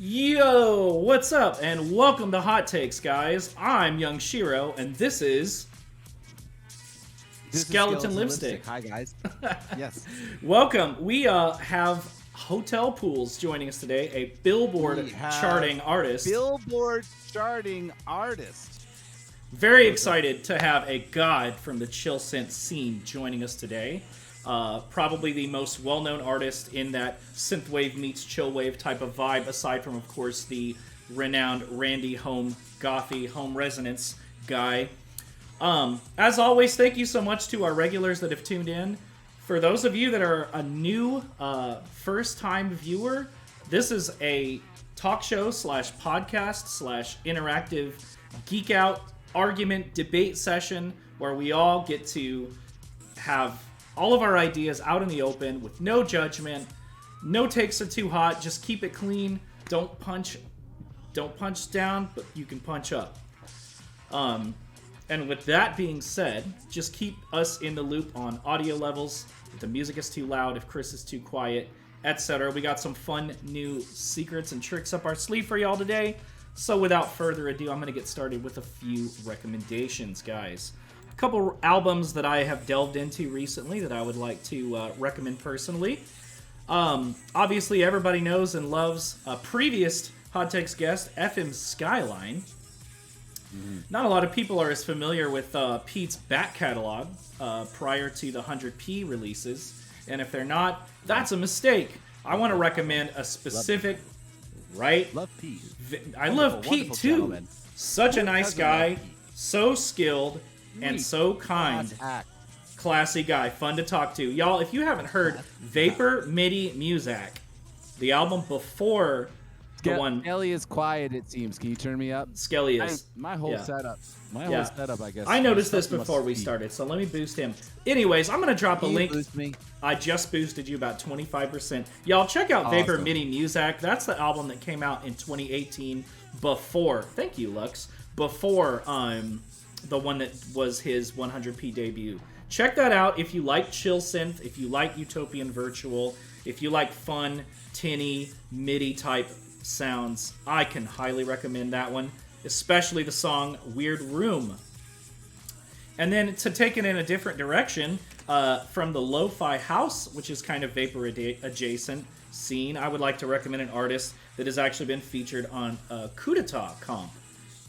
Yo, what's up? And welcome to Hot Takes, guys. I'm young Shiro, and this is Skeleton Lipstick. Hi, guys. Yes. Welcome. We have Hotel Pools joining us today, a Billboard charting artist. Billboard charting artist. Very excited to have a god from the chillsynth scene joining us today. Probably the most well-known artist in that synthwave meets chillwave type of vibe, aside from, of course, the renowned Randy Home Gothy Home Resonance guy. As always, thank you so much to our regulars that have tuned in. For those of you that are a new first-time viewer, this is a talk show slash podcast slash interactive geek out argument debate session where we all get to have all of our ideas out in the open with no judgment. No takes are too hot. Just keep it clean. Don't punch down, but you can punch up. And with that being said, just keep us in the loop on audio levels. If the music is too loud, if Chris is too quiet, etc. We got some fun new secrets and tricks up our sleeve for y'all today. So without further ado, I'm going to get started with a few recommendations, guys. Couple albums that I have delved into recently that I would like to recommend personally. Obviously, everybody knows and loves a previous Hot Takes guest, FM Skyline. Mm-hmm. Not a lot of people are as familiar with Pete's back catalog prior to the 100p releases. And if they're not, that's a mistake. I want to recommend a specific... Right? Love Pete. I love Pete, too. Gentleman. Such a nice guy. So skilled. And so kind. Classy guy. Fun to talk to. Y'all, if you haven't heard Vapor Midi Muzak, the album before the one... Skelly is quiet, it seems. Can you turn me up? Skelly is. My whole setup, I guess. I noticed this before we started, so let me boost him. Anyways, I'm going to drop a link. Boost me? I just boosted you about 25%. Y'all, check out Vapor Midi Muzak. That's the album that came out in 2018 before... Thank you, Lux. Before... the one that was his 100p debut. Check that out if you like chill synth, if you like utopian virtual, if you like fun, tinny, MIDI type sounds. I can highly recommend that one, especially the song Weird Room. And then to take it in a different direction, from the lo-fi house, which is kind of vapor adjacent scene, I would like to recommend an artist that has actually been featured on a Coup d'etat comp.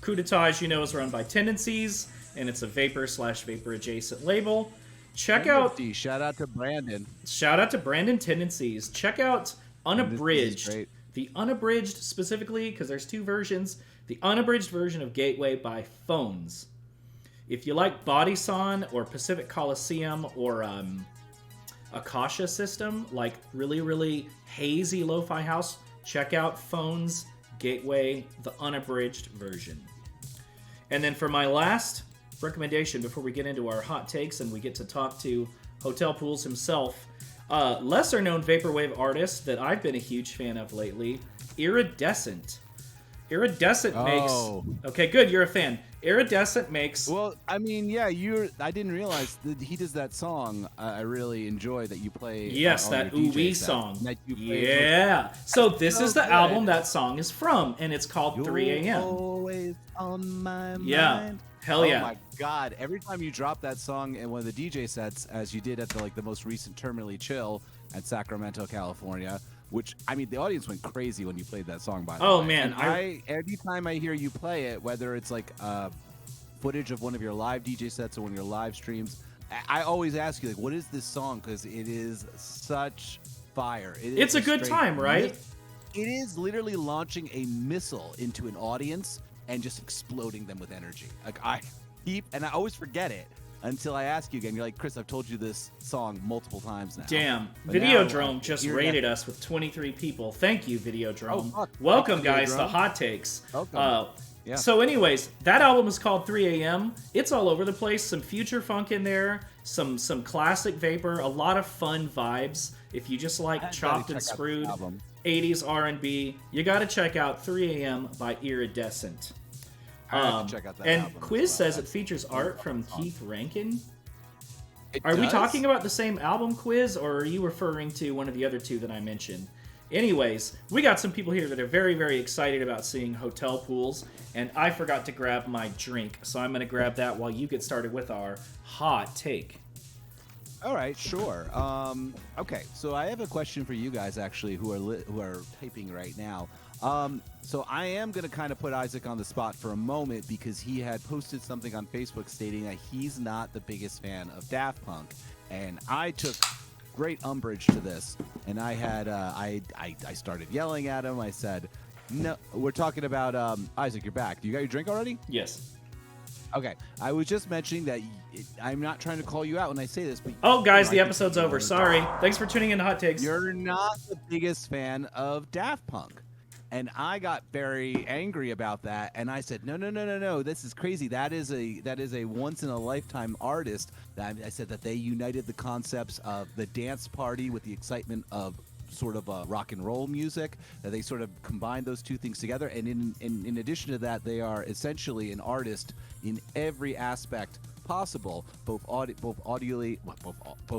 Coup d'etat, as you know, is run by Tendencies, and it's a vapor/vapor adjacent label. Check out... Shout out to Brandon. Shout out to Brandon Tendencies. Check out Unabridged. The Unabridged specifically, because there's two versions. The Unabridged version of Gateway by Phones. If you like Bodyson or Pacific Coliseum or Akasha System, like really, really hazy lo-fi house, check out Phones Gateway, the unabridged version. And then for my last recommendation before we get into our hot takes and we get to talk to Hotel Pools himself, lesser known vaporwave artist that I've been a huge fan of lately, Iridescent. Iridescent makes... Okay, good, you're a fan. Iridescent makes... Well, I mean, yeah, I didn't realize that he does that song I really enjoy that you play. Yes, that ooh-wee song. Yeah. So this is the album that song is from, and it's called 3 a.m. Always on my mind. Yeah. Hell yeah. Oh my God. Every time you drop that song in one of the DJ sets, as you did at the most recent Terminally Chill at Sacramento, California, which, I mean, the audience went crazy when you played that song, by the way. Oh, man. Every time I hear you play it, whether it's like footage of one of your live DJ sets or one of your live streams, I always ask you, like, what is this song? Because it is such fire. It's a good time, right? It is literally launching a missile into an audience and just exploding them with energy. Like, I always forget it until I ask you again. You're like, Chris, I've told you this song multiple times now. Damn. Videodrome just rated us with 23 people. Thank you, Videodrome. Welcome, guys, to Hot Takes. Welcome. Yeah. So anyways, that album is called 3 a.m. It's all over the place. Some future funk in there. Some classic vapor. A lot of fun vibes. If you just like chopped and screwed 80s R&B, you got to check out 3 a.m. by Iridescent. Check out that and album Quiz says it features art from Keith Rankin. It Are we does? talking about the same album, Quiz, or are you referring to one of the other two that I mentioned? Anyways, we got some people here that are very, very excited about seeing hotel pools, and I forgot to grab my drink, so I'm going to grab that while you get started with our hot take. All right, sure. Okay, so I have a question for you guys, actually, who are typing right now. So I am going to kind of put Isaac on the spot for a moment because he had posted something on Facebook stating that he's not the biggest fan of Daft Punk, and I took great umbrage to this, and I had I started yelling at him. I said, "No, we're talking about Isaac. You're back. You got your drink already?" Yes. Okay. I was just mentioning that I'm not trying to call you out when I say this, but oh, guys, the episode's over. Sorry. Thanks for tuning in to Hot Takes. You're not the biggest fan of Daft Punk. And I got very angry about that, and I said, no, this is crazy. That is a once in a lifetime artist. I said that they united the concepts of the dance party with the excitement of sort of rock and roll music. That they sort of combined those two things together, and in addition to that, they are essentially an artist in every aspect possible, both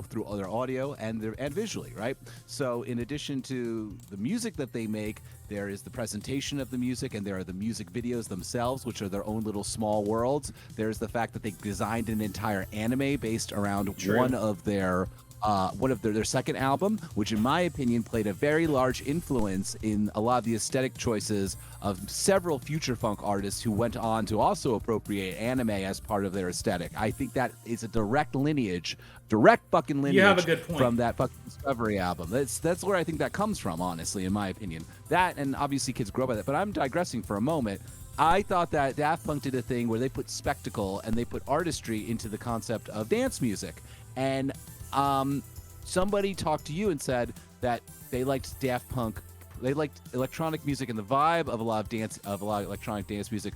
through their audio and visually, right? So in addition to the music that they make, there is the presentation of the music, and there are the music videos themselves, which are their own little small worlds. There's the fact that they designed an entire anime based around one of their second album, which in my opinion played a very large influence in a lot of the aesthetic choices of several future funk artists who went on to also appropriate anime as part of their aesthetic. I think that is a direct fucking lineage you have a good point. from that fucking Discovery album. That's where I think that comes from, honestly, in my opinion. That, and obviously kids grow up by that, but I'm digressing for a moment. I thought that Daft Punk did a thing where they put spectacle and they put artistry into the concept of dance music. And somebody talked to you and said that they liked Daft Punk. They liked electronic music and the vibe of a lot of electronic dance music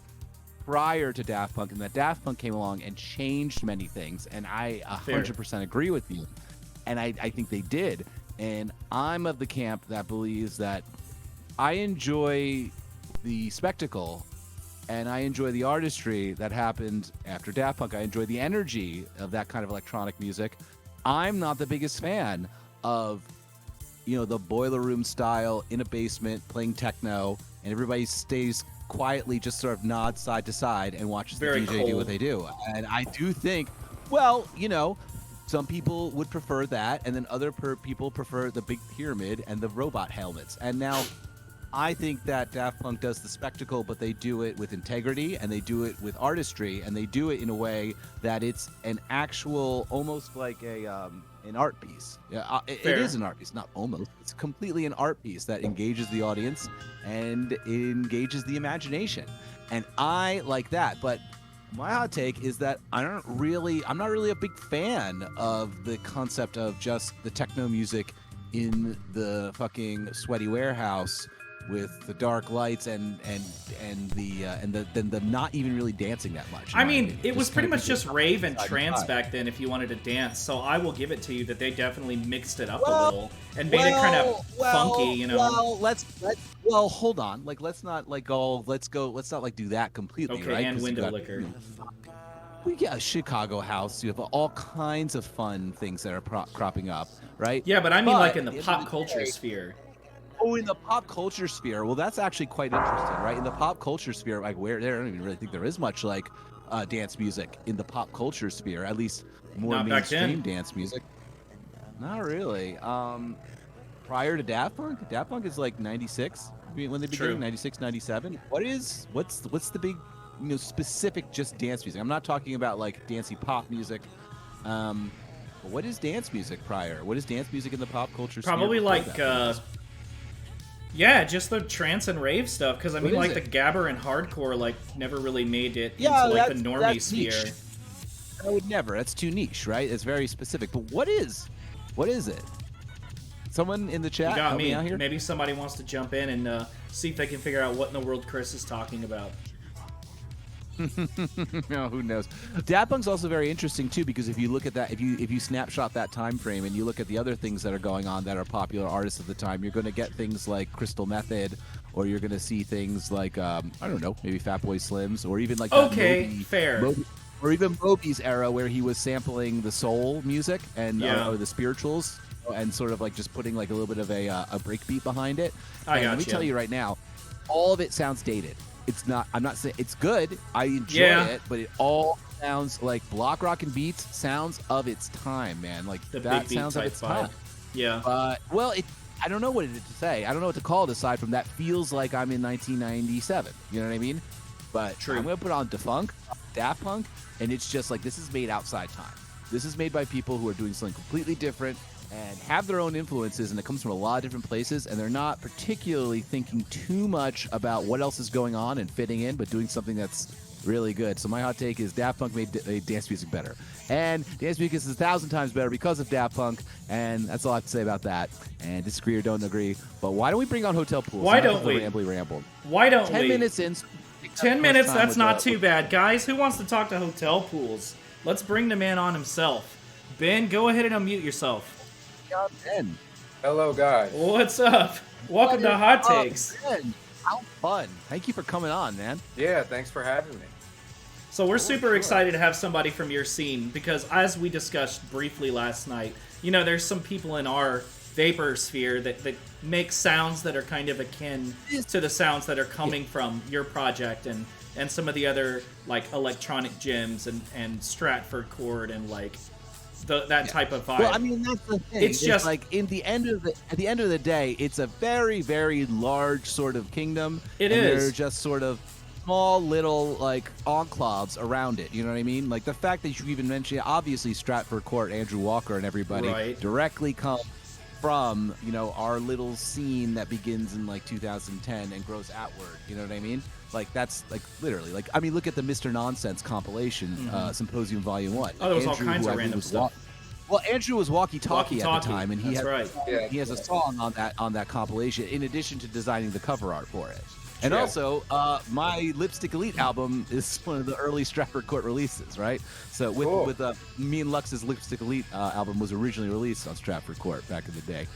prior to Daft Punk, and that Daft Punk came along and changed many things. And I 100% agree with you. And I think they did. And I'm of the camp that believes that I enjoy the spectacle and I enjoy the artistry that happened after Daft Punk. I enjoy the energy of that kind of electronic music. I'm not the biggest fan of, the boiler room style in a basement playing techno, and everybody stays quietly, just sort of nods side to side and watches the DJ do what they do. And I do think, some people would prefer that, and then other people prefer the big pyramid and the robot helmets. And now, I think that Daft Punk does the spectacle, but they do it with integrity, and they do it with artistry, and they do it in a way that it's an actual, almost like an art piece. Yeah, it is an art piece, not almost. It's completely an art piece that engages the audience and engages the imagination, and I like that. But my hot take is that I'm not really a big fan of the concept of just the techno music in the fucking sweaty warehouse with the dark lights and the not even really dancing that much. I mean, it was pretty much just rave and trance back then if you wanted to dance. So I will give it to you that they definitely mixed it up a little and made it kind of funky, Well, hold on. Like, let's not do that completely, okay, right? And window liquor. We got a Chicago house. You have all kinds of fun things that are cropping up, right? Yeah, but I mean, like in the pop culture sphere. Oh, in the pop culture sphere. Well, that's actually quite interesting, right? In the pop culture sphere, like I don't even really think there is much like dance music in the pop culture sphere. At least more mainstream dance music. Not really. Prior to Daft Punk is like 96 when they began, 96, 97. What's the big, specific just dance music? I'm not talking about like dancey pop music. But what is dance music prior? What is dance music in the pop culture sphere? Probably like. Yeah, just the trance and rave stuff. Because I mean, like the gabber and hardcore, like never really made it into like the normie sphere. Niche. I would never. That's too niche, right? It's very specific. But what is it? Someone in the chat, you got help me out here. Maybe somebody wants to jump in and see if they can figure out what in the world Chris is talking about. No, who knows? Daft Punk's also very interesting too, because if you look at that, if you snapshot that time frame and you look at the other things that are going on that are popular artists at the time, you're going to get things like Crystal Method, or you're going to see things like I don't know, maybe Fatboy Slims, or even like fair. or even Moby's era where he was sampling the soul music and or the spirituals and sort of like just putting like a little bit of a breakbeat behind it. Let me tell you right now, all of it sounds dated. It's not. I'm not saying it's good. I enjoy it, but it all sounds like block rock and beats sounds of its time, man. Like that sounds of its time. Yeah. Well, I don't know what to say. I don't know what to call it aside from that feels like I'm in 1997. You know what I mean? But I'm going to put on Daft Punk, and it's just like this is made outside time. This is made by people who are doing something completely different and have their own influences, and it comes from a lot of different places, and they're not particularly thinking too much about what else is going on and fitting in, but doing something that's really good. So my hot take is Daft Punk made dance music better. And dance music is 1,000 times better because of Daft Punk, and that's all I have to say about that. And disagree or don't agree, but why don't we bring on Hotel Pools? Why don't we? Why don't we? 10 minutes in. 10 minutes, that's not too bad. Guys, who wants to talk to Hotel Pools? Let's bring the man on himself. Ben, go ahead and unmute yourself. Ben. Hello, guys. What's up? Welcome to Hot Takes. Ben. How fun. Thank you for coming on, man. Yeah, thanks for having me. So we're super excited to have somebody from your scene because as we discussed briefly last night, you know, there's some people in our vapor sphere that make sounds that are kind of akin to the sounds that are coming from your project and some of the other like electronic gems and Stratford Ct and like that type of vibe. Well, I mean that's the thing. It's just like at the end of the day, it's a very, very large sort of kingdom. It is. They're just sort of small little like enclaves around it. You know what I mean? Like the fact that you even mentioned, obviously Stratford Ct, Andrew Walker, and everybody directly come from, you know, our little scene that begins in like 2010 and grows outward. You know what I mean? Like that's like literally like I mean look at the Mr. Nonsense compilation, Symposium Volume 1. Oh, there was all kinds of random stuff. Well, Andrew was walkie-talkie at the time, and he has a song on that compilation in addition to designing the cover art for it. And also, my Lipstick Elite album is one of the early Stratford Ct releases, right? So with me and Lux's Lipstick Elite album was originally released on Stratford Ct back in the day.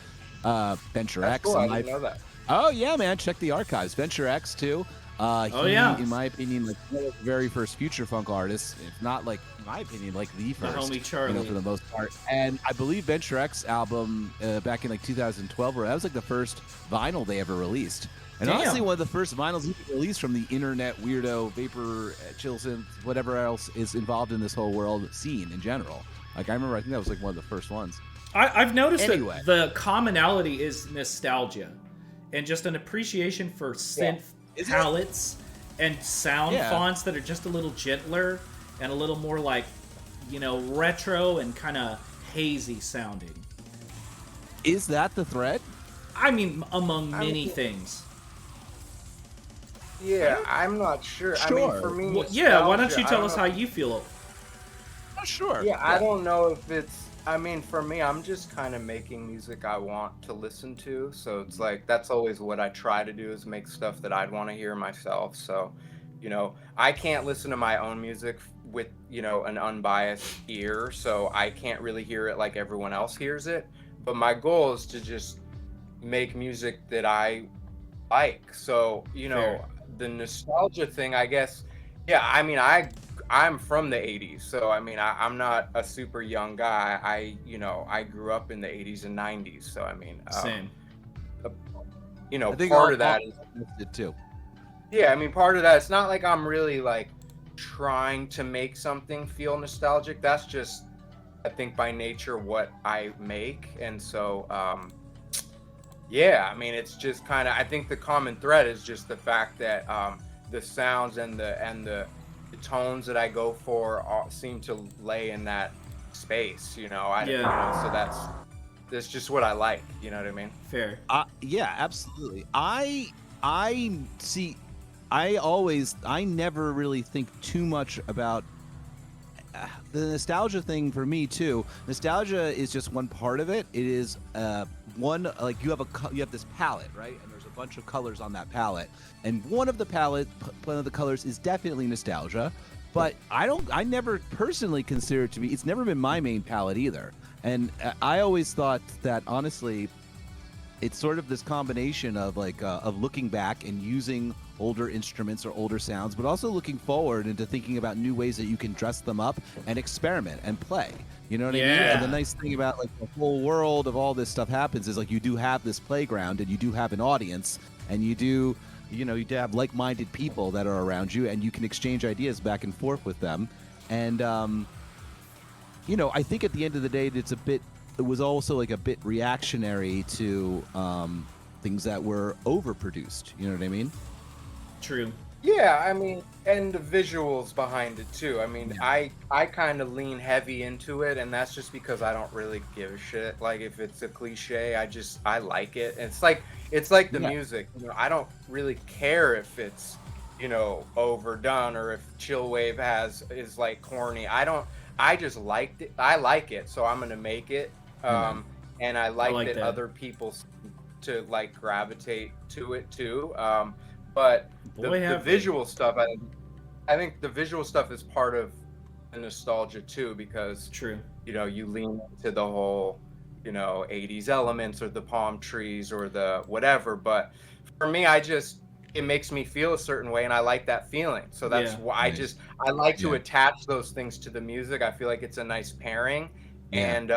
Venture X. Cool. I didn't know that. Oh yeah, man! Check the archives. Venture X too. In my opinion, like one of the very first future funk artists, if not like, in my opinion, like the first. The homie Charlie. You know, for the most part. And I believe Venture X album back in like 2012, that was like the first vinyl they ever released. And honestly, one of the first vinyls released from the internet weirdo, vapor, chillsynth, whatever else is involved in this whole world scene in general. Like I remember, I think that was like one of the first ones. I've noticed that the commonality is nostalgia and just an appreciation for synth palettes and sound fonts that are just a little gentler and a little more like, you know, retro and kind of hazy sounding. Is that the thread? I mean, among many things. Yeah, I'm not sure. I mean, for me, well, why don't you tell us how you feel? Sure. Yeah, I don't know if it's. I mean, for me, I'm just kind of making music I want to listen to. So it's like that's always what I try to do is make stuff that I'd want to hear myself. So, you know, I can't listen to my own music with, you know, an unbiased ear. So I can't really hear it like everyone else hears it. But my goal is to just make music that I like. So, you know, the nostalgia thing, I guess. Yeah, I mean, I'm from the 80s, so I mean, I'm not a super young guy. I grew up in the 80s and 90s, so I mean, same. You know, I think part of that is it too. Yeah, I mean, part of that. It's not like I'm really like trying to make something feel nostalgic. That's just, I think, by nature what I make, and so, yeah. I mean, it's just kind of. I think the common thread is just the fact that the sounds and the tones that I go for seem to lay in that space, you know. You know, so that's just what I like. You know what I mean? Fair. Yeah, absolutely. I see. I never really think too much about the nostalgia thing for me too. Nostalgia is just one part of it. It is one, like you have this palette, right? And there's a bunch of colors on that palette, and one of the colors is definitely nostalgia. But I never personally consider it to be. It's never been my main palette either. And I always thought that honestly, it's sort of this combination of like of looking back and using older instruments or older sounds, but also looking forward into thinking about new ways that you can dress them up and experiment and play. You know what I mean? And the nice thing about like the whole world of all this stuff happens is like you do have this playground and you do have an audience and you do have like-minded people that are around you and you can exchange ideas back and forth with them. And I think at the end of the day it was also like a bit reactionary to things that were overproduced. You know what I mean? True. Yeah, I mean, and the visuals behind it too. I mean, I kind of lean heavy into it, and that's just because I don't really give a shit. Like if it's a cliche, I like it. And it's like the music. I don't really care if it's overdone or if chillwave is like corny. I just liked it. I like it, so I'm gonna make it. And I like that other people to like gravitate to it too. But the visual stuff, I think the visual stuff is part of the nostalgia too, because you lean into the whole 80s elements or the palm trees or the whatever. But for me, it makes me feel a certain way, and I like that feeling. So that's why I like to attach those things to the music. I feel like it's a nice pairing, and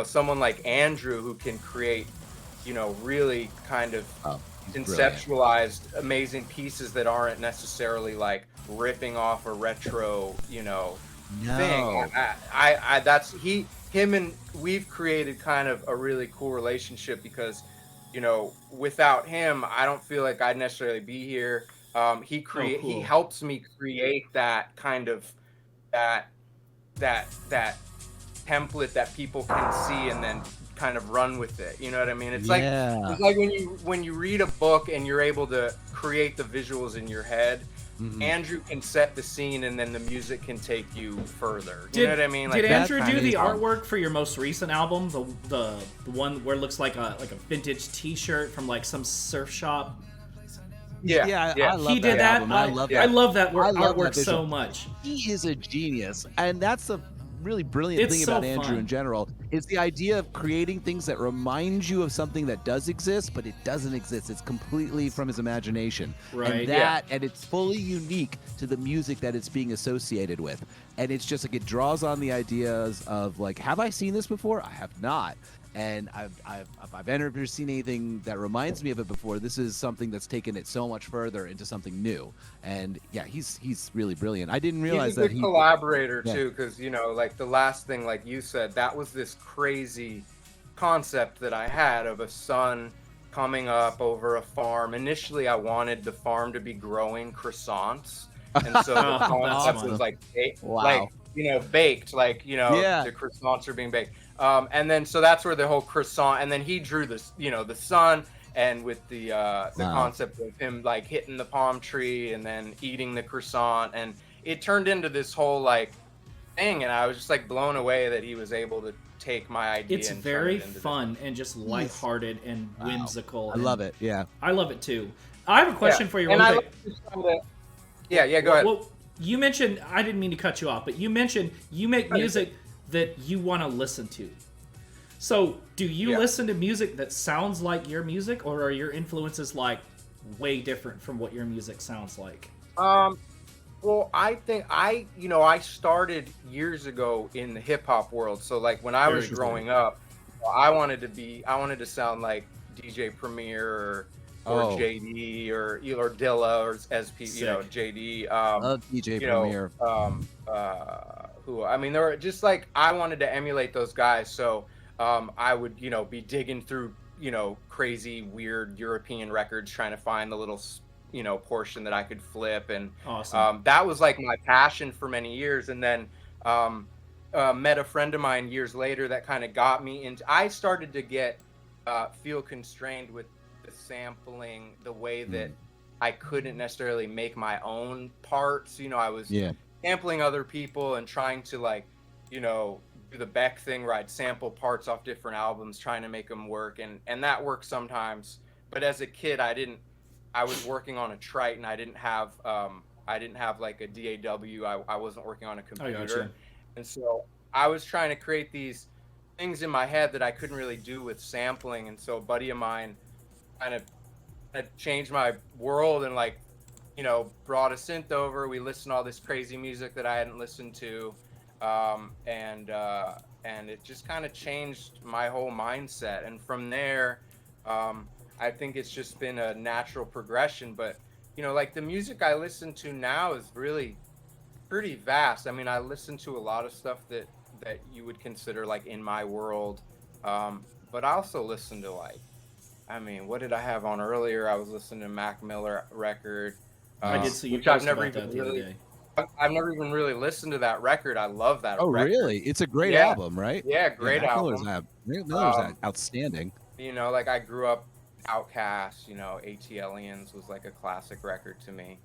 someone like Andrew who can create really kind of conceptualized amazing pieces that aren't necessarily like ripping off a retro thing. Him and we've created kind of a really cool relationship because without him I don't feel like I'd necessarily be here. He helps me create that kind of that template that people can see and then kind of run with it. You know what I mean? It's like when you read a book and you're able to create the visuals in your head. Andrew can set the scene and then the music can take you further. You know what I mean? Did Andrew do the artwork for your most recent album? The one where it looks like a vintage T-shirt from like some surf shop? Yeah. I love he did that. I love that artwork so much. He is a genius, and that's a really brilliant thing about Andrew in general is the idea of creating things that remind you of something that does exist, but it doesn't exist. It's completely from his imagination. Right. And it's fully unique to the music that it's being associated with. And it's just like it draws on the ideas of like, have I seen this before? I have not. And if I've ever seen anything that reminds me of it before, this is something that's taken it so much further into something new. And he's really brilliant. I didn't realize that he's a good collaborator too, because like the last thing, like you said, that was this crazy concept that I had of a son coming up over a farm. Initially, I wanted the farm to be growing croissants, and so the concept was like, baked, the croissants are being baked. And then so that's where the whole croissant, and then he drew this, the sun, and with the concept of him like hitting the palm tree and then eating the croissant, and it turned into this whole like thing, and I was just like blown away that he was able to take my idea. It's very fun and just lighthearted and whimsical. I love it. Yeah, I love it too. I have a question for you. Go ahead. Well, you mentioned, I didn't mean to cut you off, but you mentioned you make music that you want to listen to. So, do you listen to music that sounds like your music, or are your influences like way different from what your music sounds like? Well, I think I started years ago in the hip hop world. So like when I was growing up, I wanted to sound like DJ Premier or JD or Dilla or SP, JD. Love DJ Premier. There were just like I wanted to emulate those guys. So I would be digging through crazy weird European records trying to find the little portion that I could flip, and that was like my passion for many years. And then met a friend of mine years later that kind of got me into. I started to feel constrained with the sampling, the way that I couldn't necessarily make my own parts. I was sampling other people and trying to do the Beck thing where I'd sample parts off different albums, trying to make them work, and that worked sometimes. But as a kid, I was working on a Triton. I didn't have like a DAW. I wasn't working on a computer, and so I was trying to create these things in my head that I couldn't really do with sampling, and so a buddy of mine kind of had changed my world and like, brought a synth over. We listened to all this crazy music that I hadn't listened to, and it just kind of changed my whole mindset. And from there, I think it's just been a natural progression. But like the music I listen to now is really pretty vast. I mean, I listen to a lot of stuff that you would consider like in my world, but I also listen to like, I mean, what did I have on earlier? I was listening to Mac Miller record. I did see you which I've post never about that even the other really, day. I've never even really listened to that record. I love that Oh, record. really? It's a great Yeah. album, right? Yeah, great Mac album. Miller's outstanding. Like I grew up Outkast, ATLians was like a classic record to me.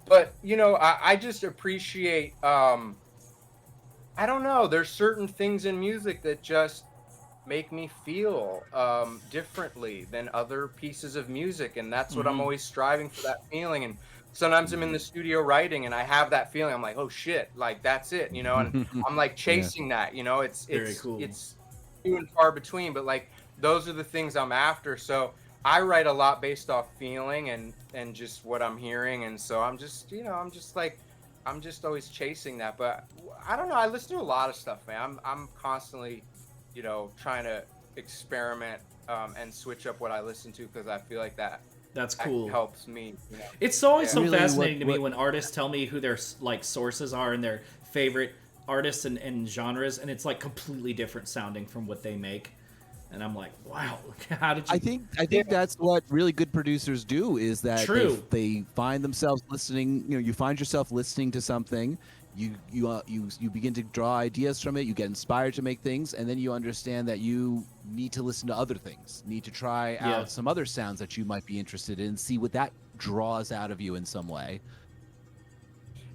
But I just appreciate, I don't know, there's certain things in music that just make me feel differently than other pieces of music, and that's what I'm always striving for, that feeling. And sometimes I'm in the studio writing and I have that feeling, I'm like, oh shit, like that's it, and I'm like chasing that, Very cool. it's few and far between, but like those are the things I'm after. So I write a lot based off feeling and just what I'm hearing, and so I'm just I'm just always chasing that. But I don't know, I listen to a lot of stuff, man. I'm constantly trying to experiment and switch up what I listen to, because I feel like That's that cool. helps me. It's always so Really, fascinating to me what- when artists tell me who their like sources are and their favorite artists and genres, and it's like completely different sounding from what they make. And I'm like, wow, how did you? I think that's what really good producers do, is that True. they find themselves listening. You find yourself listening to something. You begin to draw ideas from it. You get inspired to make things, and then you understand that you need to listen to other things. Need to try out some other sounds that you might be interested in. See what that draws out of you in some way.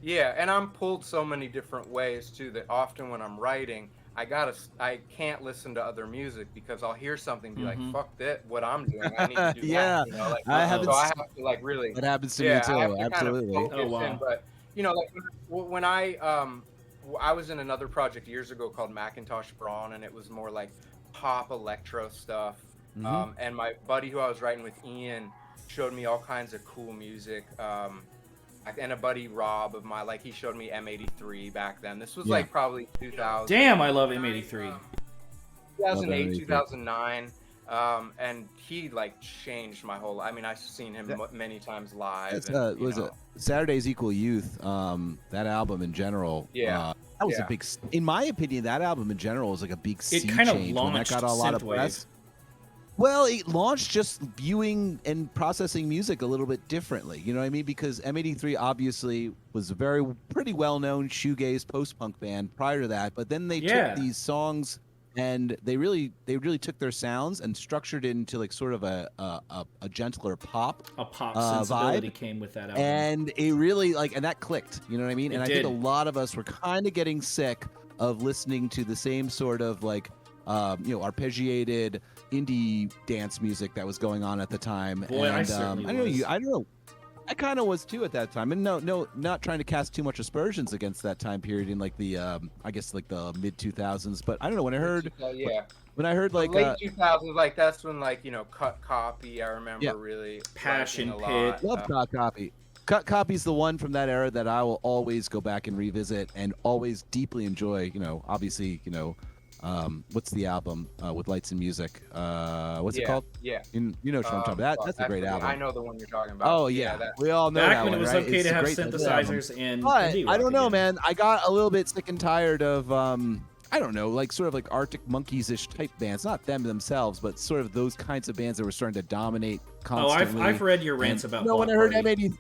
Yeah, and I'm pulled so many different ways too, that often when I'm writing, I can't listen to other music, because I'll hear something, be like, fuck that, what I'm doing, I need to do Yeah, that. Like, I haven't so I s- have to like really. That happens to Yeah, me too. I have to Absolutely. kind of focus Oh, wow. in. But like when I was in another project years ago called Mackintosh Braun, and it was more like pop electro stuff. And my buddy who I was writing with, Ian, showed me all kinds of cool music. And a buddy Rob of mine, like he showed me M83 back then. This was like probably 2000. Damn, I love M83. 2008, 2009. And he like changed my whole. I mean, I've seen him many times live. That's was it Saturdays Equal Youth? That album in general. Yeah. That was a big. In my opinion, that album in general was like a big sea kind of change. When that launched got a lot of synthwave. press. Well, it launched just viewing and processing music a little bit differently. You know what I mean? Because M83 obviously was a pretty well-known shoegaze post-punk band prior to that, but then they took these songs and they really took their sounds and structured it into like sort of a gentler pop. A pop sensibility vibe. came with that album. And it really and that clicked. You know what I mean? It And did. I think a lot of us were kind of getting sick of listening to the same sort of arpeggiated indie dance music that was going on at the time. Boy, and I certainly I know was. I don't know. I kind of was too at that time. And no, not trying to cast too much aspersions against that time period in like the I guess like the mid 2000s. But I don't know, when I heard when I heard like late 2000s, like that's when like Cut Copy. I remember really Passion liking a lot. Pit. love Cut Copy. Cut Copy's the one from that era that I will always go back and revisit and always deeply enjoy. Obviously, what's the album with Lights and Music? What's it called? Yeah. You know what I'm talking about. That's a great album. I know the one you're talking about. Oh yeah, we all know Back that when one, it was right? okay It's to a have great album. synthesizers and But indie I don't rock know, again. man. I got a little bit sick and tired of I don't know, like sort of like Arctic Monkeys-ish type bands. Not them themselves, but sort of those kinds of bands that were starting to dominate constantly. I've read your rants about. when I Block heard Party. M80.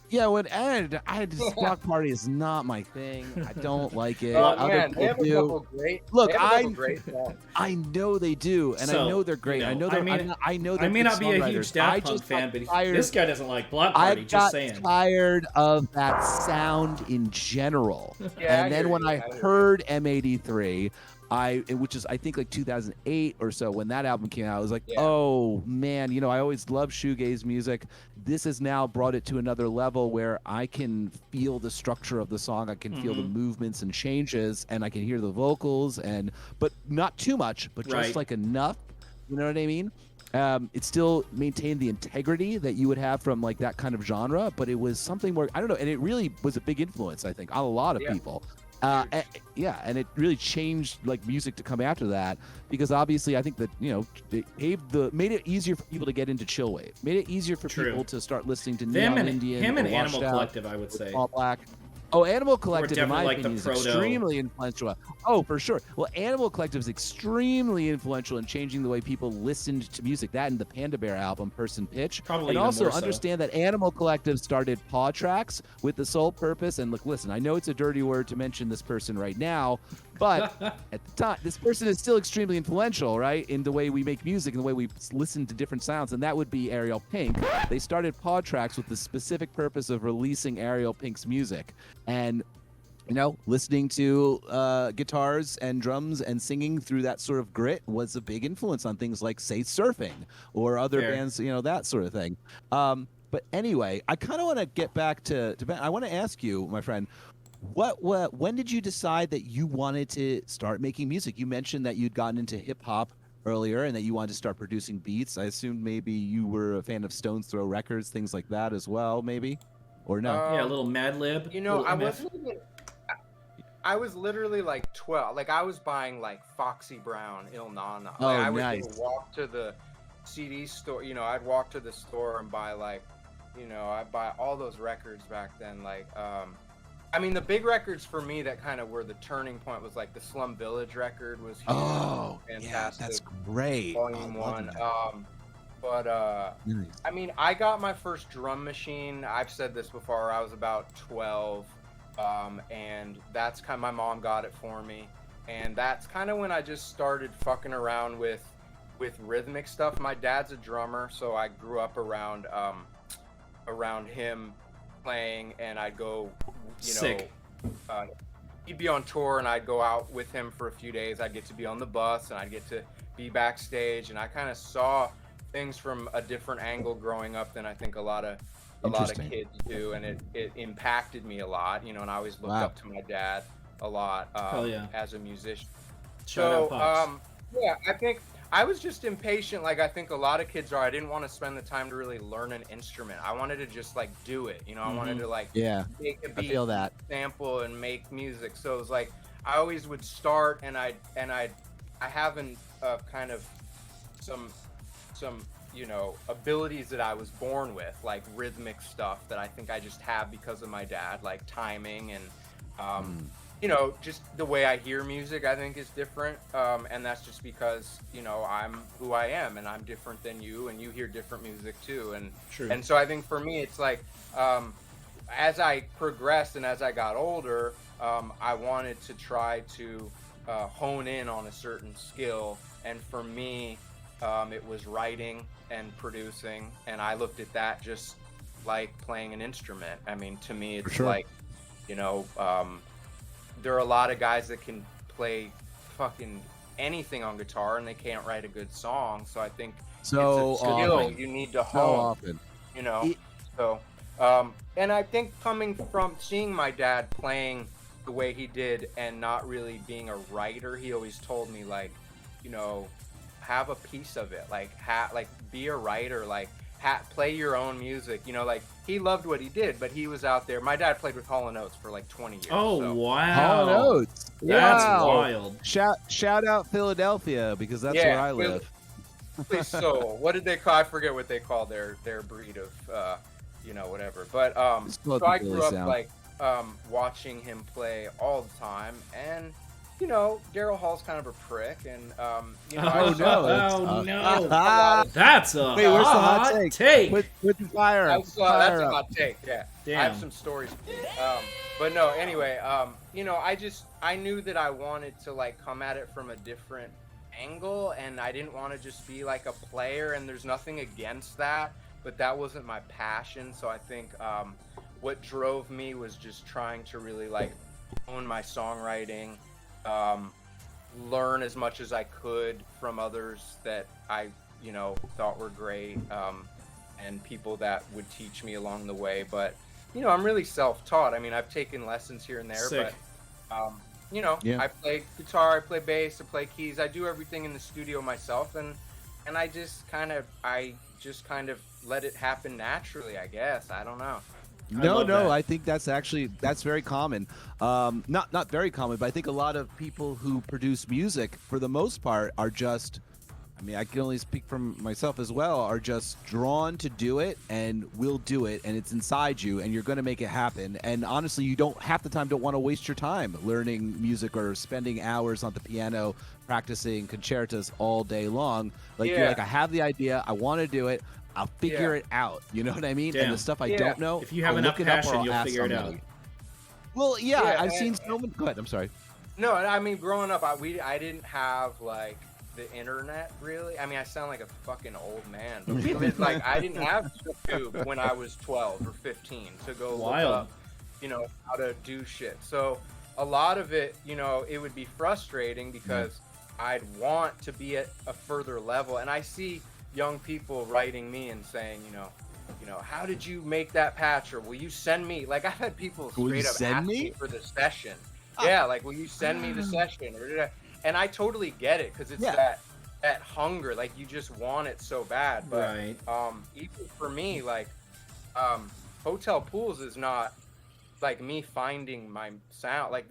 Yeah, this Block Party is not my thing. I don't like it. Oh Other man, they have people a do. couple great. Look, they have a couple great songs. I know they do, and So, I know they're great. I know they're. I know they're I may good not be a huge songwriters. Daft I Punk just fan, got but tired. this guy doesn't like Block I Party. got Just saying. tired of that sound in general. Yeah, I and then hear when you, I I hear you. heard M83, which is I think like 2008 or so when that album came out. I was like, Yeah. oh man, I always loved shoegaze music. This has now brought it to another level where I can feel the structure of the song, I can feel the movements and changes, and I can hear the vocals, but not too much, but just like enough. You know what I mean? It still maintained the integrity that you would have from like that kind of genre, but it was something more, I don't know, and it really was a big influence, I think, on a lot of people. And it really changed like music to come after that, because obviously I think that it made it easier for people to get into chillwave, made it easier for people to start listening to Neon Indian, him and or Animal Washed Out, Collective, I would say. All Black. Oh, Animal Collective, in my like opinion, the is extremely influential. Oh, for sure. Well, Animal Collective is extremely influential in changing the way people listened to music. That and the Panda Bear album, Person Pitch. Probably and even also more so. understand that Animal Collective started paw tracks with the sole purpose. And look, listen, I know it's a dirty word to mention this person right now, but at the time, this person is still extremely influential, right, in the way we make music and the way we listen to different sounds. And that would be Ariel Pink. They started paw tracks with the specific purpose of releasing Ariel Pink's music. And listening to guitars and drums and singing through that sort of grit was a big influence on things like, say, Surfing or other bands, that sort of thing. But anyway, I kind of want to get back to Ben. I want to ask you, my friend, when did you decide that you wanted to start making music? You mentioned that you'd gotten into hip hop earlier and that you wanted to start producing beats. I assumed maybe you were a fan of Stones Throw Records, things like that as well, maybe, or no? Yeah, a little Mad Lib. I was literally like 12. Like I was buying like Foxy Brown, Il Nana. Oh, I would nice. walk to the CD store. I'd walk to the store and buy like, I'd buy all those records back then. Like, the big records for me that kind of were the turning point was like the Slum Village record was huge. Oh, fantastic. Yeah, that's great. Volume 1. I got my first drum machine. I've said this before. I was about 12. And that's kind of, my mom got it for me, and that's kind of when I just started fucking around with rhythmic stuff. My dad's a drummer, so I grew up around him playing, and I'd go, Sick. He'd be on tour, and I'd go out with him for a few days. I'd get to be on the bus, and I'd get to be backstage, and I kind of saw things from a different angle growing up than I think a lot of kids do, and it impacted me a lot, and I always looked up to my dad a lot as a musician. I think I was just impatient, like I think a lot of kids are. I didn't want to spend the time to really learn an instrument. I wanted to just like do it, I wanted to like make a beat, I feel that. sample, and make music. So it was like I always would start, and I haven't kind of some abilities that I was born with, like rhythmic stuff that I think I just have because of my dad, like timing and, just the way I hear music, I think is different. And that's just because, I'm who I am, and I'm different than you, and you hear different music too. And so I think for me, it's like, as I progressed and as I got older, I wanted to try to hone in on a certain skill. And for me, it was writing and producing, and I looked at that just like playing an instrument. To me, it's like, there are a lot of guys that can play fucking anything on guitar, and they can't write a good song. So I think it's a skill you need to hone. And I think coming from seeing my dad playing the way he did and not really being a writer, he always told me like, have a piece of it, like be a writer, like play your own music, like he loved what he did, but he was out there. My dad played with Hall Oates for like 20 years. Wow. Hall Oates. That's Wow. wild. Shout out Philadelphia, because that's where I live. So what did they call? I forget what they call their breed of whatever. But so I grew up like watching him play all the time, and Daryl Hall's kind of a prick, and no, that's a wait, where's the hot take. With the fire. That's a hot take. Yeah, damn. I have some stories. But no, anyway, I knew that I wanted to like come at it from a different angle, and I didn't want to just be like a player. And there's nothing against that, but that wasn't my passion. So I think what drove me was just trying to really like own my songwriting. learn as much as I could from others that I, thought were great, and people that would teach me along the way. But, I'm really self-taught. I mean, I've taken lessons here and there, Sick. but, Yeah. I play guitar, I play bass, I play keys. I do everything in the studio myself, and I just kind of let it happen naturally, I guess. I don't know. No, love that. I think that's very common. Not very common, but I think a lot of people who produce music, for the most part, are just. I mean, I can only speak from myself as well. Are just drawn to do it and will do it, and it's inside you, and you're going to make it happen. And honestly, you don't half the time don't want to waste your time learning music or spending hours on the piano practicing concertos all day long. Like you're like, I have the idea, I want to do it. I'll figure it out. You know what I mean? Damn. And the stuff I don't know, If you have I'll enough look it up or passion, I'll you'll ask figure it out. somebody. Well, yeah, Yeah, I've and- seen so many. Go ahead. I'm sorry. No, I mean, growing up, I didn't have like the internet really. I mean, I sound like a fucking old man, but it's like I didn't have YouTube when I was 12 or 15 to go Wild. look up, how to do shit. So a lot of it, it would be frustrating because I'd want to be at a further level, and I see young people writing me and saying, how did you make that patch, or will you send me? Like I've had people Will you straight up send ask me? me for the session. Yeah, like will you send me the session, or did I? And I totally get it because it's that hunger, like you just want it so bad. But Right. even for me, like Hotel Pools is not like me finding my sound. Like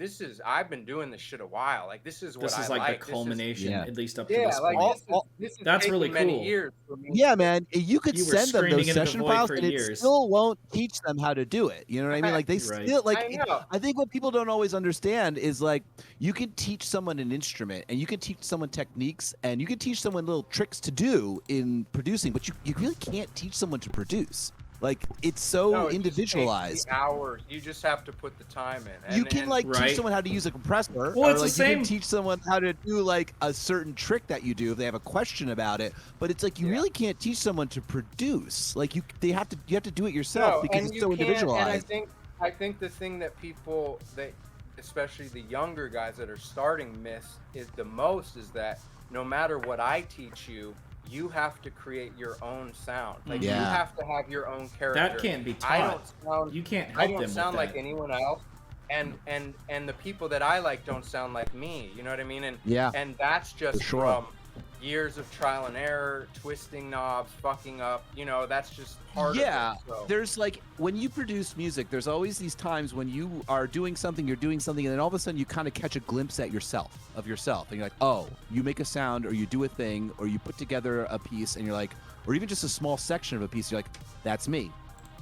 I've been doing this shit a while. Like this is what This I is like like. the culmination, yeah. at least up to Yeah, this like point. this is That's taken really many cool. years for me. Yeah, man. You could You were send them screaming those into the session void files, for and it years. still won't teach them how to do it. You know what I mean? Like they Right. still like. I know. I think what people don't always understand is like you can teach someone an instrument, and you can teach someone techniques, and you can teach someone little tricks to do in producing, but you really can't teach someone to produce. Like it's so No, it just takes individualized. the hours. You just have to put the time in. You can like Right. teach someone how to use a compressor, Well, or it's the like you same- can teach someone how to do like a certain trick that you do if they have a question about it. But it's like you really can't teach someone to produce. Like you have to do it yourself because and it's you so can't- individualized. And I think the thing that people especially the younger guys that are starting miss is that no matter what I teach you, you have to create your own sound. Like you Yeah. have to have your own character. That can't be taught. I don't sound. You can't help I them don't with sound like that. anyone else, and the people that I like don't sound like me. You know what I mean? And Yeah. and that's just For sure. from years of trial and error, twisting knobs, fucking up. That's just part Yeah, of it. So. there's like when you produce music, there's always these times when you are doing something, and then all of a sudden you kind of catch a glimpse of yourself, and you're like, oh, you make a sound, or you do a thing, or you put together a piece, and you're like, or even just a small section of a piece, you're like, that's me.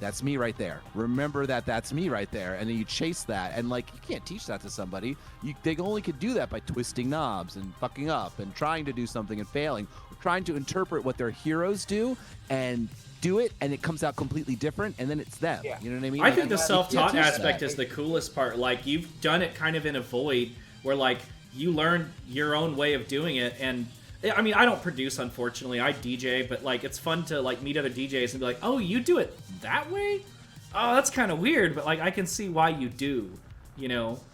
That's me right there. Remember that's me right there. And then you chase that. And like, you can't teach that to somebody. They only could do that by twisting knobs and fucking up and trying to do something and failing, or trying to interpret what their heroes do and do it, and it comes out completely different, and then it's them. Yeah. You know what I mean? I think the You can't self-taught teach aspect that. is the coolest part. Like you've done it kind of in a void where like you learn your own way of doing it. And I mean, I don't produce, unfortunately. I DJ, but like it's fun to like meet other DJs and be like, oh, you do it that way? Oh, that's kind of weird, but like I can see why you do.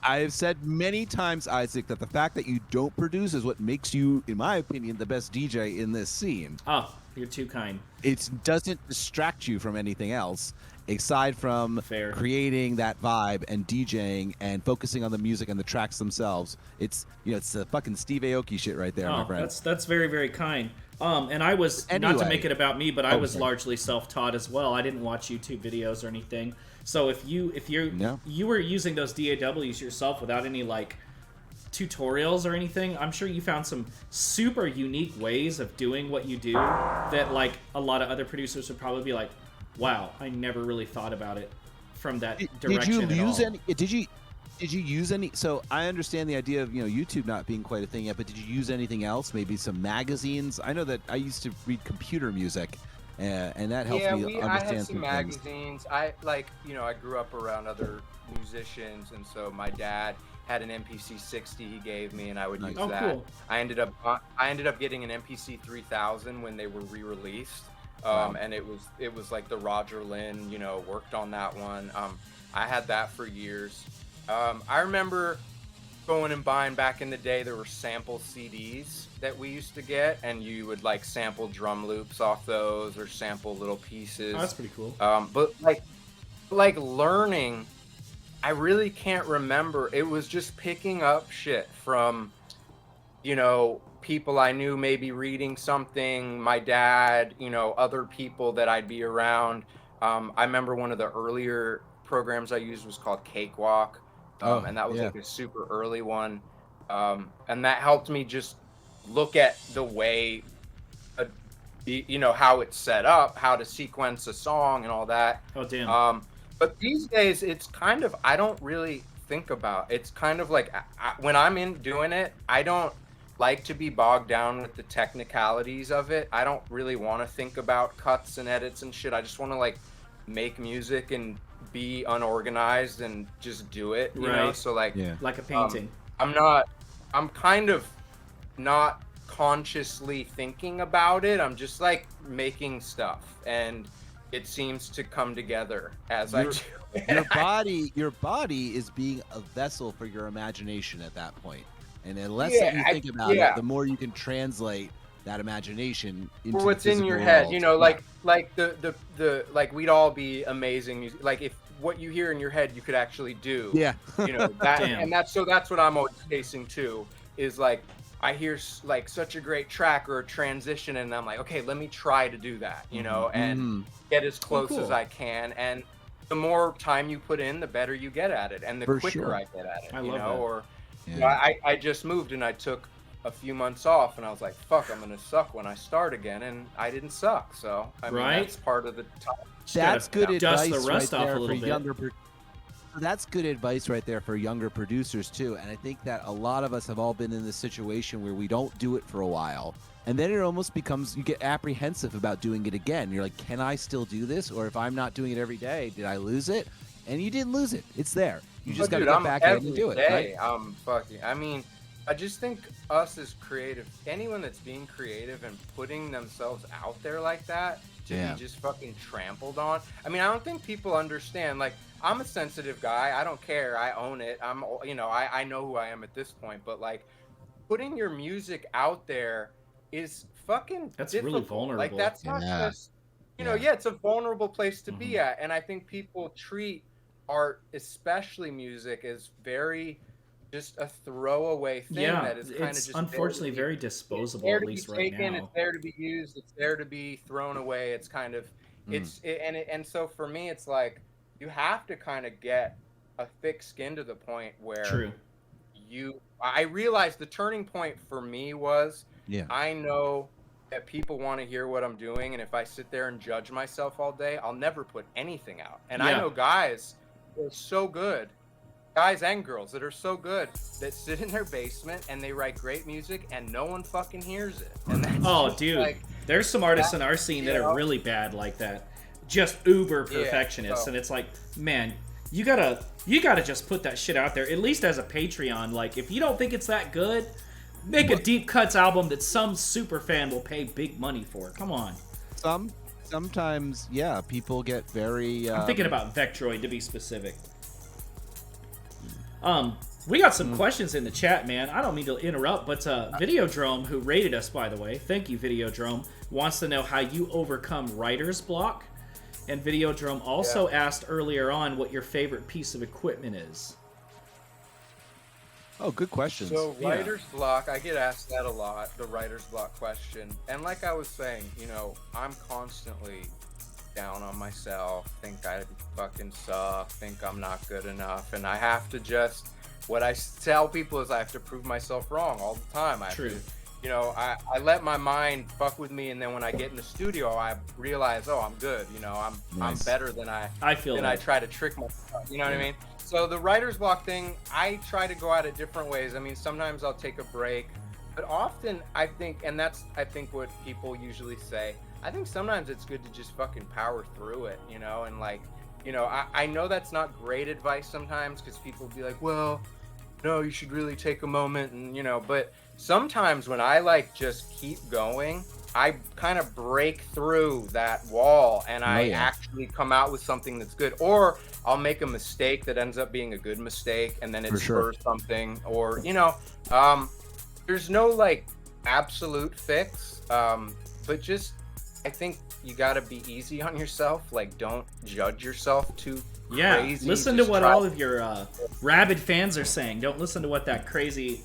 I've said many times, Isaac, that the fact that you don't produce is what makes you, in my opinion, the best DJ in this scene. Oh, you're too kind. It doesn't distract you from anything else aside from Fair. creating that vibe and DJing and focusing on the music and the tracks themselves. It's it's the fucking Steve Aoki shit right there, my Oh, friend. that's very, very kind. And I was not to Anyway. make it about me, but I was sorry. largely self-taught as well. I didn't watch YouTube videos or anything. So if you were using those DAWs yourself without any like tutorials or anything, I'm sure you found some super unique ways of doing what you do that like a lot of other producers would probably be like, wow, I never really thought about it from that direction Did you use at all. any? Did you use any? So I understand the idea of YouTube not being quite a thing yet, but did you use anything else? Maybe some magazines. I know that I used to read computer music, and that helped me I understand had some things. magazines. I I grew up around other musicians, and so my dad had an MPC 60 he gave me, and I would use Oh, that. cool. I ended up getting an MPC 3000 when they were re-released, and it was like the Roger Lynn, worked on that one. I had that for years. I remember going and buying back in the day, there were sample CDs that we used to get, and you would like sample drum loops off those or sample little pieces. Oh, that's pretty cool. But like learning, I really can't remember. It was just picking up shit from, you know, people I knew, maybe reading something, my dad, you know, other people that I'd be around. I remember one of the earlier programs I used was called Cakewalk. And that was like a super early one. And that helped me just look at the way, you know, how it's set up, how to sequence a song and all that. Oh, damn. But these days, it's kind of, I don't really think about, it's kind of like, when I'm in doing it, I don't like to be bogged down with the technicalities of it. I don't really want to think about cuts and edits and shit. I just want to like make music and be unorganized and just do it, you know? So like a painting. I'm kind of not consciously thinking about it. I'm just like making stuff, and it seems to come together as I do it. Your body is being a vessel for your imagination at that point. And the less that you think about it, the more you can translate that imagination into what's in your head, you know, like the like we'd all be amazing music. Like if what you hear in your head you could actually do. Yeah. You know, that and that's what I'm always chasing too, is like I hear like such a great track or a transition and I'm like, okay, let me try to do that, you know, and get as close as I can. And the more time you put in, the better you get at it, and the quicker I get at it. I you love know, that. or you know, I just moved and I took a few months off and I was like, fuck, I'm gonna suck when I start again, and I didn't suck. So I mean, that's part of the time. That's good advice the rust right off there a little for bit. younger that's good advice right there for younger producers too. And I think that a lot of us have all been in this situation where we don't do it for a while, and then it almost becomes, you get apprehensive about doing it again. You're like, can I still do this? Or if I'm not doing it every day, did I lose it? And you didn't lose it. It's there. You just got to go back in and do it. Right? I mean, I just think us as creative, anyone that's being creative and putting themselves out there like that, to be just fucking trampled on. I mean, I don't think people understand. Like, I'm a sensitive guy. I don't care. I own it. You know, I know who I am at this point. But like, putting your music out there is fucking difficult. Really vulnerable. Like, that's not just, you know, it's a vulnerable place to be at. And I think people treat art, especially music, as very just a throwaway thing that is kind of just unfortunately very disposable, at least right now. It's there to be used. It's there to be thrown away. It's kind of and so for me, it's like you have to kind of get a thick skin to the point where I realized the turning point for me was I know that people want to hear what I'm doing, and if I sit there and judge myself all day, I'll never put anything out. And I know guys who are so good, guys and girls that are so good, that sit in their basement and they write great music and no one fucking hears it. And that's dude, like, there's some artists in our scene that are really bad like that, just uber perfectionists, and it's like, man, you gotta just put that shit out there, at least as a Patreon. Like, if you don't think it's that good, make a deep cuts album that some super fan will pay big money for. Come on. Sometimes people get very I'm thinking about Vectroid, to be specific. We got some questions in the chat, man. I don't mean to interrupt, but Videodrome, who rated us, by the way, thank you, Videodrome, wants to know how you overcome writer's block. And Videodrome also asked earlier on what your favorite piece of equipment is. Oh, good questions. So writer's block, I get asked that a lot, the writer's block question. And like I was saying, you know, I'm constantly down on myself, think I fucking suck, think I'm not good enough, and I have to just, what I tell people is I have to prove myself wrong all the time. I have to, you know, I let my mind fuck with me, and then when I get in the studio, I realize, oh, I'm good, you know, I'm better than I try to trick myself, you know what I mean? So the writer's block thing, I try to go at it different ways. I mean, sometimes I'll take a break, but often I think, and that's, I think, what people usually say, I think sometimes it's good to just fucking power through it, you know, and like, you know, I know that's not great advice sometimes, because people be like, well, no, you should really take a moment, and, you know, but sometimes when I like just keep going, I kind of break through that wall and I actually come out with something that's good. Or I'll make a mistake that ends up being a good mistake, and then it For sure. spurs something, or there's no like absolute fix, but just I think you gotta be easy on yourself. Like, don't judge yourself too crazy. Listen to what all of your rabid fans are saying. Don't listen to what that crazy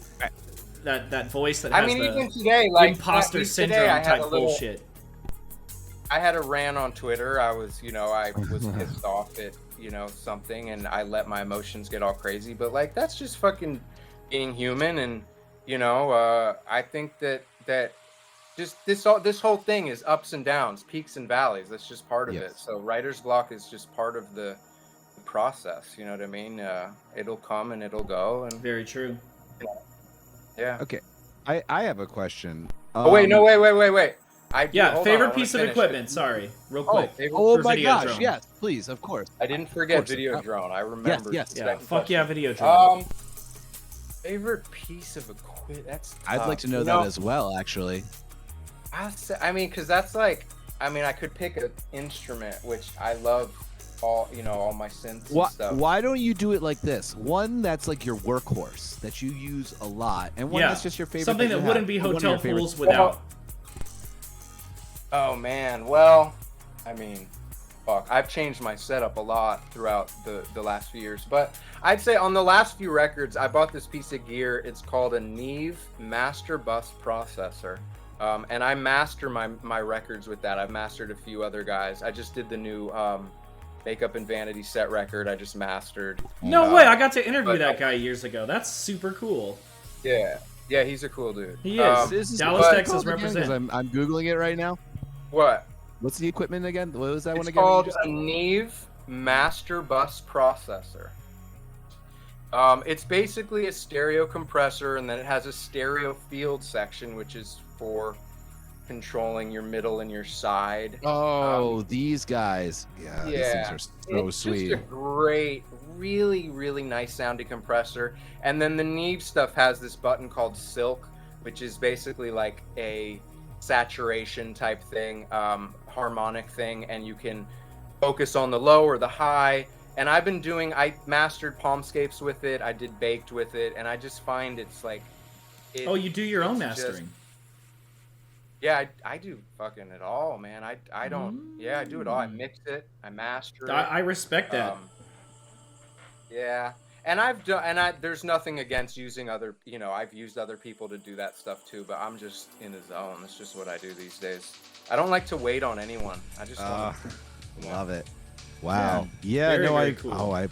that voice that has even today, like imposter syndrome today, type bullshit. I had a rant on Twitter. I was pissed off at something, and I let my emotions get all crazy. But like, that's just fucking being human, and I think that just this whole thing is ups and downs, peaks and valleys. That's just part of it. So writer's block is just part of the process. You know what I mean? It'll come and it'll go. And very true. Yeah. Okay, I have a question. Wait. Favorite piece of equipment. Sorry, real quick. Oh my Video gosh, drone. yes, please, of course. I didn't forget video drone. I remember. Yes. Yeah, fuck yeah, video drone. Favorite piece of equipment. That's tough. I'd like to know that as well, actually. Because that's like, I could pick an instrument, which I love all my synths and stuff. Why don't you do it like this? One that's like your workhorse that you use a lot, and one that's just your favorite. Something that wouldn't be Hotel Fools without. Oh man, well, fuck. I've changed my setup a lot throughout the last few years, but I'd say on the last few records, I bought this piece of gear. It's called a Neve Master Bus Processor. And I master my records with that. I've mastered a few other guys. I just did the new Makeup and Vanity set record. I just mastered. No way! I got to interview that guy years ago. That's super cool. Yeah, he's a cool dude. He is. Dallas, Texas represent. I'm googling it right now. What? What's the equipment again? What was that one again? It's called a Neve Master Bus Processor. It's basically a stereo compressor, and then it has a stereo field section, which is for controlling your middle and your side. Oh, these guys. Yeah, these things are so sweet. It's just a great, really, really nice sounding compressor. And then the Neve stuff has this button called Silk, which is basically like a saturation type thing, harmonic thing, and you can focus on the low or the high. And I mastered Palmscapes with it, I did Baked with it, and I just find it's like... you do your own mastering? I do fucking it all, man. I don't... Yeah, I do it all. I mix it, I master it. I respect that. Yeah. And there's nothing against using other... I've used other people to do that stuff too, but I'm just in the zone. That's just what I do these days. I don't like to wait on anyone. I just love it. Wow. Yeah, very cool.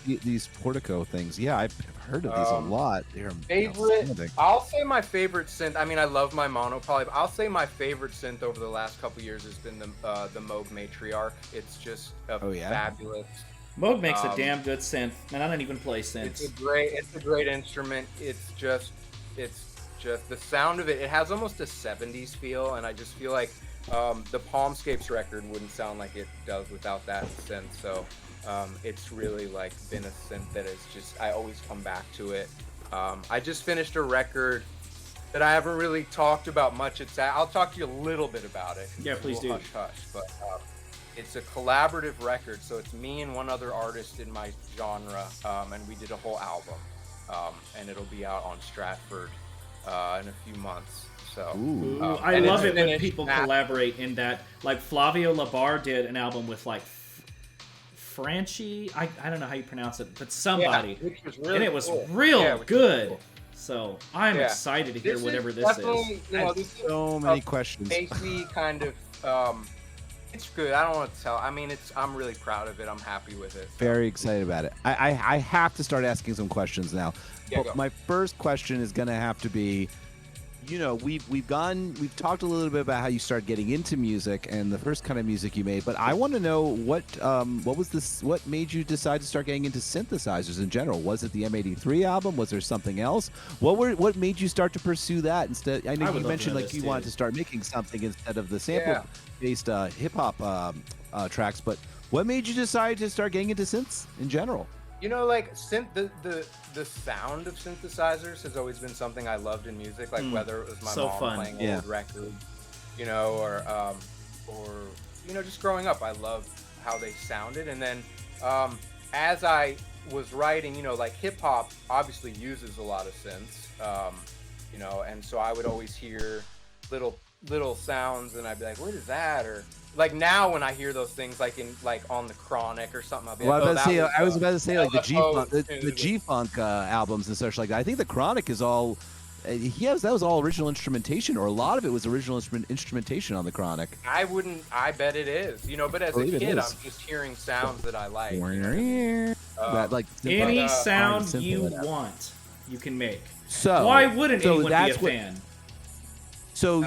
These Portico things. Yeah, I've heard of these a lot. They're favorite. I'll say my favorite synth. I love my mono poly, but I'll say my favorite synth over the last couple years has been the Moog Matriarch. It's just fabulous. Moog makes a damn good synth, and I don't even play synths. It's a great instrument. It's just the sound of it. It has almost a 70s feel, and I just feel like the Palmscapes record wouldn't sound like it does without that synth. So it's really like been a synth that is just, I always come back to it. I just finished a record that I haven't really talked about much. I'll talk to you a little bit about it. Yeah, please do. Hush hush, but it's a collaborative record, so it's me and one other artist in my genre, and we did a whole album, and it'll be out on Stratford in a few months. So I love it when people collaborate in that. Like Flavio Labar did an album with like Franchi. I don't know how you pronounce it, but somebody, which was really and it was cool. real good. Cool. So I'm Yeah. excited to hear whatever this is. You know, this is So many questions. Basically, kind of, it's good. I don't want to tell. I mean, I'm really proud of it. I'm happy with it. So. Very excited about it. I have to start asking some questions now. Yeah, But go. my first question is going to have to be, you know, we've talked a little bit about how you started getting into music and the first kind of music you made, but I want to know what made you decide to start getting into synthesizers in general? Was it the M83 album? Was there something else? What made you start to pursue that instead? I know you mentioned like you wanted to start making something instead of the sample-based hip hop tracks, but what made you decide to start getting into synths in general? You know, like the sound of synthesizers has always been something I loved in music. Like whether it was my mom playing old records, you know, or you know, just growing up, I loved how they sounded. And then as I was writing, you know, like hip hop obviously uses a lot of synths, you know, and so I would always hear little sounds, and I'd be like, "What is that?" Or like now when I hear those things, like in like on the Chronic or something, I'll be like, I was about to say like the the G-Funk albums and such like that. I think the Chronic is all. That was all original instrumentation, or a lot of it was original instrumentation on the Chronic. I bet it is, you know, but as a kid, I'm just hearing sounds that I like. That, like, any sound you want, you can make. So why wouldn't anyone be a fan? So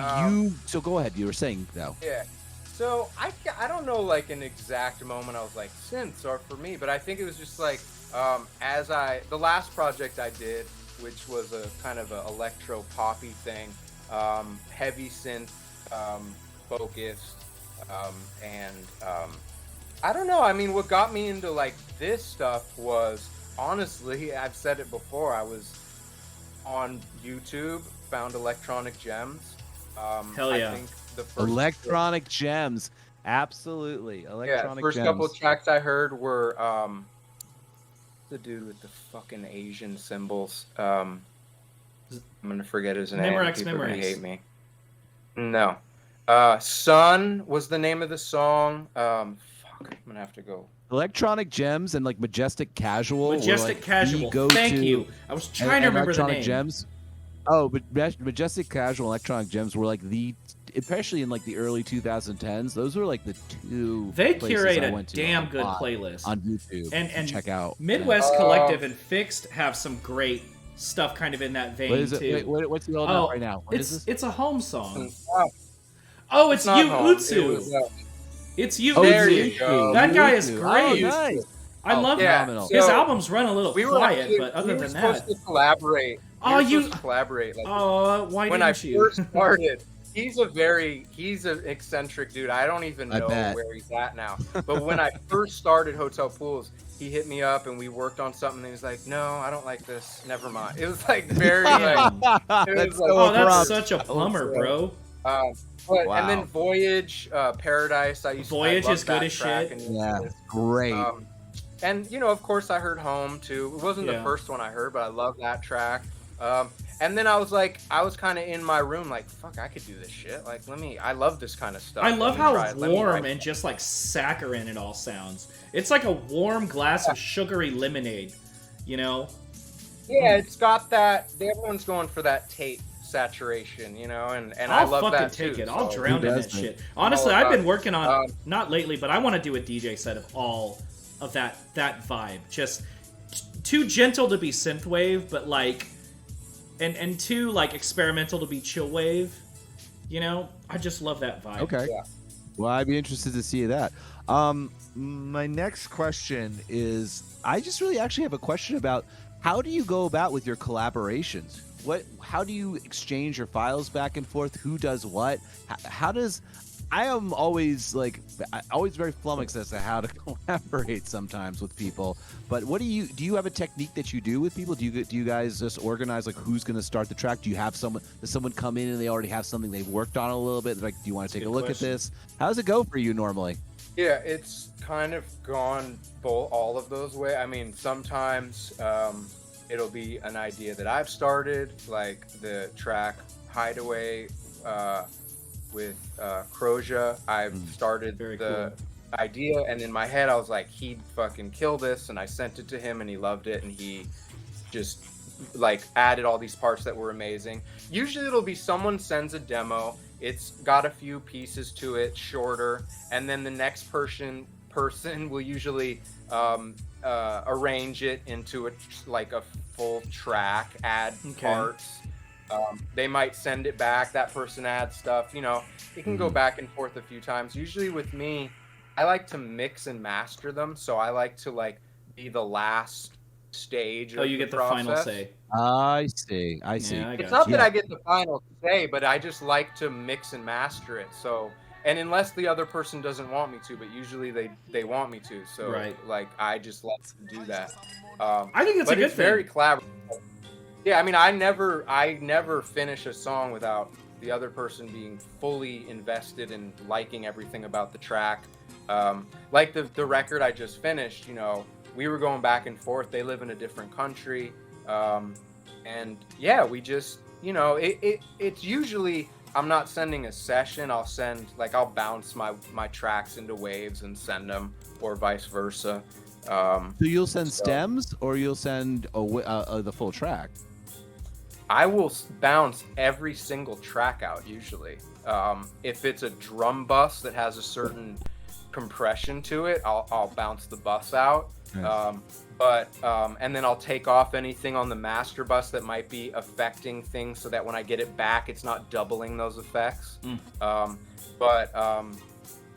so go ahead. You were saying though. Yeah. So I don't know like an exact moment I was like synths are for me, but I think it was just like the last project I did, which was a kind of a electro poppy thing, heavy synth focused, and I don't know. I mean, what got me into like this stuff was honestly, I've said it before. I was on YouTube, found Electronic Gems. Hell yeah! I think the first Electronic Gems, absolutely. First Gems. couple of tracks I heard were the dude with the fucking Asian symbols. I'm gonna forget his name. People are gonna hate me. No. Sun was the name of the song. I'm gonna have to go. Electronic Gems and like Majestic Casual. Majestic Casual. Thank you. I was trying to remember the name. Gems. Oh, but Majestic Casual, Electronic Gems were like especially in like the early 2010s. Those were like the two. They curate a damn good playlist on YouTube. And check out Midwest Collective and Fixed have some great stuff kind of in that vein too. What's the old one right now? It's a home song. Oh, it's Uutsu. It's you. There you go. That guy is great. Oh, nice. I love phenomenal. His albums run a little quiet, but other than that, supposed to collaborate. Collaborate. Like, why when didn't you? When I first started, he's an eccentric dude. I don't even know where he's at now. But when I first started Hotel Pools, he hit me up and we worked on something. And he was like, "No, I don't like this. Never mind." It was like very like, that's such a bummer, bro. And then Voyage, Paradise. Voyage is good as shit. Yeah, great. And you know, of course, I heard Home too. It wasn't the first one I heard, but I love that track. And then I was kind of in my room, like, fuck, I could do this shit. Like, I love this kind of stuff. I love how warm and just like saccharine it all sounds. It's like a warm glass of sugary lemonade, you know? Yeah, it's got that. Everyone's going for that tape saturation, you know, and I love that too. I'll fucking take it. I'll drown in that shit. Honestly, I've been working on not lately, but I want to do a DJ set of all of that vibe. Just too gentle to be synthwave, but like, and too like experimental to be chillwave. You know, I just love that vibe. Okay. Yeah. Well, I'd be interested to see that. My next question is, I just really actually have a question about how do you go about with your collaborations? How do you exchange your files back and forth? Who does what? I am always very flummoxed as to how to collaborate sometimes with people. But do you have a technique that you do with people? Do you guys just organize like who's going to start the track? Do you have does someone come in and they already have something they've worked on a little bit? Like, do you want to take a look at this? How does it go for you normally? Yeah, it's kind of gone all of those ways. I mean, sometimes it'll be an idea that I've started, like the track Hideaway with Croja. I've started idea, and in my head I was like, he'd fucking kill this, and I sent it to him and he loved it, and he just like added all these parts that were amazing. Usually it'll be someone sends a demo, it's got a few pieces to it, shorter, and then the next person will usually arrange it into a full track, add parts. They might send it back, that person adds stuff, you know, it can go back and forth a few times. Usually with me, I like to mix and master them, so I like to like be the last stage of you get the process. final say. I see. Yeah, it's not that I get the final say, but I just like to mix and master it. So, and unless the other person doesn't want me to, but usually they want me to, so like I just like to do that. I think it's a good thing. Very collaborative. Yeah, I mean, I never finish a song without the other person being fully invested in liking everything about the track. Like the record I just finished, you know, we were going back and forth. They live in a different country. And yeah, we just, it's usually, I'm not sending a session. I'll bounce my tracks into waves and send them, or vice versa. So you'll send stems, or you'll send the full track? I will bounce every single track out usually. If it's a drum bus that has a certain compression to it, I'll bounce the bus out. Nice. And then I'll take off anything on the master bus that might be affecting things, so that when I get it back, it's not doubling those effects. But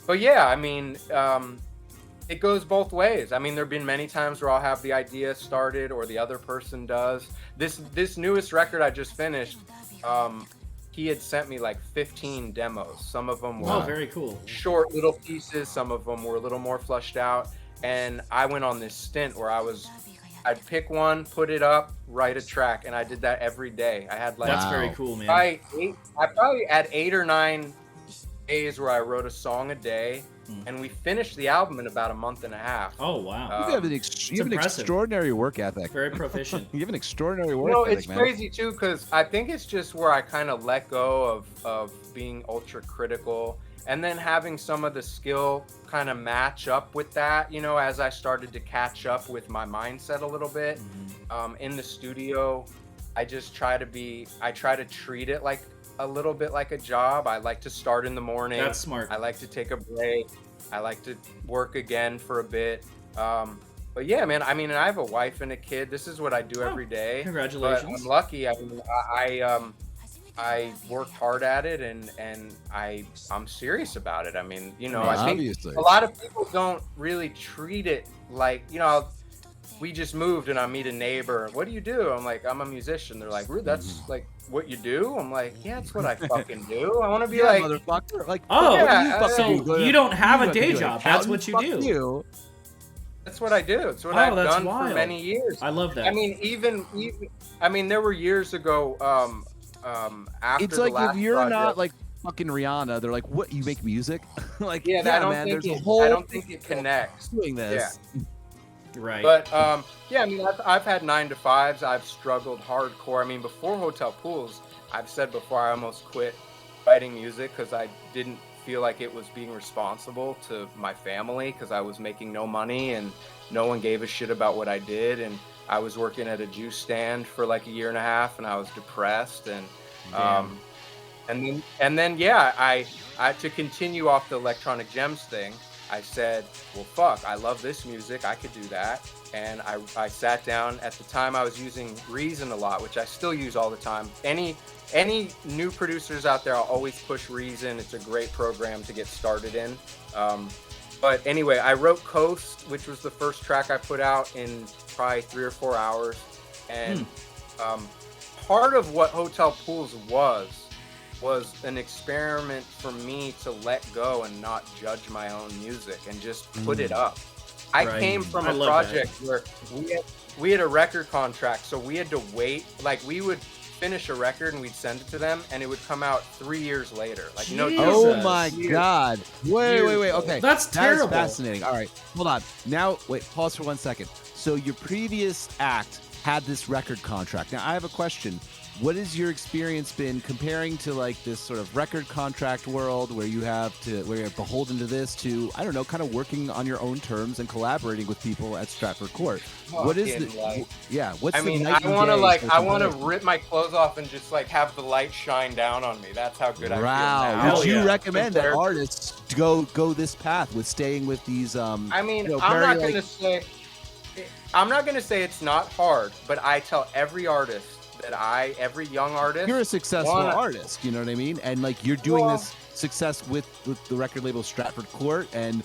yeah, I mean, it goes both ways. I mean, there've been many times where I'll have the idea started, or the other person does. This newest record I just finished, he had sent me like 15 demos. Some of them were very cool, short little pieces. Some of them were a little more fleshed out. And I went on this stint where I'd pick one, put it up, write a track, and I did that every day. I had like that's very cool, man. I probably had 8 or 9 days where I wrote a song a day, and we finished the album in about a month and a half. Oh wow! You have an extraordinary work ethic. Very proficient. You have an extraordinary work ethic, it's crazy too, because I think it's just where I kind of let go of being ultra critical. And then having some of the skill kind of match up with that, as I started to catch up with my mindset a little bit. In the studio, I try to treat it like a little bit like a job. I like to start in the morning. That's smart. I like to take a break. I like to work again for a bit. But yeah, man, I mean, I have a wife and a kid. This is what I do every day. Congratulations. But I'm lucky. I mean, I worked hard at it, and I'm serious about it. I mean, I think a lot of people don't really treat it like, we just moved and I meet a neighbor. What do you do? I'm like, I'm a musician. They're like, that's like what you do? I'm like, yeah, that's what I fucking do. I want to be like, motherfucker. Like, so you don't have a day job. That's what you do. That's what I do. It's what I've done wild. For many years. I love that. I mean, even there were years ago, after it's like, if you're project, not like fucking Rihanna, they're like, what, you make music? Like, yeah, yeah, I don't man, think there's a whole I don't think it connects doing this. Yeah. Right. But yeah, I mean, I've had 9 to 5s. I've struggled hardcore. I mean, before Hotel Pools, I've said before, I almost quit writing music because I didn't feel like it was being responsible to my family, because I was making no money and no one gave a shit about what I did. And I was working at a juice stand for like a year and a half, and I was depressed. And then yeah, I to continue off the electronic gems thing, I said, well, fuck, I love this music. I could do that. And I sat down. At the time, I was using Reason a lot, which I still use all the time. Any new producers out there, I'll always push Reason. It's a great program to get started in. But anyway, I wrote Coast, which was the first track I put out in probably 3 or 4 hours. And part of what Hotel Pools was an experiment for me to let go and not judge my own music and just put it up. I came from a project where we had a record contract, so we had to wait. Like, we would finish a record and we'd send it to them, and it would come out 3 years later. Like, oh my God. Wait. Okay. That's terrible. That is fascinating. All right. Hold on. Now, wait, pause for 1 second. So your previous act had this record contract. Now, I have a question. What has your experience been comparing to like this sort of record contract world where you're beholden to this, to, I don't know, kind of working on your own terms and collaborating with people at Stratford Ct? What is the what's I the mean, night I want to rip my clothes off and just like have the light shine down on me. That's how good I feel now. Would you recommend that artists go this path with staying with these I mean, I'm not going to say it's not hard, but I tell every artist every young artist, you're a successful artist, you know what I mean? And like, you're doing this success with the record label Stratford Ct, and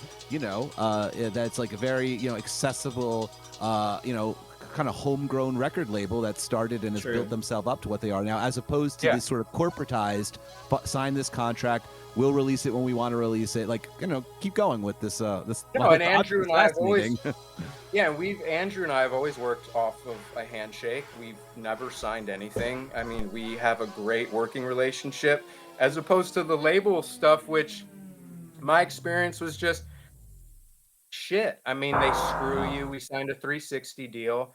that's like a very accessible kind of homegrown record label that started and has built themselves up to what they are now, as opposed to this sort of corporatized, sign this contract, we'll release it when we want to release it. Like, keep going with this. And Andrew and I have always, Andrew and I have always worked off of a handshake. We've never signed anything. I mean, we have a great working relationship, as opposed to the label stuff, which my experience was just, Shit. I mean, they screw you. We signed a 360 deal.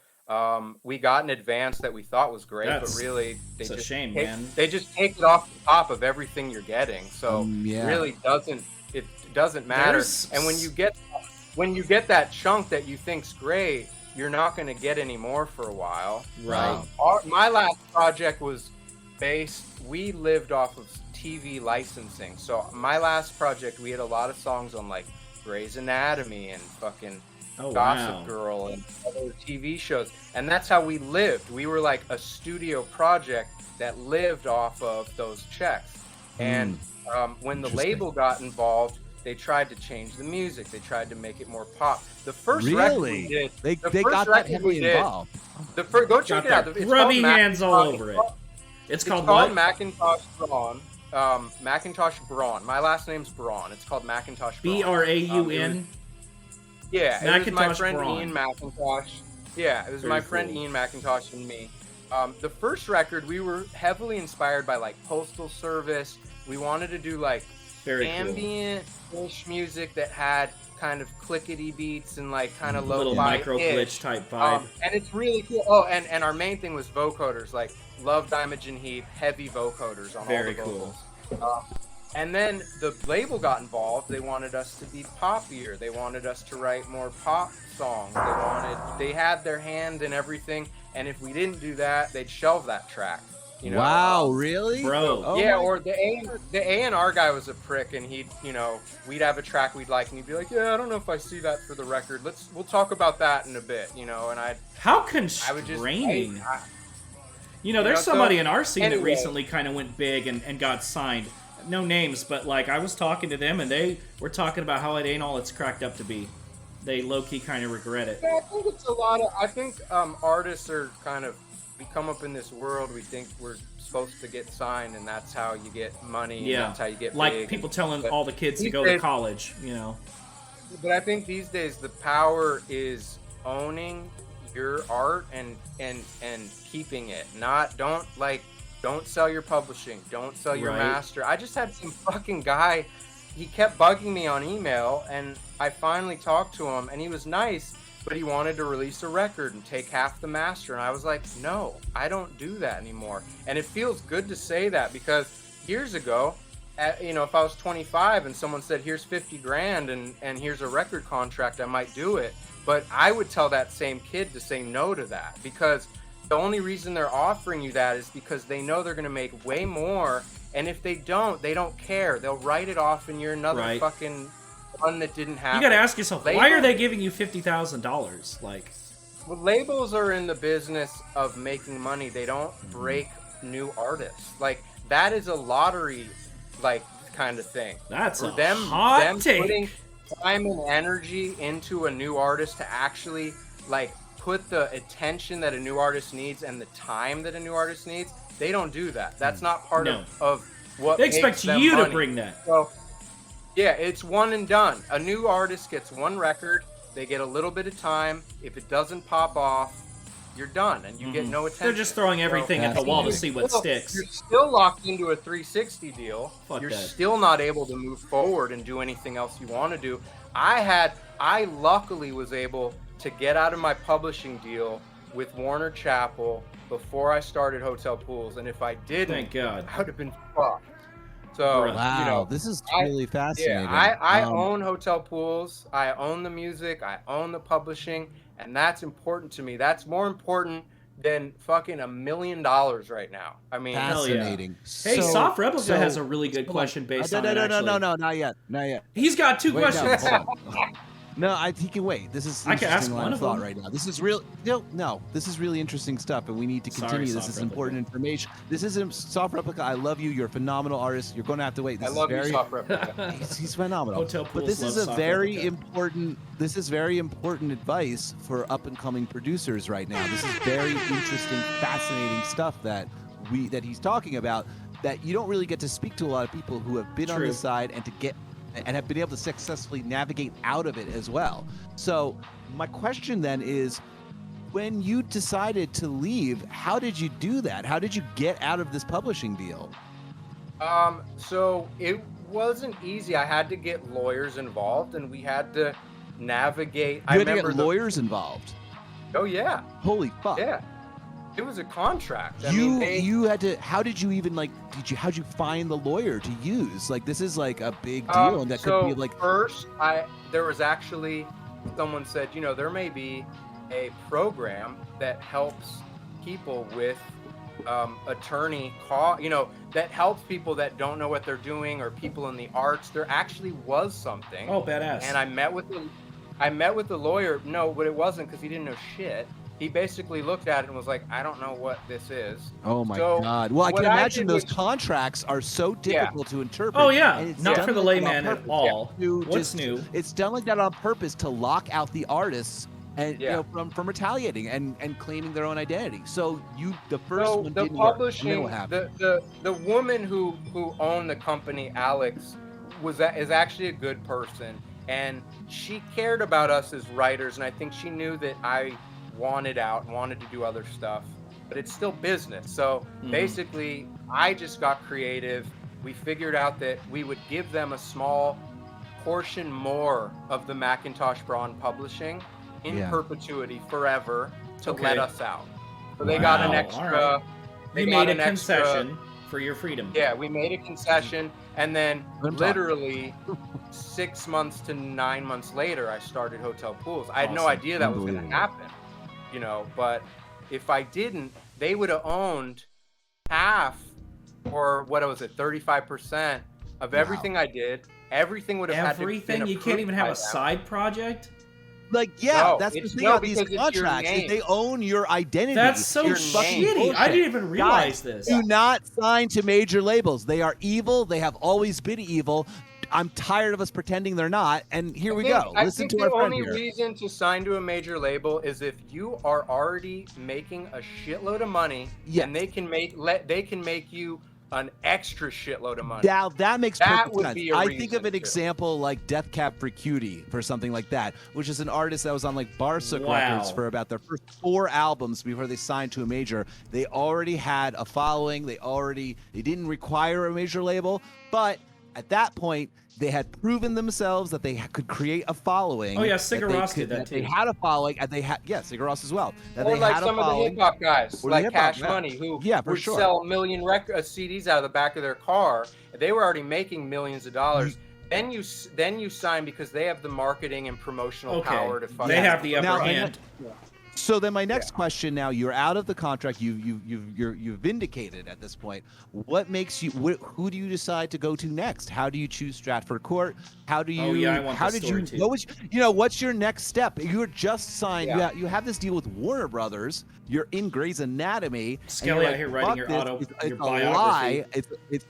We got an advance that we thought was great, but really it's a shame, man. they just take it off the top of everything you're getting. So Yeah. really doesn't matter. And when you get that chunk that you think's great, you're not going to get any more for a while. Right. My last project was we lived off of TV licensing. So my last project, we had a lot of songs on like Grey's Anatomy and fucking Gossip Girl and other TV shows. And that's how we lived. We were like a studio project that lived off of those checks. And when the label got involved, they tried to change the music. They tried to make it more pop. The first record we did, they got that heavily involved. Go check it out. It's grubby hands all over it. It's called what? Mackintosh Braun. Mackintosh Braun. My last name's Braun. It's called Mackintosh Braun. Braun. Yeah, it was my friend Braun. Ian Mackintosh. Yeah, it was my friend Ian Mackintosh and me. The first record, we were heavily inspired by like Postal Service. We wanted to do like ambient-ish music that had kind of clickety beats and like kind of low little micro glitch type vibe. And it's really cool. Oh, and our main thing was vocoders, like Love, Imogen Heap, heavy vocoders on all the vocals. Cool. And then the label got involved. They wanted us to be poppier. They wanted us to write more pop songs. They had their hand in everything. And if we didn't do that, they'd shelve that track. You know? Wow, really? Bro. Yeah, or the A&R guy was a prick, and we'd have a track we'd like, and he'd be like, yeah, I don't know if I see that for the record. We'll talk about that in a bit, and how constraining. There's somebody in our scene that recently kind of went big and got signed. No names, but like I was talking to them, and they were talking about how it ain't all it's cracked up to be. They low-key kind of regret it. Yeah, I think it's I think artists are kind of, we come up in this world, we think we're supposed to get signed, and that's how you get money, and that's how you get like big. People telling all the kids to go to college, But I think these days the power is owning your art and keeping it. Don't sell your publishing, don't sell your master. I just had some fucking guy, he kept bugging me on email, and I finally talked to him, and he was nice, but he wanted to release a record and take half the master, and I was like, no, I don't do that anymore. And it feels good to say that, because years ago, if I was 25 and someone said, here's 50 grand and here's a record contract, I might do it. But I would tell that same kid to say no to that, because the only reason they're offering you that is because they know they're going to make way more, and if they don't care. They'll write it off, and you're another fucking one that didn't happen. You got to ask yourself, why are they giving you $50,000? Well, labels are in the business of making money. They don't break new artists. Like, that is a lottery, kind of thing. That's for them take. Putting time and energy into a new artist to actually put the attention that a new artist needs and the time that a new artist needs. They don't do that. That's not part of what they expect you to bring that. So, yeah, it's one and done. A new artist gets one record. They get a little bit of time. If it doesn't pop off, you're done, and you get no attention. They're just throwing everything at the wall to see what sticks. You're still locked into a 360 deal. You're still not able to move forward and do anything else you want to do. I luckily was able to get out of my publishing deal with Warner Chappell before I started Hotel Pools, and if I didn't, thank God, I would have been fucked. So, wow, this is really fascinating. Yeah, I own Hotel Pools. I own the music. I own the publishing, and that's important to me. That's more important than fucking $1 million right now. I mean, fascinating. Yeah. Hey, Soft Replica has a really good question based on it. No, not yet. He's got two questions. No, he can wait. This is I can ask one of them right now. This is real. No, this is really interesting stuff, and we need to continue. This is important information. This isn't Soft Replica. I love you. You're a phenomenal artist. You're going to have to wait. I love you, Soft Replica. He's phenomenal. Hotel Pools but this is a Soft very Replica. important. This is very important advice for up and coming producers right now. This is very interesting, fascinating stuff that he's talking about. That you don't really get to speak to a lot of people who have been on this side and have been able to successfully navigate out of it as well. So my question then is, when you decided to leave, how did you do that? How did you get out of this publishing deal? So it wasn't easy. I had to get lawyers involved, and we had to navigate. You I had to remember get lawyers involved. Oh yeah, Holy fuck. yeah. It was a contract. You had to. How did you even like? How'd you find the lawyer to use? Like, this is like a big deal, and that could be like. First, there was actually someone said, there may be a program that helps people with attorney that helps people that don't know what they're doing, or people in the arts. There actually was something. Oh, badass. And I met with the lawyer. No, but it wasn't, because he didn't know shit. He basically looked at it and was like, I don't know what this is. Oh my God. Well, I can imagine those contracts are so difficult to interpret. Oh yeah, not for the layman at all. What's new? It's done like that on purpose to lock out the artists and from retaliating and claiming their own identity. So the first one didn't publishing, work. And then what happened? The woman who owned the company, Alex, is actually a good person, and she cared about us as writers, and I think she knew that I wanted out and wanted to do other stuff, but it's still business. So basically, I just got creative. We figured out that we would give them a small portion more of the Mackintosh Braun publishing in perpetuity forever to let us out. So they got an extra. Right. They made a concession for your freedom. Yeah, we made a concession, and then literally 6 months to 9 months later, I started Hotel Pools. I had no idea that was going to happen. But if I didn't, they would have owned half, or what was it, 35% of everything I did. Everything would have had to be everything. You can't even have a side project. Like, that's the thing about these contracts. Is they own your identity. That's so shitty. I didn't even realize this. Do not sign to major labels. They are evil. They have always been evil. I'm tired of us pretending they're not, and here we go. Listen to our friend here. The only reason to sign to a major label is if you are already making a shitload of money, and they can make you an extra shitload of money. Now that makes perfect sense. I think of an example like Death Cab for Cutie for something like that, which is an artist that was on like Barsook Records for about their first 4 albums before they signed to a major. They already had a following. They didn't require a major label, but at that point, they had proven themselves that they could create a following. Oh yeah, Sigur Rós did that too. They had a following, and they had Sigur Rós as well. Or like some of the hip hop guys, like Cash Money, who would sell million CDs out of the back of their car. They were already making millions of dollars. Then you sign because they have the marketing and promotional power to. They have the upper hand. So then my next question, now you're out of the contract, you're vindicated at this point. What makes you, who do you decide to go to next? How do you choose Stratford Court? How do you, what's your next step? You're just signed, you have this deal with Warner Brothers, you're in Grey's Anatomy. Skelly out here writing your biography. lie.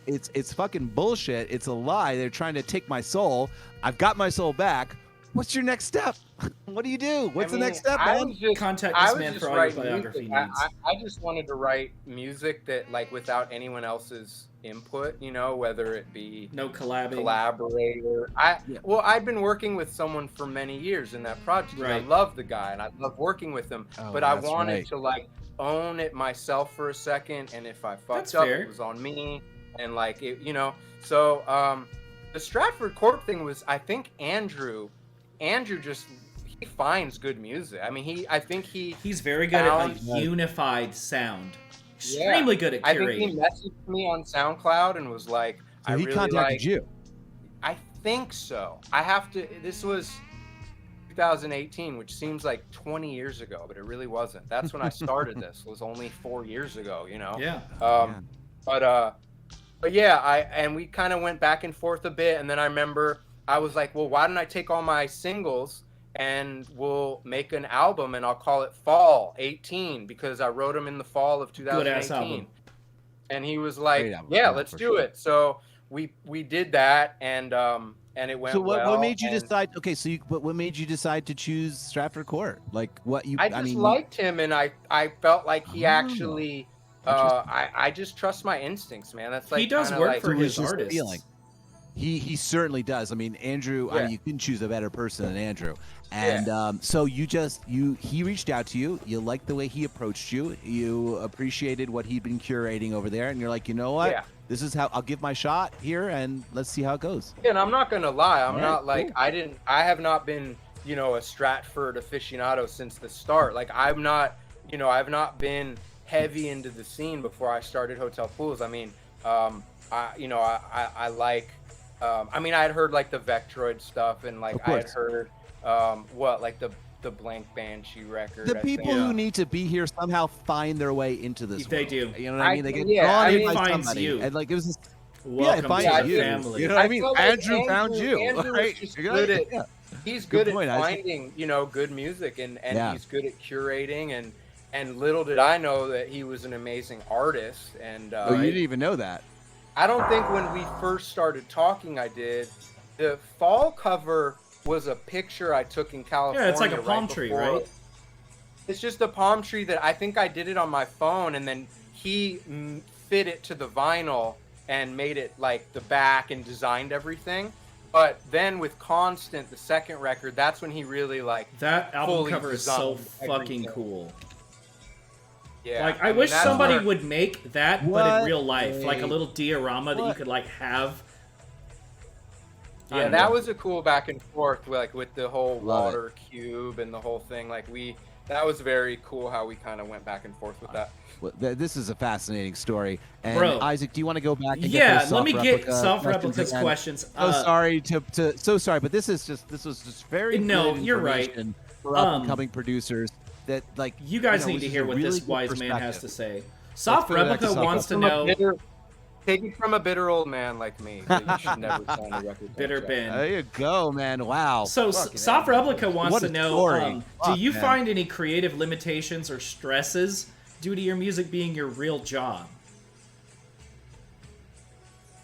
It's fucking bullshit. It's a lie. They're trying to take my soul. I've got my soul back. What's your next step? What do you do? What's the next step, man? Contact this man for all your biography needs. I just wanted to write music that, like, without anyone else's input, whether it be collaborator. I've been working with someone for many years in that project. Right. I love the guy and I love working with him, but I wanted to like own it myself for a second, and if I fucked up, it was on me, and like it, So the Stratford Court thing was, I think Andrew just, he finds good music. I mean, he's very good at a unified sound. Extremely good at curating. I think he messaged me on SoundCloud and was like, so he contacted you. I think so. This was 2018, which seems like 20 years ago, but it really wasn't. That's when I started this. It was only 4 years ago, Yeah. But yeah, and we kind of went back and forth a bit, and then I remember I was like, well, why don't I take all my singles and we'll make an album, and I'll call it Fall 18, because I wrote them in the fall of 2018. And he was like, yeah, let's do it. So we did that, and it went well. So what made you decide? Okay, so what made you decide to choose Stratford Court? Like what you? I just liked him, and I felt like he actually. I just trust my instincts, man. That's like he does work for his artists. Feeling. He certainly does. I mean, Andrew. I mean, you couldn't choose a better person than Andrew. And so he reached out to you. You liked the way he approached you. You appreciated what he'd been curating over there, and you're like, you know what? Yeah. This is how I'll give my shot here, and let's see how it goes. And I'm not gonna lie. I'm not like I have not been a Stratford aficionado since the start. Like I've not been heavy into the scene before I started Hotel Pools. I mean, I like, I mean, I had heard like the Vectroid stuff, and like I had heard, like the Blank Banshee record. The people who need to be here somehow find their way into this. They world. do. You know what I mean? They get drawn in by somebody, and like it was just. Welcome to the family. You know what I mean? Andrew found you. Andrew Right? is good at, he's good at finding, good music, and he's good at curating, and little did I know that he was an amazing artist. And you didn't even know that. I don't think when we first started talking, I did. The fall cover was a picture I took in California. Yeah, it's like a palm tree, right? It's just a palm tree that I think I did it on my phone, and then he fit it to the vinyl and made it like the back and designed everything. But then with Constant, the second record, that's when he really like that album cover is so fucking cool. Yeah, like I wish somebody would make that, but in real life, like a little diorama that you could like have. Yeah, that was a cool back and forth, like with the whole water cube and the whole thing. Like that was very cool how we kind of went back and forth with that. Well, this is a fascinating story. And Bro, Isaac, do you want to go back and get those let me get Soft Replica's questions. So sorry, but this was just very good you're right. For up-and-coming producers that like you guys need to hear what this wise man has to say. Soft Replica wants to know. Take it from a bitter old man like me. So you should never sign a record. Bitter Ben. There you go, man. Wow. So Soft Replica wants to know, do you find any creative limitations or stresses due to your music being your real job?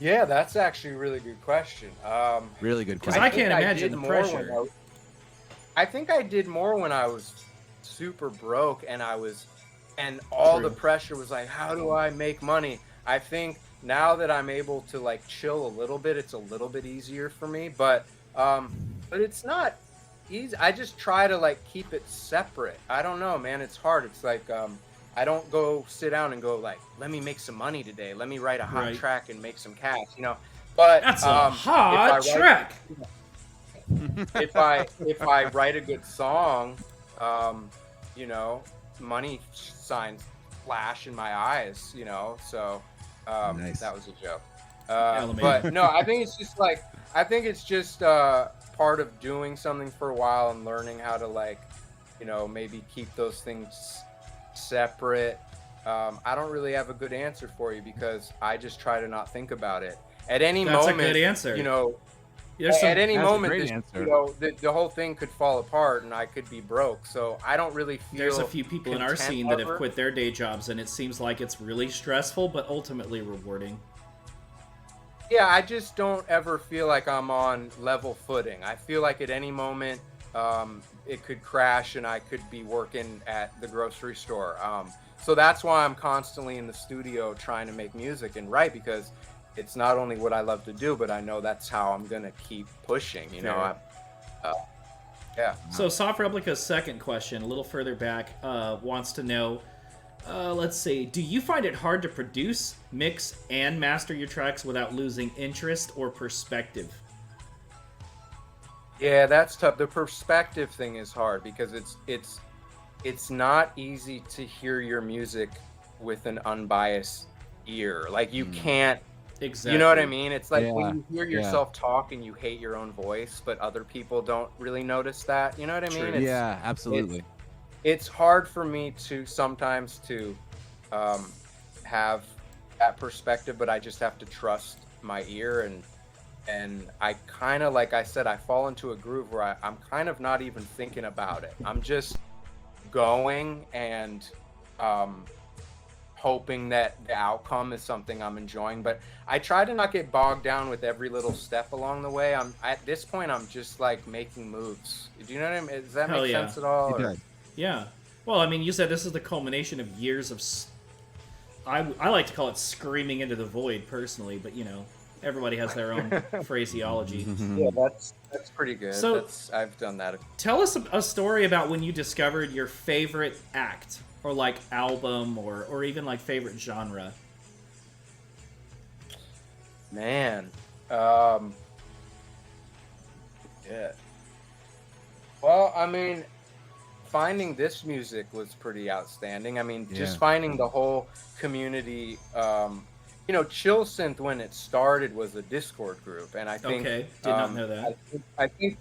Yeah, that's actually a really good question. Really good question. Because I can't imagine the pressure. I think I did more when I was super broke, and all the pressure was like, how do I make money? I think now that I'm able to like chill a little bit, it's a little bit easier for me, but it's not easy. I just try to like keep it separate. I don't know, man. It's hard. It's like, I don't go sit down and go like, let me make some money today. Let me write a hot track and make some cash, but that's a hot track. If I write a good song, money signs flash in my eyes, so nice. That was a joke. But no, I think it's just part of doing something for a while and learning how to like, maybe keep those things separate. I don't really have a good answer for you because I just try to not think about it. At any moment, that's a good answer. At any moment, the whole thing could fall apart and I could be broke. So I don't really feel. There's a few people in our scene that have quit their day jobs, and it seems like it's really stressful, but ultimately rewarding. Yeah, I just don't ever feel like I'm on level footing. I feel like at any moment it could crash and I could be working at the grocery store. So that's why I'm constantly in the studio trying to make music and write, because it's not only what I love to do, but I know that's how I'm going to keep pushing, Yeah. So Soft Replica's second question, a little further back, wants to know, let's see, do you find it hard to produce, mix, and master your tracks without losing interest or perspective? Yeah, that's tough. The perspective thing is hard because it's not easy to hear your music with an unbiased ear. Like you can't. Exactly. You know what I mean? It's like when you hear yourself talk and you hate your own voice, but other people don't really notice that. You know what I mean? Yeah, absolutely. It's hard for me to sometimes to have that perspective, but I just have to trust my ear, and I kind of, like I said, I fall into a groove where I'm kind of not even thinking about it. I'm just going and hoping that the outcome is something I'm enjoying, but I try to not get bogged down with every little step along the way. At this point, I'm just like making moves. Do you know what I mean? Does that make sense at all? Yeah. Well, I mean, you said this is the culmination of years of. I like to call it screaming into the void personally, but everybody has their own phraseology. Yeah, that's pretty good. So I've done that. Tell us a story about when you discovered your favorite act, or like album, or even like favorite genre. Man, yeah. Well, I mean, finding this music was pretty outstanding. I mean, just finding the whole community. Chillsynth when it started was a Discord group, and I think did not know that. I think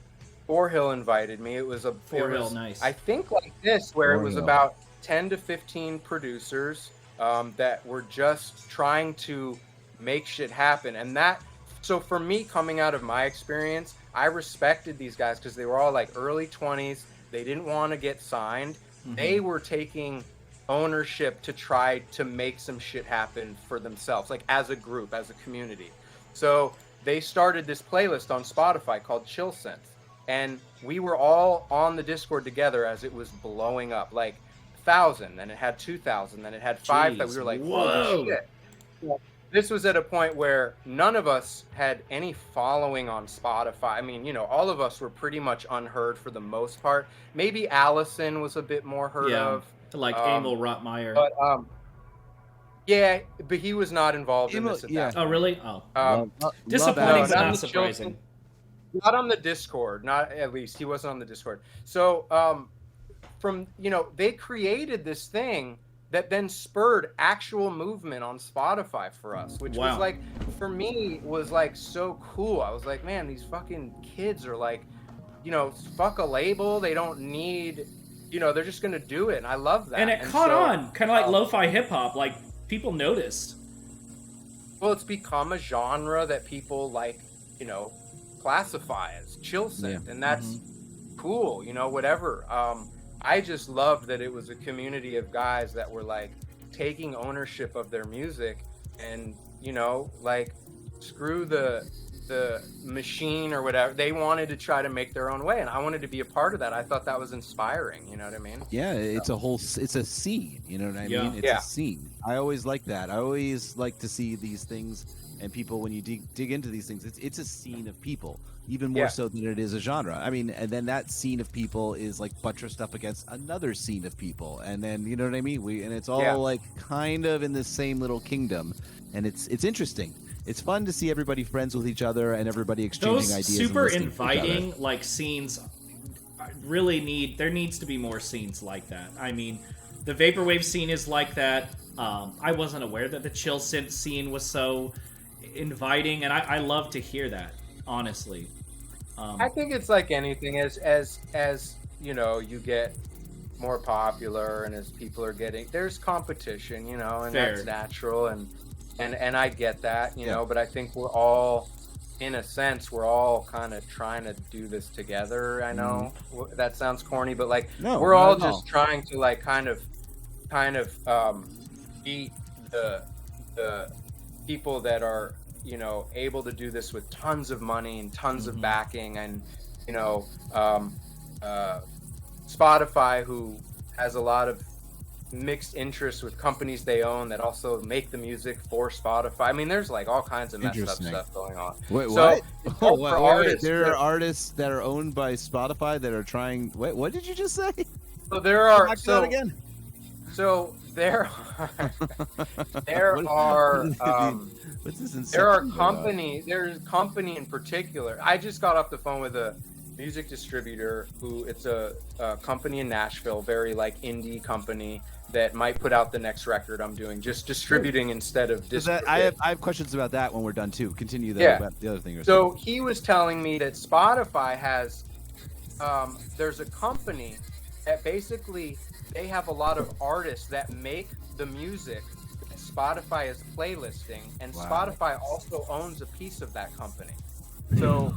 Hill invited me. It was Hill, nice. I think like this, where it was about 10 to 15 producers that were just trying to make shit happen, and that. So for me, coming out of my experience, I respected these guys because they were all like early 20s. They didn't want to get signed. Mm-hmm. They were taking ownership to try to make some shit happen for themselves, like as a group, as a community. So they started this playlist on Spotify called Chillsynth, and we were all on the Discord together as it was blowing up, like 1,000, then it had 2,000, then it had 5,000. We were like, whoa, shit. This was at a point where none of us had any following on Spotify. I mean, all of us were pretty much unheard for the most part. Maybe Allison was a bit more heard of. Like Emil Rottmeyer. But he was not involved in this at that point. Oh, really? Oh. Disappointing, but not surprising. Not on the Discord. Not at least. He wasn't on the Discord. So, they created this thing that then spurred actual movement on Spotify for us, which was like, for me, was like so cool. I was like, man, these fucking kids are like, fuck a label. They don't need, they're just going to do it. And I love that. And it caught on, kind of like lo-fi hip hop. Like, people noticed. Well, it's become a genre that people like, classify as chillsynth. And that's cool, whatever. I just loved that it was a community of guys that were like taking ownership of their music and, like screw the machine or whatever. They wanted to try to make their own way, and I wanted to be a part of that. I thought that was inspiring, you know what I mean? Yeah, it's it's a scene, you know what I mean? It's a scene. I always like that. I always like to see these things and people, when you dig into these things, it's a scene of people. Even more so than it is a genre. I mean, and then that scene of people is like buttressed up against another scene of people, and then you know what I mean. And it's all like kind of in the same little kingdom, and it's interesting. It's fun to see everybody friends with each other and everybody exchanging ideas. Those super inviting like scenes really there needs to be more scenes like that. I mean, the vaporwave scene is like that. I wasn't aware that the chill synth scene was so inviting, and I love to hear that. Honestly, I think it's like anything. As you get more popular, and as people are there's competition, and that's natural, and I get that, know. But I think we're all, in a sense, kind of trying to do this together. I know that sounds corny, but like we're all just trying to like kind of beat the people that are able to do this with tons of money and tons of backing, and Spotify, who has a lot of mixed interests with companies they own that also make the music for Spotify. I mean, there's like all kinds of messed up stuff going on. Wait, what? Wait. There are artists that are owned by Spotify that are trying. Wait, what did you just say? So there are. That again. So there are. What's this? There's a company in particular. I just got off the phone with a music distributor who it's a company in Nashville, very like indie company that might put out the next record I'm doing, just distributing instead of distributing. I have questions about that when we're done too. Continue about the other thing. So he was telling me that Spotify has there's a company that basically they have a lot of artists that make the music Spotify is playlisting, and Spotify also owns a piece of that company. So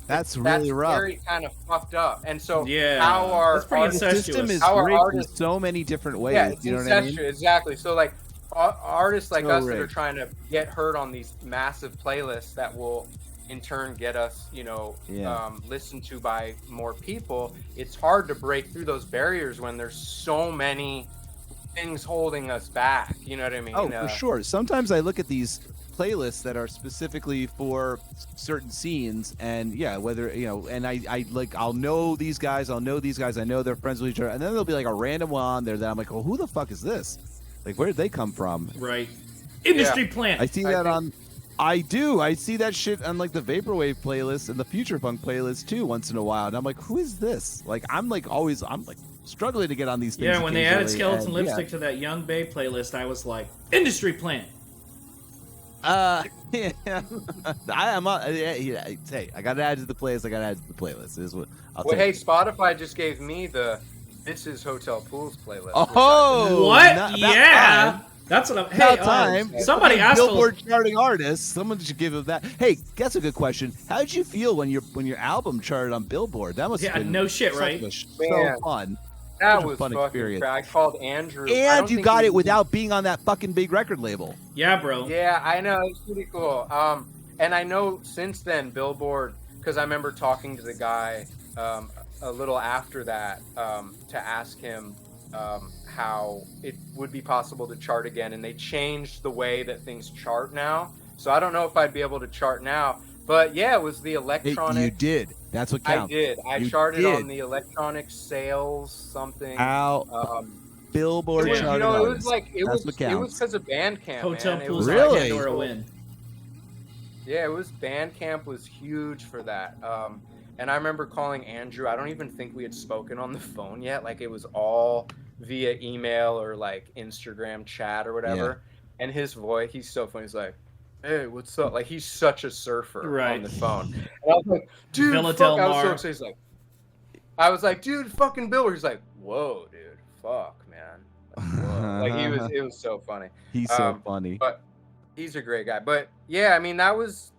that's really rough. Very kind of fucked up. And so how our system is rigged in so many different ways. Yeah, it's you know what I mean? Exactly. So like artists like us that are trying to get heard on these massive playlists that will in turn get us, listened to by more people. It's hard to break through those barriers when there's so many things holding us back, you know what I mean? Oh, for sure. Sometimes I look at these playlists that are specifically for certain scenes, and whether and I like I'll know these guys, I know they're friends with each other, and then there'll be like a random one on there that I'm like, oh, who the fuck is this? Like, where did they come from? Right. Industry plant. I see that on I do. I see that shit on like the vaporwave playlist and the future funk playlist too once in a while, and I'm like, who is this? Like, I'm like struggling to get on these things. Yeah, when they added Skeleton and, Lipstick to that Young Bae playlist, I was like, industry plant. Yeah. Hey, I got to add to the playlist. This is what I'll Well, take. hey, Spotify just gave me the This Is Hotel Pools playlist. Oh, what? Yeah. That's what I'm. Hey, somebody asked Billboard charting artists. Someone should give him that. Hey, that's a good question. How did you feel when your album charted on Billboard? That must have been no shit, right? So fun. That was a fun fucking experience. I called Andrew. And you got it without being on that fucking big record label. Yeah, bro. Yeah, I know. It's pretty cool. And I know since then Billboard, because I remember talking to the guy a little after that to ask him how it would be possible to chart again, and they changed the way that things chart now. So I don't know if I'd be able to chart now. But yeah, it was the electronic. You did. That's what counts. I did. I charted on the electronic sales something. Billboard charted. You know, it was like it was counts. because of Bandcamp. Hotel man. Pools really? Pandora win. Yeah, it was Bandcamp was huge for that. And I remember calling Andrew. I don't even think we had spoken on the phone yet. Like it was all via email or like Instagram chat or whatever. Yeah. And his voice, he's so funny. He's like, "Hey, what's up?" Like he's such a surfer on the phone. And I was like, "Dude, fuck." I was so excited. He's like, I was like, "Dude, fucking Billboard." He's like, "Whoa, dude, fuck, man." Like, whoa. Like it was so funny. He's so funny. But he's a great guy. But yeah, I mean that was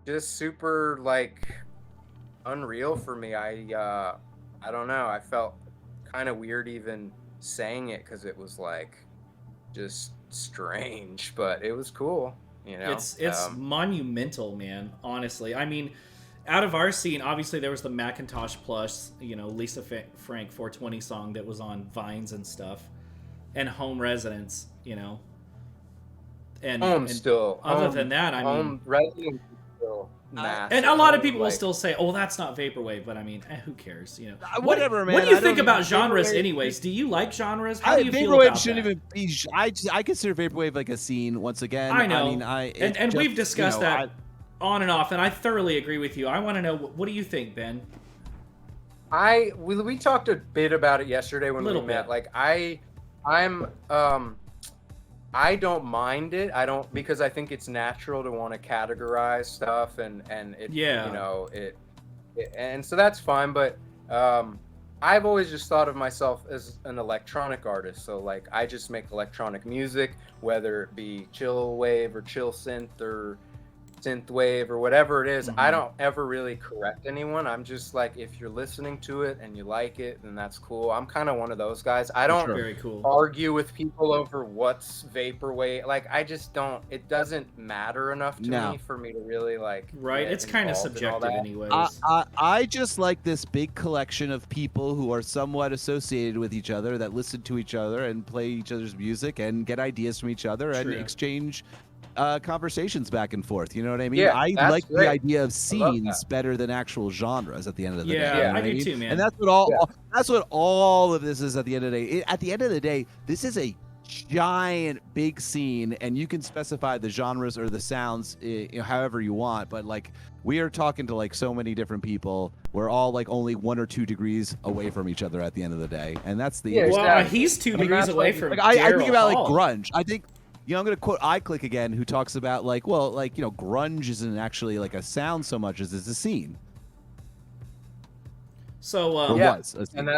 just super like unreal for me. I don't know. I felt kind of weird even saying it because it was like just strange, but it was cool. You know, it's monumental, man. Honestly, I mean, out of our scene, obviously there was the Mackintosh Plus, Lisa Frank 420 song that was on Vines and stuff, and Home Residence, and Home still. Other than that, I mean, Home Residence is still massive. And a lot of people will still say, "Oh, that's not vaporwave," but I mean, who cares? Whatever, man. What do you think about genres, anyways? Do you like genres? How do you feel about that? Shouldn't even be. I consider vaporwave like a scene. Once again, I know. I mean, and we've discussed that on and off, and I thoroughly agree with you. I want to know, what do you think, Ben? We talked a bit about it yesterday when we met. Like I don't mind it. I don't, because I think it's natural to want to categorize stuff and it, and so that's fine. But I've always just thought of myself as an electronic artist. So like I just make electronic music, whether it be chill wave or chill synth or synthwave or whatever it is. I don't ever really correct anyone. I'm just like, if you're listening to it and you like it, then that's cool. I'm kind of one of those guys. I don't argue with people over what's vaporwave. Like I just don't. It doesn't matter enough to me for me to really like. Right. It's kind of subjective, anyways. I just like this big collection of people who are somewhat associated with each other, that listen to each other and play each other's music and get ideas from each other and exchange conversations back and forth. You know what I mean? Yeah, I like the idea of scenes better than actual genres at the end of the day. Yeah, I do too, man. And that's what all of this is at the end of the day. At the end of the day, this is a giant big scene, and you can specify the genres or the sounds however you want, but like we are talking to like so many different people. We're all like only 1 or 2 degrees away from each other at the end of the day, and that's the he's 2 degrees away from I think about like grunge. I think I'm going to quote iClick again, who talks about grunge isn't actually like a sound so much as it's a scene. So and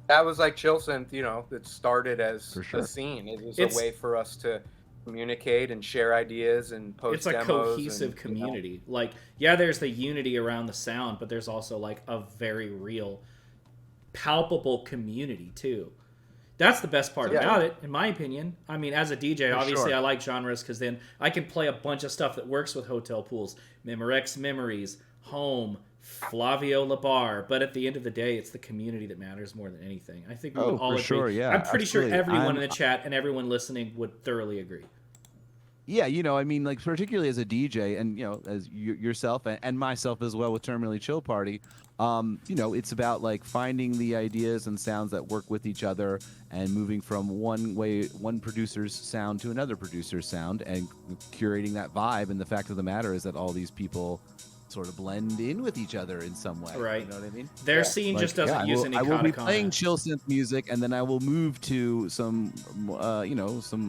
that was like chill synth. It started as a scene. It was a way for us to communicate and share ideas and post. It's a cohesive community. Like, there's the unity around the sound, but there's also like a very real, palpable community too. That's the best part about it, in my opinion. I mean, as a DJ, obviously I like genres because then I can play a bunch of stuff that works with Hotel Pools, Memorex Memories, Home, Flavio Labar. But at the end of the day, it's the community that matters more than anything. I think we would all agree. Sure, yeah, I'm pretty sure everyone in the chat and everyone listening would thoroughly agree. Yeah, I mean, like particularly as a DJ, and as yourself and myself as well with Terminally Chill Party, it's about like finding the ideas and sounds that work with each other and moving from one producer's sound to another producer's sound and curating that vibe. And the fact of the matter is that all these people sort of blend in with each other in some way. Right. You know what I mean? Their scene just doesn't use any I will be katakana. playing chill synth music, and then I will move to some,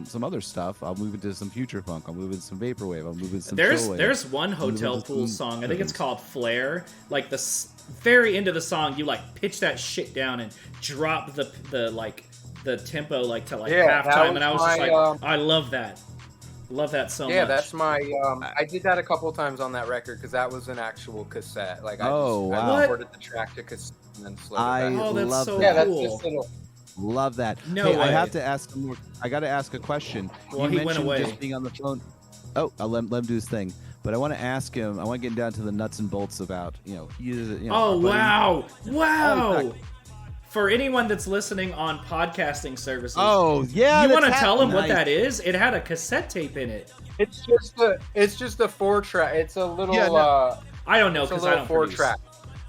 some other stuff. I'll move into some future funk. I'll move into some vaporwave. I'll move into some chillwave. There's one Hotel Pool song. I think it's called Flare. Like the very end of the song, you like pitch that shit down and drop the tempo like to like halftime, and I was just like, I love that. Love that so much. Yeah, that's my. I did that a couple of times on that record because that was an actual cassette. Like, I recorded the track to cassette and then slowed it back. Oh, that's love so that. Yeah, that's cool. just little. Love that. No hey, way. I have to ask more. I got to ask a question. Well, you he went mentioned away. just being on the phone. Oh, I'll let him do his thing. But I want to ask him. I want to get down to the nuts and bolts about he is. Oh wow! Oh, For anyone that's listening on podcasting services, oh yeah, you want to tell them what nice. that is? It had a cassette tape in it. It's just a 4-track. It's a little. I don't know It's a because I little don't produce. 4-track.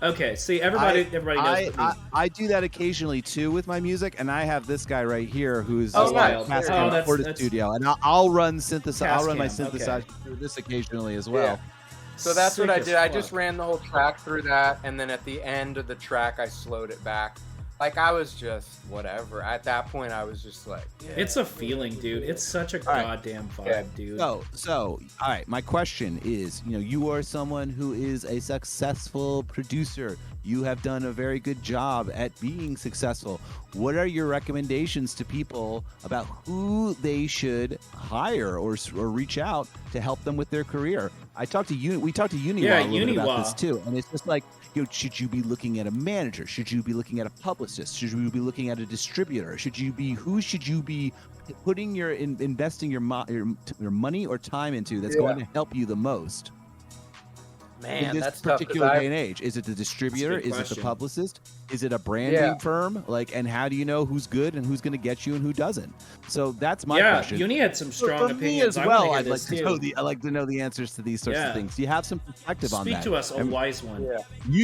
Okay, see, everybody knows. I do that occasionally too with my music, and I have this guy right here who's wild. Tascam for the studio, and I'll run synthesizer. I'll run my Tascam, synthesizer through this occasionally as well. Yeah. So that's what Sick I as did. I fuck. just ran the whole track through that, and then at the end of the track, I slowed it back. Like, I was just whatever. At that point, I was just like, yeah. It's a feeling, dude. It's such a goddamn vibe, dude. So, all right. My question is, you are someone who is a successful producer. You have done a very good job at being successful. What are your recommendations to people about who they should hire or reach out to help them with their career? We talked to Uniwa a little bit about this too, and it's just like, should you be looking at a manager? Should you be looking at a publicist? Should you be looking at a distributor? Who should you be putting investing your money or time into that's going to help you the most? Man, in this that's tough, particular day and age? Is it the distributor? That's a good Is it the question. publicist? Is it a branding firm? And how do you know who's good and who's going to get you and who doesn't? So that's my question. Uni had some strong For me opinions. as well, I'd like I'd like to know the answers to these sorts of things. Do you have some perspective on that? Speak to us, a wise one. Yeah.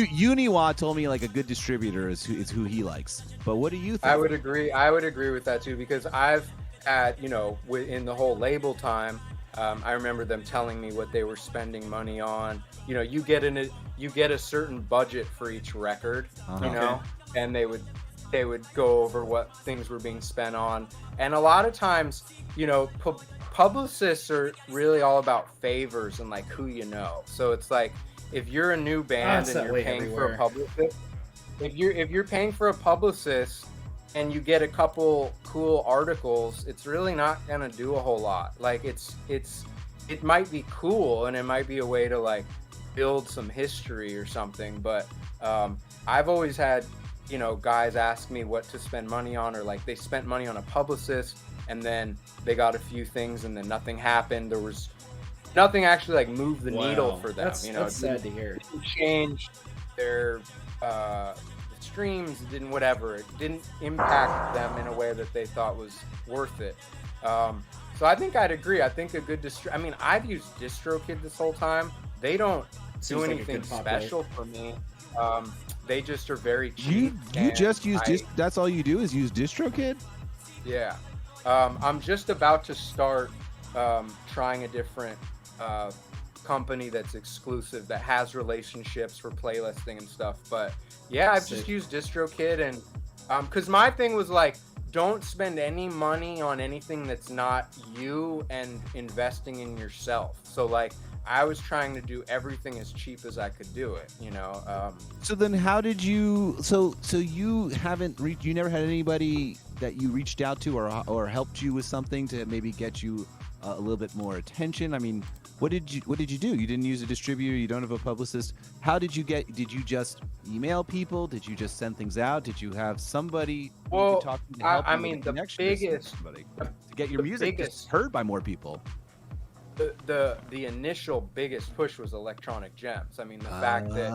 Uniwa told me like a good distributor is who he likes. But what do you think? I would agree. I would agree with that too, because I've had, in the whole label time, I remember them telling me what they were spending money on. You get a certain budget for each record, and they would go over what things were being spent on. And a lot of times, publicists are really all about favors and like who you know. So it's like, if you're a new band and you're paying for a publicist, if you're paying for a publicist and you get a couple cool articles, it's really not gonna do a whole lot. Like it might be cool and it might be a way to like build some history or something, but I've always had guys ask me what to spend money on, or like they spent money on a publicist and then they got a few things and then nothing happened. There was nothing actually like moved the needle for them. That's sad to hear. It didn't change their streams, it didn't whatever. It didn't impact them in a way that they thought was worth it. So I think I'd agree. I think a good I've used DistroKid this whole time. They don't do anything special for me. They just are very cheap. You just use that's all you do is use DistroKid? Yeah. I'm just about to start trying a different company that's exclusive, that has relationships for playlisting and stuff. But yeah, I've just used DistroKid, and because my thing was like, don't spend any money on anything that's not you and investing in yourself. So like, I was trying to do everything as cheap as I could do it, So then how did you, so you you never had anybody that you reached out to or helped you with something to maybe get you a little bit more attention? I mean, what did you do? You didn't use a distributor, you don't have a publicist. How did you just email people? Did you just send things out? Did you have somebody you could talk to help you with a connection to get your music heard by more people? The initial biggest push was Electronic Gems. I mean, the fact that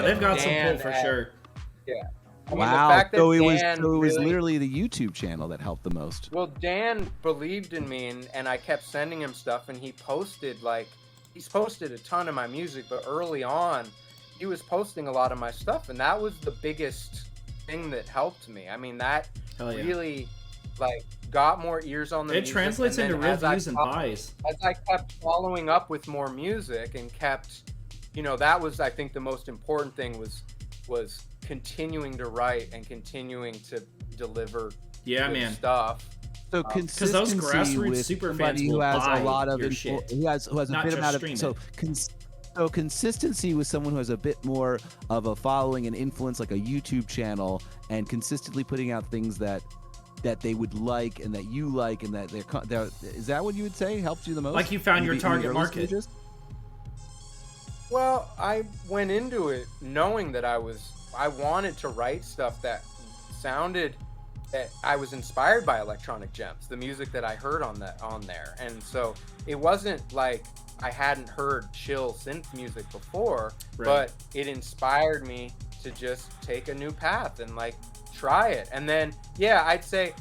they've got some pull Dan for sure. Yeah, I mean, Wow. the fact that So it Dan was really, literally the YouTube channel that helped the most. well, Dan believed in me, and I kept sending him stuff, and he's posted a ton of my music, but early on, he was posting a lot of my stuff, and that was the biggest thing that helped me. I mean, that really like got more ears on the It music. translates and into then real views and buys. As I kept following up with more music and kept, that was, I think, the most important thing was continuing to write and continuing to deliver good stuff. So because those grassroots with super somebody fans who will has buy a lot of your shit, who has a not bit just amount of stream so it. so consistency with someone who has a bit more of a following and influence, like a YouTube channel, and consistently putting out things that they would like and that you like and that they're is that what you would say helped you the most? Like you found your target market. Stages? Well, I went into it knowing that I wanted to write stuff that sounded that I was inspired by electronic gems, the music that I heard on there. And so it wasn't like I hadn't heard chill synth music before, but it inspired me to just take a new path and like try it. And then I'd say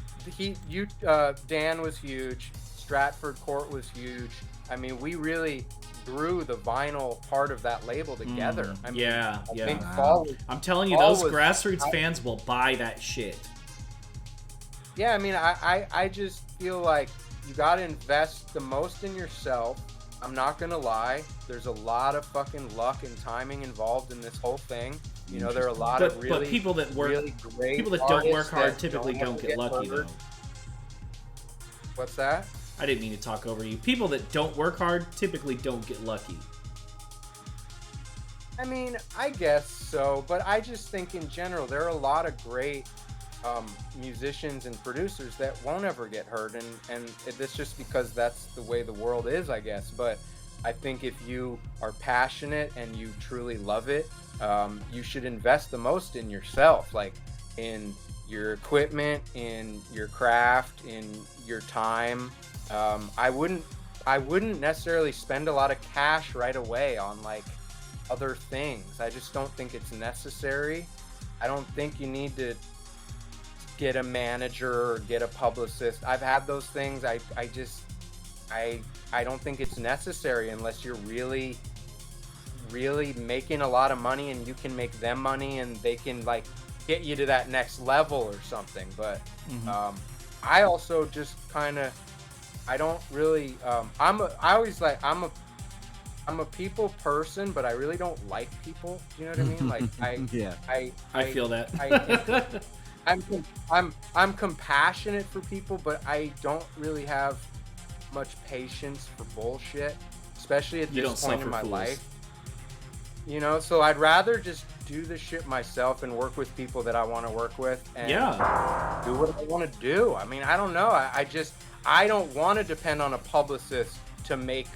Dan was huge, Stratford Ct was huge. I mean, we really grew the vinyl part of that label together. I mean, I think I'm telling you, those grassroots fans will buy that shit. Yeah, I mean, I just feel like you got to invest the most in yourself. I'm not going to lie. There's a lot of fucking luck and timing involved in this whole thing. There are a lot of really, but people that work, really great people that don't work hard that typically don't get lucky, though. What's that? I didn't mean to talk over you. People that don't work hard typically don't get lucky. I mean, I guess so, but I just think in general there are a lot of great musicians and producers that won't ever get heard, and it's just because that's the way the world is, I guess. But I think if you are passionate and you truly love it, you should invest the most in yourself, like in your equipment, in your craft, in your time. I wouldn't necessarily spend a lot of cash right away on like other things. I just don't think it's necessary. I don't think you need to get a manager or get a publicist. I've had those things. I don't think it's necessary unless you're really making a lot of money and you can make them money and they can like get you to that next level or something. But I also just kind of, I don't really I'm a people person, but I really don't like people, you know what I mean? Like I feel that. I'm compassionate for people, but I don't really have much patience for bullshit, especially at this point in my life. So I'd rather just do this shit myself and work with people that I want to work with and do what I want to do. I mean, I don't know. I don't want to depend on a publicist to make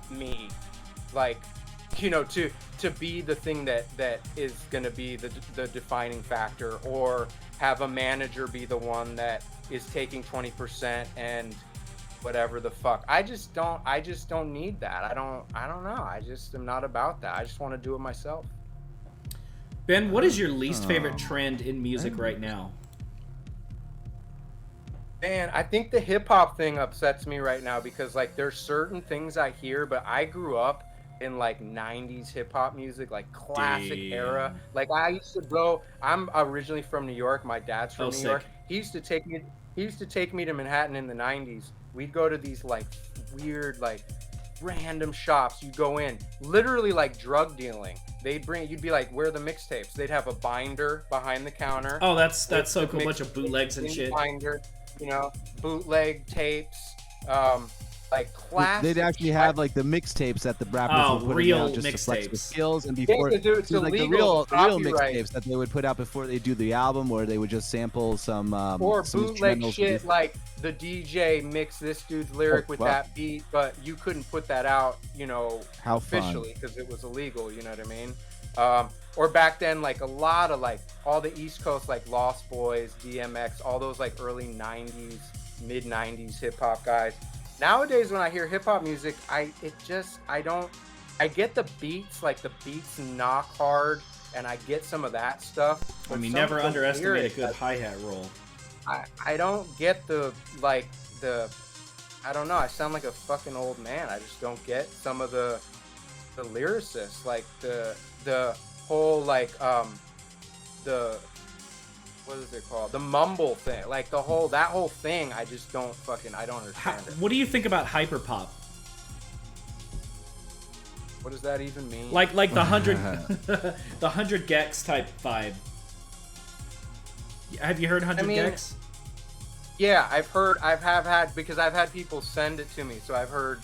me like, to be the thing that is going to be the defining factor, or have a manager be the one that is taking 20% and whatever the fuck. I just don't need that. I don't know. I just am not about that. I just want to do it myself. Ben, what is your least favorite trend in music right now? Man, I think the hip hop thing upsets me right now because like there's certain things I hear, but I grew up in like 90s hip hop music, like classic era. Like I used to go, I'm originally from New York. My dad's from New York. He used to take me to Manhattan in the 90s. We'd go to these like weird, like random shops. You'd go in, literally like drug dealing. You'd be like, where are the mixtapes? They'd have a binder behind the counter. Oh, that's so cool. A bunch of bootlegs and shit. Binder, bootleg tapes, like classic. They'd actually have like the mixtapes that the rappers would put out just to flex their skills, and before it's like the real mixtapes that they would put out before they do the album, or they would just sample some or some bootleg shit like the DJ mixed this dude's lyric with that beat, but you couldn't put that out, officially because it was illegal. You know what I mean? Or back then, like a lot of like all the East Coast, like Lost Boys, DMX, all those like early 90s, mid 90s hip hop guys. Nowadays, when I hear hip hop music, I get the beats, like the beats knock hard, and I get some of that stuff. I mean, some never of the underestimate a lyrics, good hi-hat roll. I don't get the I don't know. I sound like a fucking old man. I just don't get some of the lyricists, like the whole like the what is it called? The mumble thing, like that whole thing. I just don't I don't understand it. What do you think about hyperpop? What does that even mean? Like the 100 the 100 gex type vibe. Have you heard 100 gex? Yeah, I've had because I've had people send it to me, so I've heard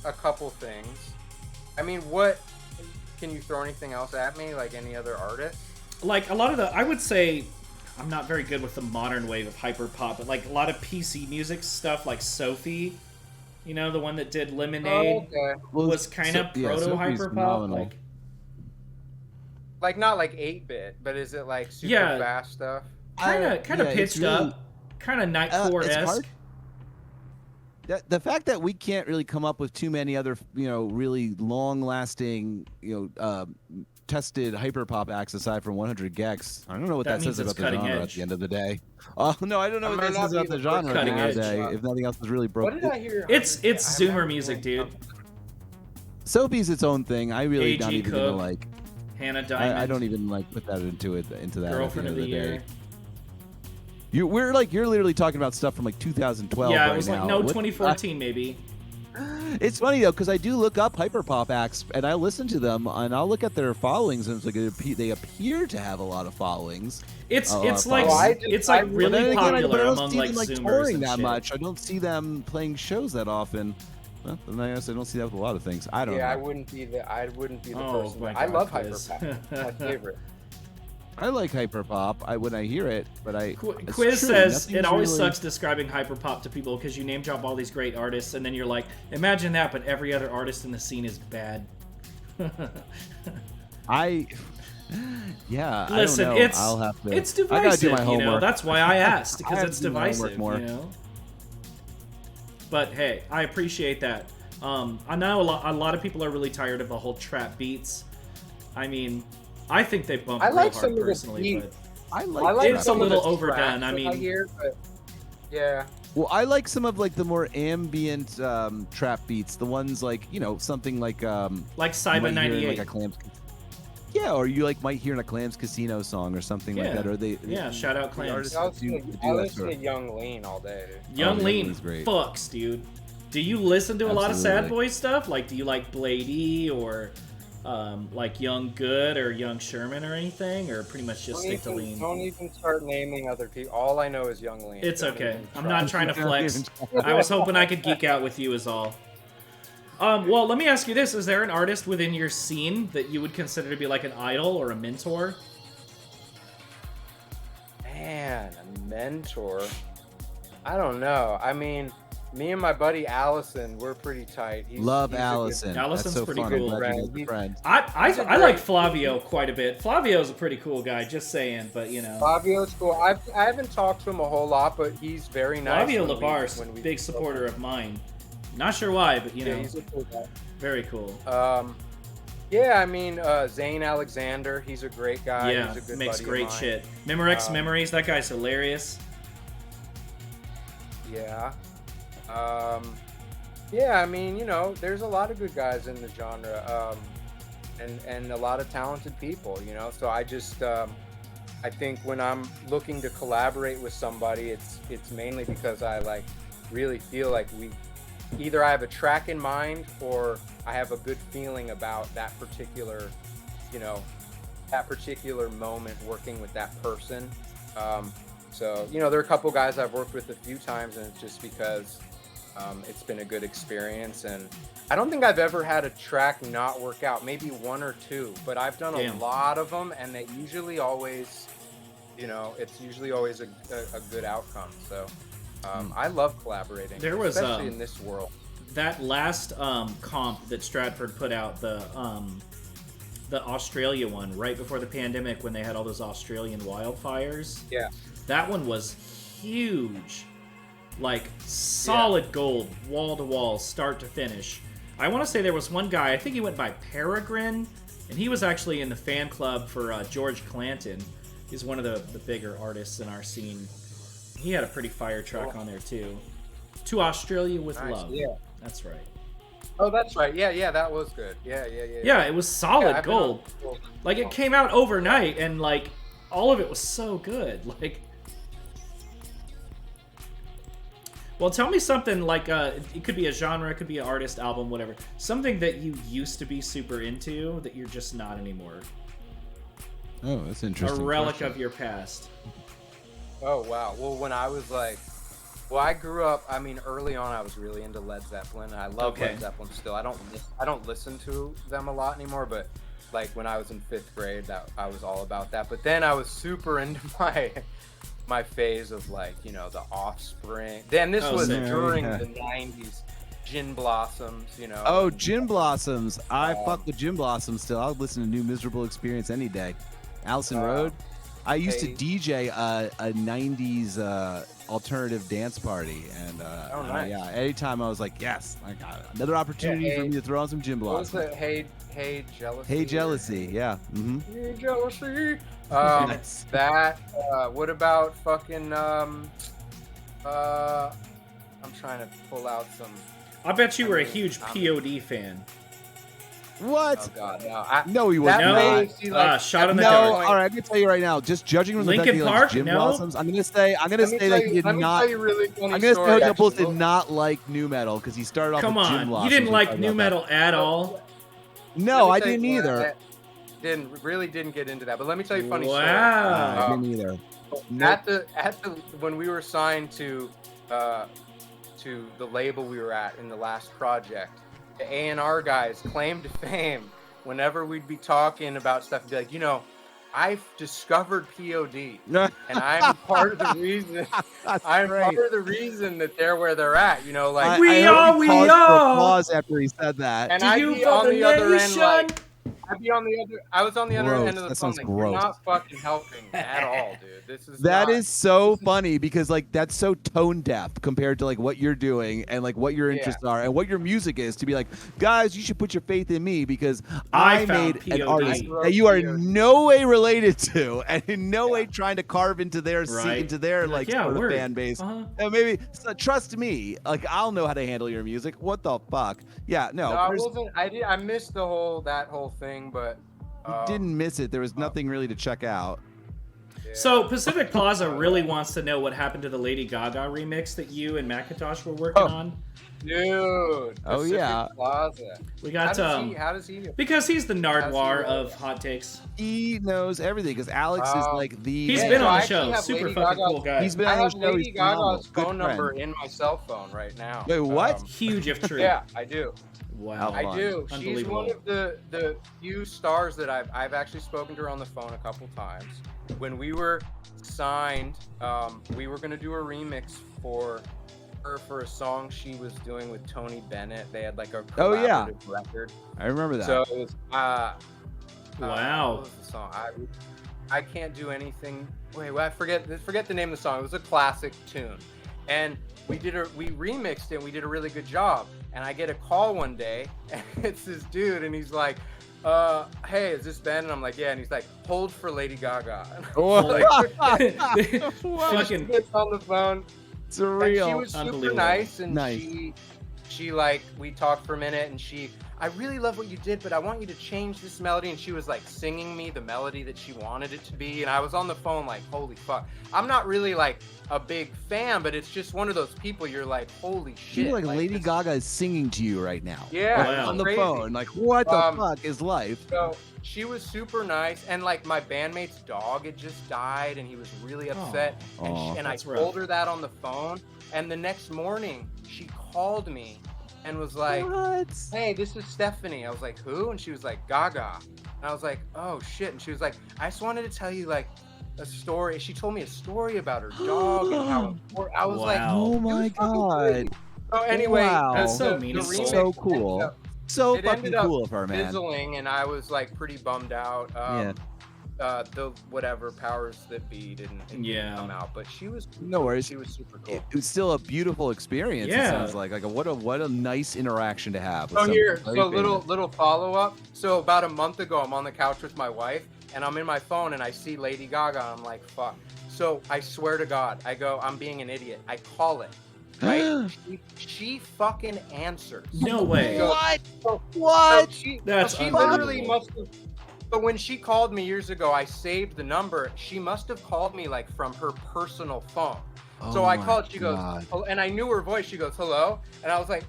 a couple things. I mean, what can you throw anything else at me? Like any other artist? Like a lot of I would say, I'm not very good with the modern wave of hyperpop, but like a lot of PC music stuff, like Sophie, you know, the one that did Lemonade, was kind of proto hyperpop, like not like 8-bit, but is it like super fast stuff? Kind of pitched up, kind of Nightcore-esque. The fact that we can't really come up with too many other, really long-lasting, tested hyperpop acts aside from 100 gex. I don't know what that says about the genre at the end of the day. No, I don't know what that says about the genre at the end of the day. If nothing else is really broken. What did I hear? It's Zoomer music, dude. Sophie's its own thing. I really don't even know, like Hannah Diamond. I don't even like put that into that. Girlfriend of the Year. You're literally talking about stuff from like 2012. Yeah, right it was now. like 2014 maybe. It's funny though, because I do look up hyperpop acts and I listen to them and I'll look at their followings and it's like they appear to have a lot of followings. It's really popular among like Zoomers touring and that shit. much. I don't see them playing shows that often. Well, then I guess I don't see that with a lot of things. I don't know. I wouldn't be the person. I love hyperpop. My favorite. I like hyperpop when I hear it, but Quiz says it always sucks describing hyperpop to people because you name drop all these great artists and then you're like, imagine that, but every other artist in the scene is bad. Listen, it's divisive. I gotta do my homework. That's why I asked, because it's divisive. More. But hey, I appreciate that. I know a lot of people are really tired of the whole trap beats. I mean, I think they bump real hard personally, but I like it's a little overdone. I mean, yeah. Well, I like some of like the more ambient trap beats, the ones like something like Cyber 98. Like Acclaim's, or you might hear an Acclaim's Casino song or something like that, or shout out Clams. I would say Young Lean all day. Dude. Young Lean fucks, dude. Do you listen to a lot of Sad Boy stuff? Like, do you like Bladee or like Young Good or Young Sherman or anything, or pretty much just stick to Lean? Don't even start naming other people. All I know is Young Lean. It's okay. I'm not trying to flex. I was hoping I could geek out with you is all. Well, let me ask you this. Is there an artist within your scene that you would consider to be like an idol or a mentor? Man, a mentor? I don't know. I mean, me and my buddy Allison, we're pretty tight. Love Allison. Allison's That's so pretty fun. cool. I like Flavio quite a bit. Flavio's a pretty cool guy, just saying, but Flavio's cool. I haven't talked to him a whole lot, but he's very nice. Flavio Labar's a big supporter of mine. Not sure why, but he's a cool guy. Very cool. Yeah, I mean, Zane Alexander, he's a great guy. Yeah, he's a good makes buddy great of mine. shit. Memorex Memories, that guy's hilarious. Yeah. Yeah, I mean, there's a lot of good guys in the genre, and a lot of talented people, So I just, I think when I'm looking to collaborate with somebody, it's mainly because I really feel like either I have a track in mind or I have a good feeling about that particular, that particular moment working with that person. So, there are a couple guys I've worked with a few times, and it's just because it's been a good experience. And I don't think I've ever had a track not work out, maybe one or two, but I've done a lot of them, and they usually always, it's usually always a good outcome. So I love collaborating, there was, especially in this world. That last comp that Stratford put out, the Australia one, right before the pandemic when they had all those Australian wildfires. Yeah. That one was huge. Like, solid gold, wall to wall, start to finish. I want to say there was one guy, I think he went by Peregrine, and he was actually in the fan club for George Clanton. He's one of the bigger artists in our scene. He had a pretty fire track on there too. To Australia with Love. Yeah, that's right. Oh, that's right. Yeah, that was good. Yeah. Yeah, it was solid gold. Like it came out overnight, and like all of it was so good. Like, well, tell me something like it could be a genre, it could be an artist, album, whatever. Something that you used to be super into that you're just not anymore. Oh, that's interesting. A relic of your past. Oh, wow. Well, when I was like, I grew up, I mean, early on I was really into Led Zeppelin. I love Led Zeppelin still. I don't listen to them a lot anymore, but like when I was in 5th grade, that I was all about that. But then I was super into my phase of like, you know, the Offspring. Then this was during the 90s. Gin Blossoms, you know. Oh, Gin Blossoms. I fuck with Gin Blossoms still. I'll listen to New Miserable Experience any day. Allison Road. I used to DJ a 90s alternative dance party, and nice. Yeah, anytime I was like, yes, I got it. Another opportunity for me to throw on some Gin Blossoms. What was it? Hey Jealousy. Hey Jealousy, yeah. Mm-hmm. Hey Jealousy. That. What about fucking? I'm trying to pull out some. I bet you were a huge POD fan. What? Oh God, no, he wasn't. No, shot in the dark. All right, I can tell you right now. Just judging from the fact that he likes Gin Blossoms, I'm gonna say that he did not. I'm gonna say Hotel Bulls did not like nu metal because he started off with Gin Blossoms. You didn't like nu metal at all. No, I didn't either. Didn't get into that. But let me tell you a funny story. I didn't either. At the when we were signed to the label we were at in the last project, the A&R guys claim to fame whenever we'd be talking about stuff and be like, you know, I've discovered POD and I'm part of the reason part of the reason that they're where they're at, you know, like we are pause after he said that. And I'd be on the other end like I was on the other end of the phone. Like, you're not fucking helping at all, dude. That is so funny because like that's so tone deaf compared to like what you're doing and like what your interests are and what your music is. To be like, guys, you should put your faith in me because I made an artist that you are in no way related to and in no way trying to carve into their into their like sort of fan base. And maybe trust me, like I'll know how to handle your music. What the fuck? Yeah, no. I wasn't. I missed that whole thing, but you didn't miss it. There was nothing really to check out. So Pacific Plaza really wants to know what happened to the Lady Gaga remix that you and Mackintosh were working on. Dude. Pacific Plaza. We got how does he because he's the Nardwar of hot takes. He knows everything because Alex is like the. He's been on the show. Super fucking cool guy. He's been on the show. Lady Gaga's phone number in my cell phone right now. Wait, what? Huge if true. Yeah, I do. Wow. I do. She's one of the few stars that I've actually spoken to her on the phone a couple times. When we were signed, we were gonna do a remix for her for a song she was doing with Tony Bennett. They had like a collaborative record. I remember that. So it was wow. What was the song? I can't do anything. Wait, I forget the name of the song. It was a classic tune, and we remixed it. And we did a really good job. And I get a call one day, and it's this dude, and he's like, hey, is this Ben? And I'm like, yeah. And he's like, hold for Lady Gaga. And fucking gets on the phone. It's real. And she was super nice, and she like, we talked for a minute, and I really love what you did, but I want you to change this melody. And she was like singing me the melody that she wanted it to be. And I was on the phone like, holy fuck. I'm not really like a big fan, but it's just one of those people you're like, holy shit. You're like Lady Gaga is singing to you right now. Yeah. On the phone. Like, what the fuck is life? So she was super nice. And like my bandmate's dog had just died and he was really upset. And I told her that on the phone. And the next morning she called me and was like, what? Hey, this is Stephanie. I was like, who? And she was like, Gaga. And I was like, oh shit. And she was like, I just wanted to tell you like a story. She told me a story about her dog and how important. I was like, oh my god. So anyway, that's so meaningful. So cool. So fucking cool of her, man. Fizzling, and I was like pretty bummed out. the whatever powers that be didn't come out, but she was no worries. She was super cool. It was still a beautiful experience. Yeah. It sounds like what a nice interaction to have. With little follow up. So about a month ago, I'm on the couch with my wife, and I'm in my phone, and I see Lady Gaga. And I'm like, fuck. So I swear to God, I go, I'm being an idiot. I call it. Right? she fucking answers. No way. What? She That's literally must have. But when she called me years ago, I saved the number. She must have called me like from her personal phone. So I called. She goes, oh, and I knew her voice. She goes, hello, and I was like,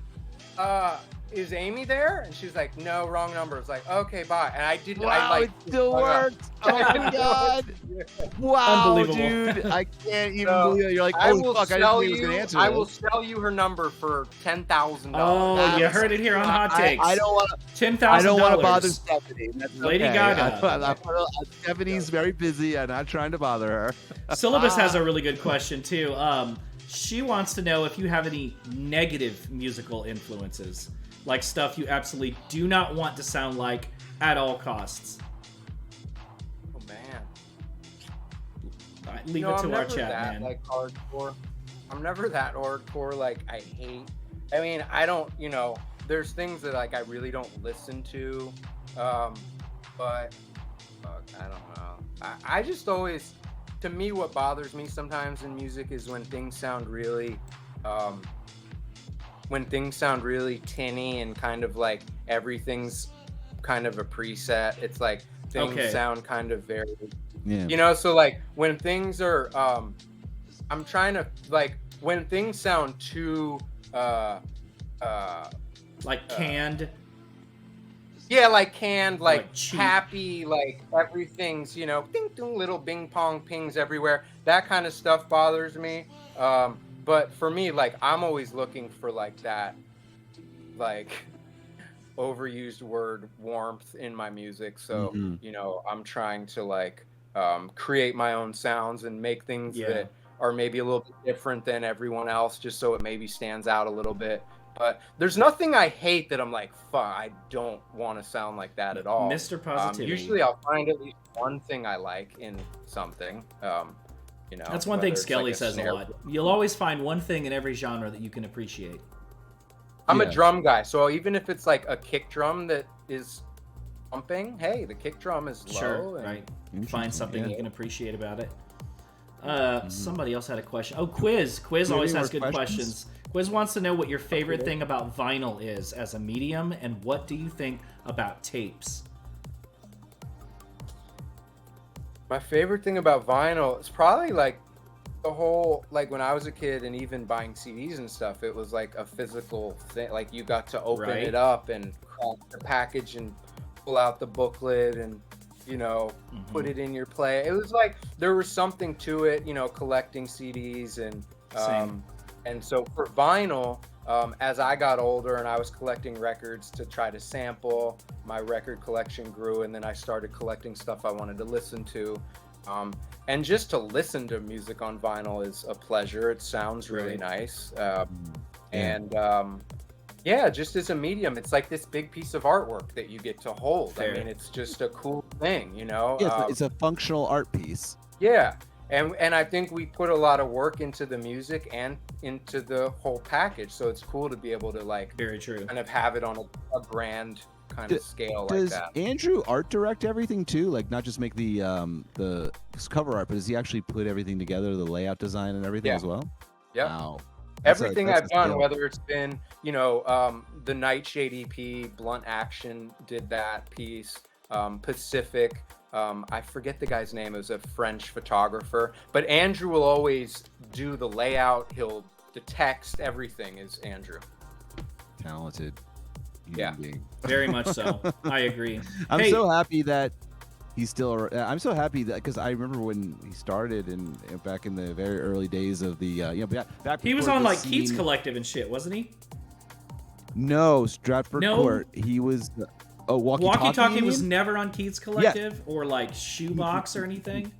is Amy there? And she's like, no, wrong number. It's like, okay, bye. And I didn't. Wow, I it still worked. Oh my God. Wow, dude. I can't even believe it. You're like, oh fuck, I didn't think he was gonna answer. I will sell you her number for $10,000. Oh, you heard it here on Hot Takes. I don't want to. $10,000. I don't want to bother Stephanie. That's Lady Gaga. Stephanie's very busy. I'm not trying to bother her. Syllabus has a really good question too. She wants to know if you have any negative musical influences, like stuff you absolutely do not want to sound like at all costs. Oh man. Leave it to our chat, man. Like hardcore. I'm never that hardcore. Like I hate. I mean, I don't. There's things that like I really don't listen to. But fuck, I don't know. I just always. To me, what bothers me sometimes in music is when things sound really, tinny and kind of like everything's kind of a preset. It's like things sound kind of very, so like when things are, I'm trying to like when things sound too, like canned. Yeah, like canned, like cheap. Happy, like everything's, ding dong, little bing pong pings everywhere. That kind of stuff bothers me. But for me, like I'm always looking for like that, like overused word warmth in my music. So I'm trying to like create my own sounds and make things that are maybe a little bit different than everyone else, just so it maybe stands out a little bit. But there's nothing I hate that I'm like, fuck, I don't want to sound like that at all. Mr. Positivity. Usually I'll find at least one thing I like in something. That's one thing Skelly says a lot. You'll always find one thing in every genre that you can appreciate. I'm a drum guy, so even if it's like a kick drum that is pumping, hey, the kick drum is low. Sure, right. Find something you can appreciate about it. Somebody else had a question. Oh, Quiz. Quiz always has good questions. Quiz wants to know what your favorite thing about vinyl is as a medium, and what do you think about tapes? My favorite thing about vinyl is probably like the whole, like when I was a kid and even buying CDs and stuff, it was like a physical thing. Like you got to open it up and crack the package and pull out the booklet and, put it in your play. It was like there was something to it, collecting CDs and and so for vinyl, as I got older and I was collecting records to try to sample, my record collection grew, and then I started collecting stuff I wanted to listen to. And just to listen to music on vinyl is a pleasure. It sounds really nice. Just as a medium, it's like this big piece of artwork that you get to hold. Fair. I mean, it's just a cool thing, Yeah, it's a functional art piece. Yeah. And I think we put a lot of work into the music and into the whole package, so it's cool to be able to like very true kind of have it on a grand kind of scale like that. Does Andrew art direct everything too? Like not just make the cover art, but does he actually put everything together, the layout design and everything as well? Yeah. Wow. Everything I've done, whether it's been the Nightshade EP, Blunt Action did that piece, Pacific. I forget the guy's name. It was a French photographer, but Andrew will always do the layout. The text, everything is Andrew. Talented. Being. Very much so. I agree. I'm so happy that he's still. I'm so happy that because I remember when he started and back in the very early days of the back. He was on like Keats Collective and shit, wasn't he? No, Stratford Court. He was. Walkie Talkie was never on Keats Collective or like Shoebox or anything.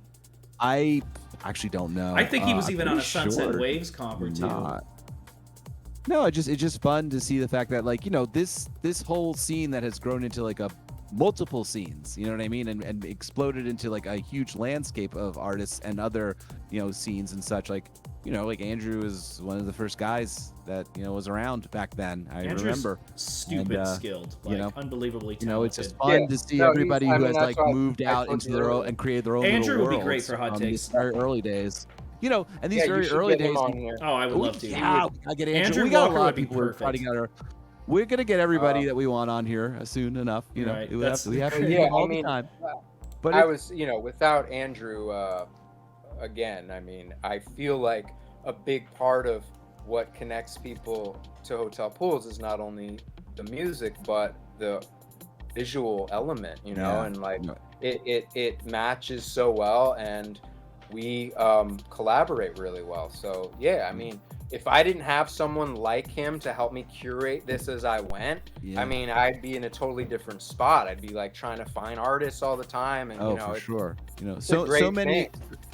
I actually don't know. I think he was even on a Sunset Waves comp or two. No, it's just fun to see the fact that like this whole scene that has grown into like a multiple scenes, you know what I mean, and exploded into like a huge landscape of artists and other, scenes and such. Like, like Andrew is one of the first guys that was around back then. I Andrew's remember. stupid skilled, like unbelievably talented. It's just fun to see everybody who has like moved out into their own and created their own Andrew little would worlds be great for hot takes. these very early days. And these very early days. Oh, I would love to. Yeah, I get Andrew. We got a lot of people who are trying to get our. We're gonna get everybody that we want on here soon enough. Right. We have to all the time. But I was, without Andrew, again, I mean, I feel like a big part of what connects people to hotel pools is not only the music but the visual element, and like it matches so well, and we collaborate really well. So I mean, if I didn't have someone like him to help me curate this as I went, I mean, I'd be in a totally different spot. I'd be like trying to find artists all the time, and for sure. So many thing.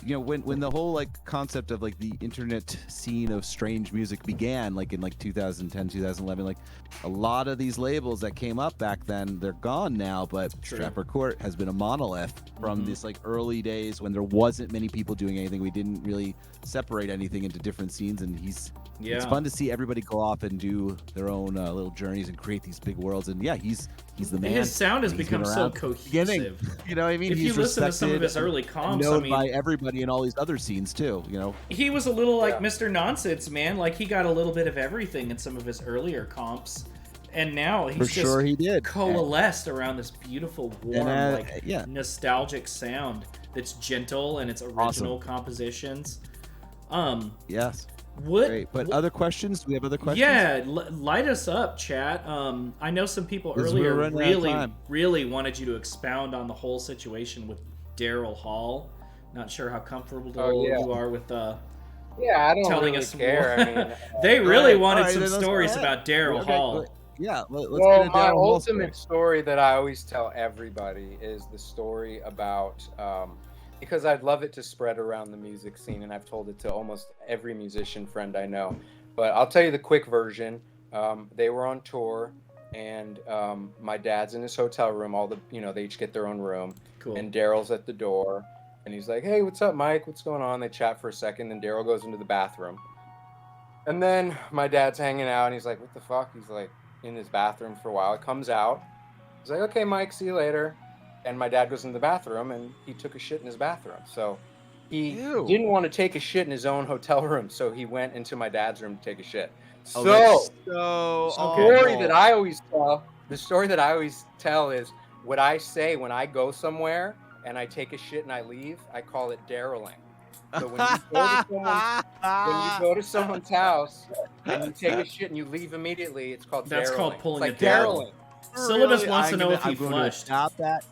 When the whole like concept of like the internet scene of strange music began, like in like 2010, 2011, like a lot of these labels that came up back then, they're gone now, but Stratford Ct has been a monolith from this like early days when there wasn't many people doing anything. We didn't really separate anything into different scenes, and it's fun to see everybody go off and do their own little journeys and create these big worlds. And he's the man. His sound has become so cohesive. You know what I mean? If you listen to some of his early comps, known by everybody in all these other scenes too. He was a little like Mr. Nonsense, man. Like he got a little bit of everything in some of his earlier comps, and now he's he did coalesced around this beautiful, warm, nostalgic sound that's gentle and its original compositions. Yes. Great. But other questions? Do we have other questions? Yeah, light us up, chat. I know some people earlier really wanted you to expound on the whole situation with Daryl Hall. Not sure how comfortable you are with I don't telling really us care. I mean, they really wanted some stories about Daryl Hall. Well, my ultimate story that I always tell everybody is the story about because I'd love it to spread around the music scene, and I've told it to almost every musician friend I know. But I'll tell you the quick version. They were on tour, and my dad's in his hotel room. They each get their own room. Cool. And Daryl's at the door, and he's like, "Hey, what's up, Mike? What's going on?" They chat for a second, and Daryl goes into the bathroom. And then my dad's hanging out, and he's like, "What the fuck?" He's like in his bathroom for a while. It comes out. He's like, "Okay, Mike, see you later." And my dad goes in the bathroom, and he took a shit in his bathroom. So he didn't want to take a shit in his own hotel room, so he went into my dad's room to take a shit. The story that I always tell is what I say when I go somewhere and I take a shit and I leave, I call it Daryling. So when you go to someone's house and you take a shit and you leave immediately, it's called That's Daryling. called pulling it's like it down. Syllabus wants to know if you flushed. Stop that.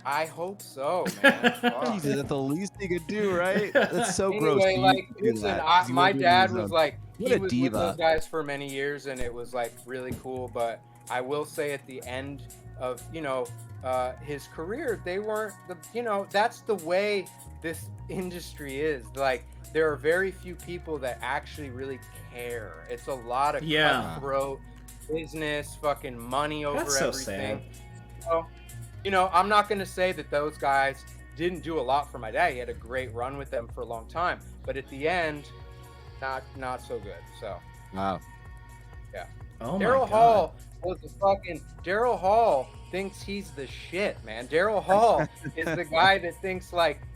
I hope so, man. Jesus, that's the least he could do, right? That's so gross. Anyway, my dad was like, he was with those guys for many years, and it was like really cool. But I will say, at the end of his career, they weren't that's the way this industry is. Like, there are very few people that actually really care. It's a lot of cutthroat business, fucking money over everything. So, I'm not going to say that those guys didn't do a lot for my dad. He had a great run with them for a long time, but at the end, not so good. So, wow, yeah. Oh Daryl Hall was Daryl Hall thinks he's the shit, man. Daryl Hall is the guy that thinks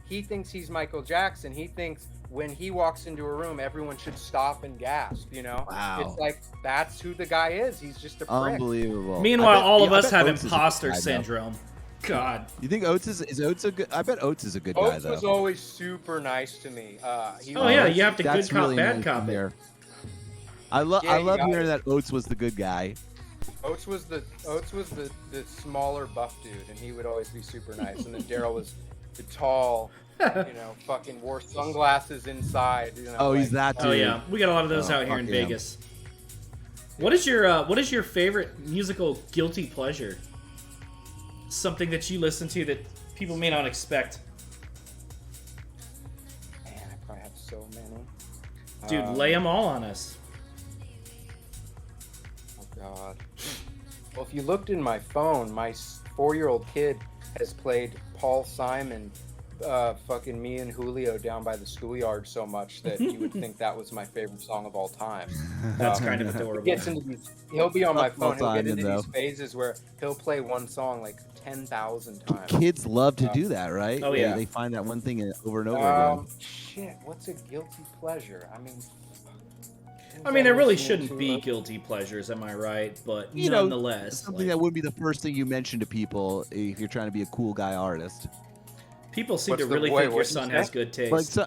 he thinks he's Michael Jackson. He thinks when he walks into a room, everyone should stop and gasp, Wow. It's like, that's who the guy is. He's just a prick. Unbelievable. Meanwhile, all of us have imposter syndrome. God. You think Oates is Oates a good? I bet Oates is a good guy, though. Oates was always super nice to me. You have to good cop, bad cop here. I love hearing that Oates was the good guy. Oates was the smaller buff dude, and he would always be super nice. And then Daryl was the tall, fucking wore sunglasses inside. He's that dude. Oh yeah, we got a lot of those out here in Vegas. What is your favorite musical guilty pleasure? Something that you listen to that people may not expect. Man, I probably have so many. Dude, lay them all on us. Oh God. Well, if you looked in my phone, my 4-year-old kid has played Paul Simon, fucking Me and Julio Down by the Schoolyard so much that you would think that was my favorite song of all time. That's kind of adorable. He'll be on my Paul phone. He'll get Simon, into though. these phases where he'll play one song like 10,000 times. Kids love to do that, right? Oh, yeah. They find that one thing over and over again. Shit, what's a guilty pleasure? I mean, there really shouldn't be guilty pleasures, am I right? But nonetheless, something that wouldn't be the first thing you mention to people if you're trying to be a cool guy artist. people seem to really think your son has good taste.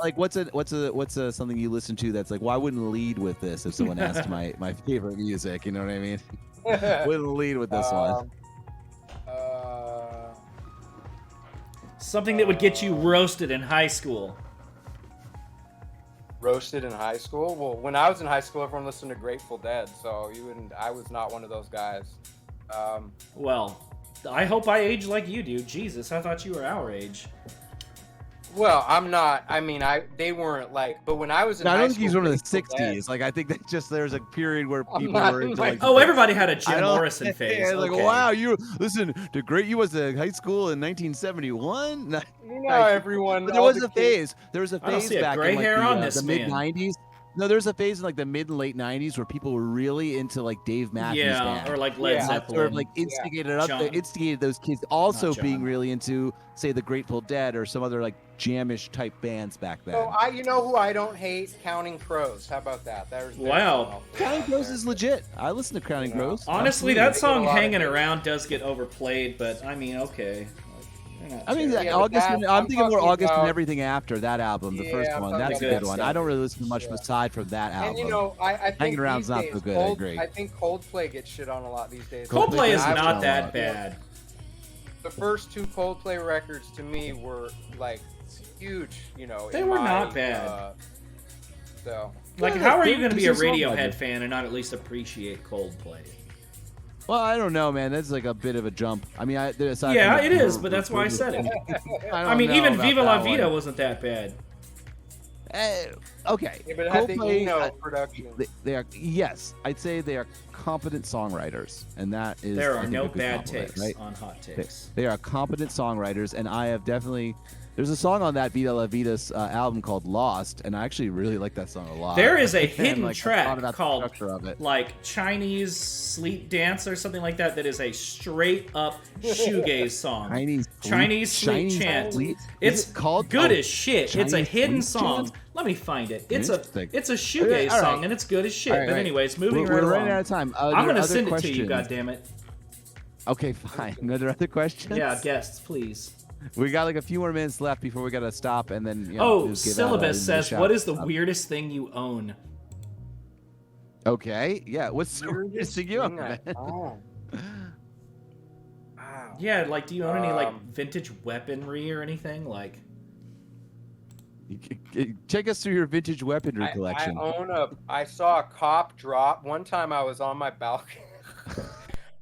Like, what's something you listen to that's like, well, I wouldn't lead with this if someone asked my favorite music. You know what I mean? Wouldn't lead with this one. Something that would get you roasted in high school. Roasted in high school? Well, when I was in high school, everyone listened to Grateful Dead, so I was not one of those guys. Well, I hope I age like you do. Jesus, I thought you were our age. Well, I'm not. I mean, they weren't like. But when I was in high school, I don't think he's one of the Grateful '60s. Dead, Like, I think that just there's a period where people not were into like- like. Oh, everybody had a Jim Morrison phase. Yeah, like, Okay. wow, you listen to great. You was in high school in 1971. you know, everyone. But there all was the a kids- phase. There was a I don't phase see a back gray in like hair on this the mid man. '90s. No, there was a phase in like the mid and late '90s where people were really into like Dave Matthews Yeah, Band. or like Led Yeah. Zeppelin. Sort of like instigated those kids also Not John. being really into, say, the Grateful Dead or some other like jamish type bands back then. So you know who I don't hate? Counting Crows. How about that? There's Wow. Counting Crows is legit. I listen to Counting You know. Crows. Honestly, Absolutely. that They get a song lot of "Hanging hate. Around" does get overplayed, but I mean, okay. I mean, Yeah, but August. that- I'm I'm thinking more talking August and about- everything after that album, the Yeah, first I'm one. talking That's a about good that one. stuff. I don't really listen to much Yeah. aside from that album. And you know, I think Hanging Around's these not days, so good, I agree. I think Coldplay gets shit on a lot these days. Coldplay is Coldplay not does that not. bad. The first two Coldplay records to me were like huge. You know, They in were my, not bad. So Like, Yeah, how are they're you going to be a decent Radiohead songwriters. fan and not at least appreciate Coldplay? Well, I don't know, man. That's like a bit of a jump. I mean, aside Yeah, from it is, but that's why I said it. I mean, even Viva La Vida wasn't that bad. Okay. yeah, but it had the Coldplay, production. they are, yes, I'd say they are competent songwriters, and that is. There I are think, no a good bad compliment, takes right? on hot takes. They are competent songwriters, and I have definitely. There's a song on that Vida La Vida's album called "Lost," and I actually really like that song a lot. There is a And, hidden like, I track thought about the called structure of it. like Chinese Sleep Dance or something like that is a straight up shoegaze song. Chinese Sleep Chant. Sleep? It's Is it called good as shit. It's a Chinese hidden Sleep song. Chant? Let me find it. It's a Interesting. shoegaze All right. song and it's good as shit. All right, But right. anyways, moving We're right running along. out of time. I'm gonna send it to you, goddammit. Okay, fine. Are there other questions? Yeah, guests, please. We got like a few more minutes left before we gotta stop, and then. You know, Oh, just give out Syllabus a says, shout. "What is the weirdest thing you own?" Okay, yeah. What's the weirdest thing you own? Thing I man? own. Wow. Yeah, like, do you own any like vintage weaponry or anything? Like, Take us through your vintage weaponry collection. I saw a cop drop. One time I was on my balcony.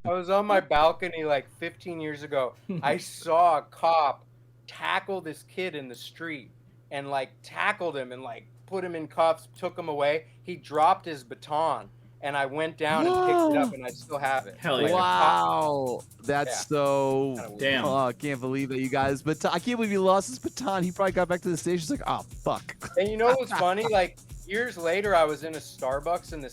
I was on my balcony like 15 years ago. I saw a cop tackle this kid in the street and like tackled him and like put him in cuffs, took him away. He dropped his baton and I went down and picked it up and I still have it. Hell Like yeah. a cop- Wow, that's Yeah. so. Kinda weird. Damn. Oh, I can't believe that you guys. But I can't believe he lost his baton. He probably got back to the station. He's like, oh fuck. And you know what's funny? Like years later, I was in a Starbucks and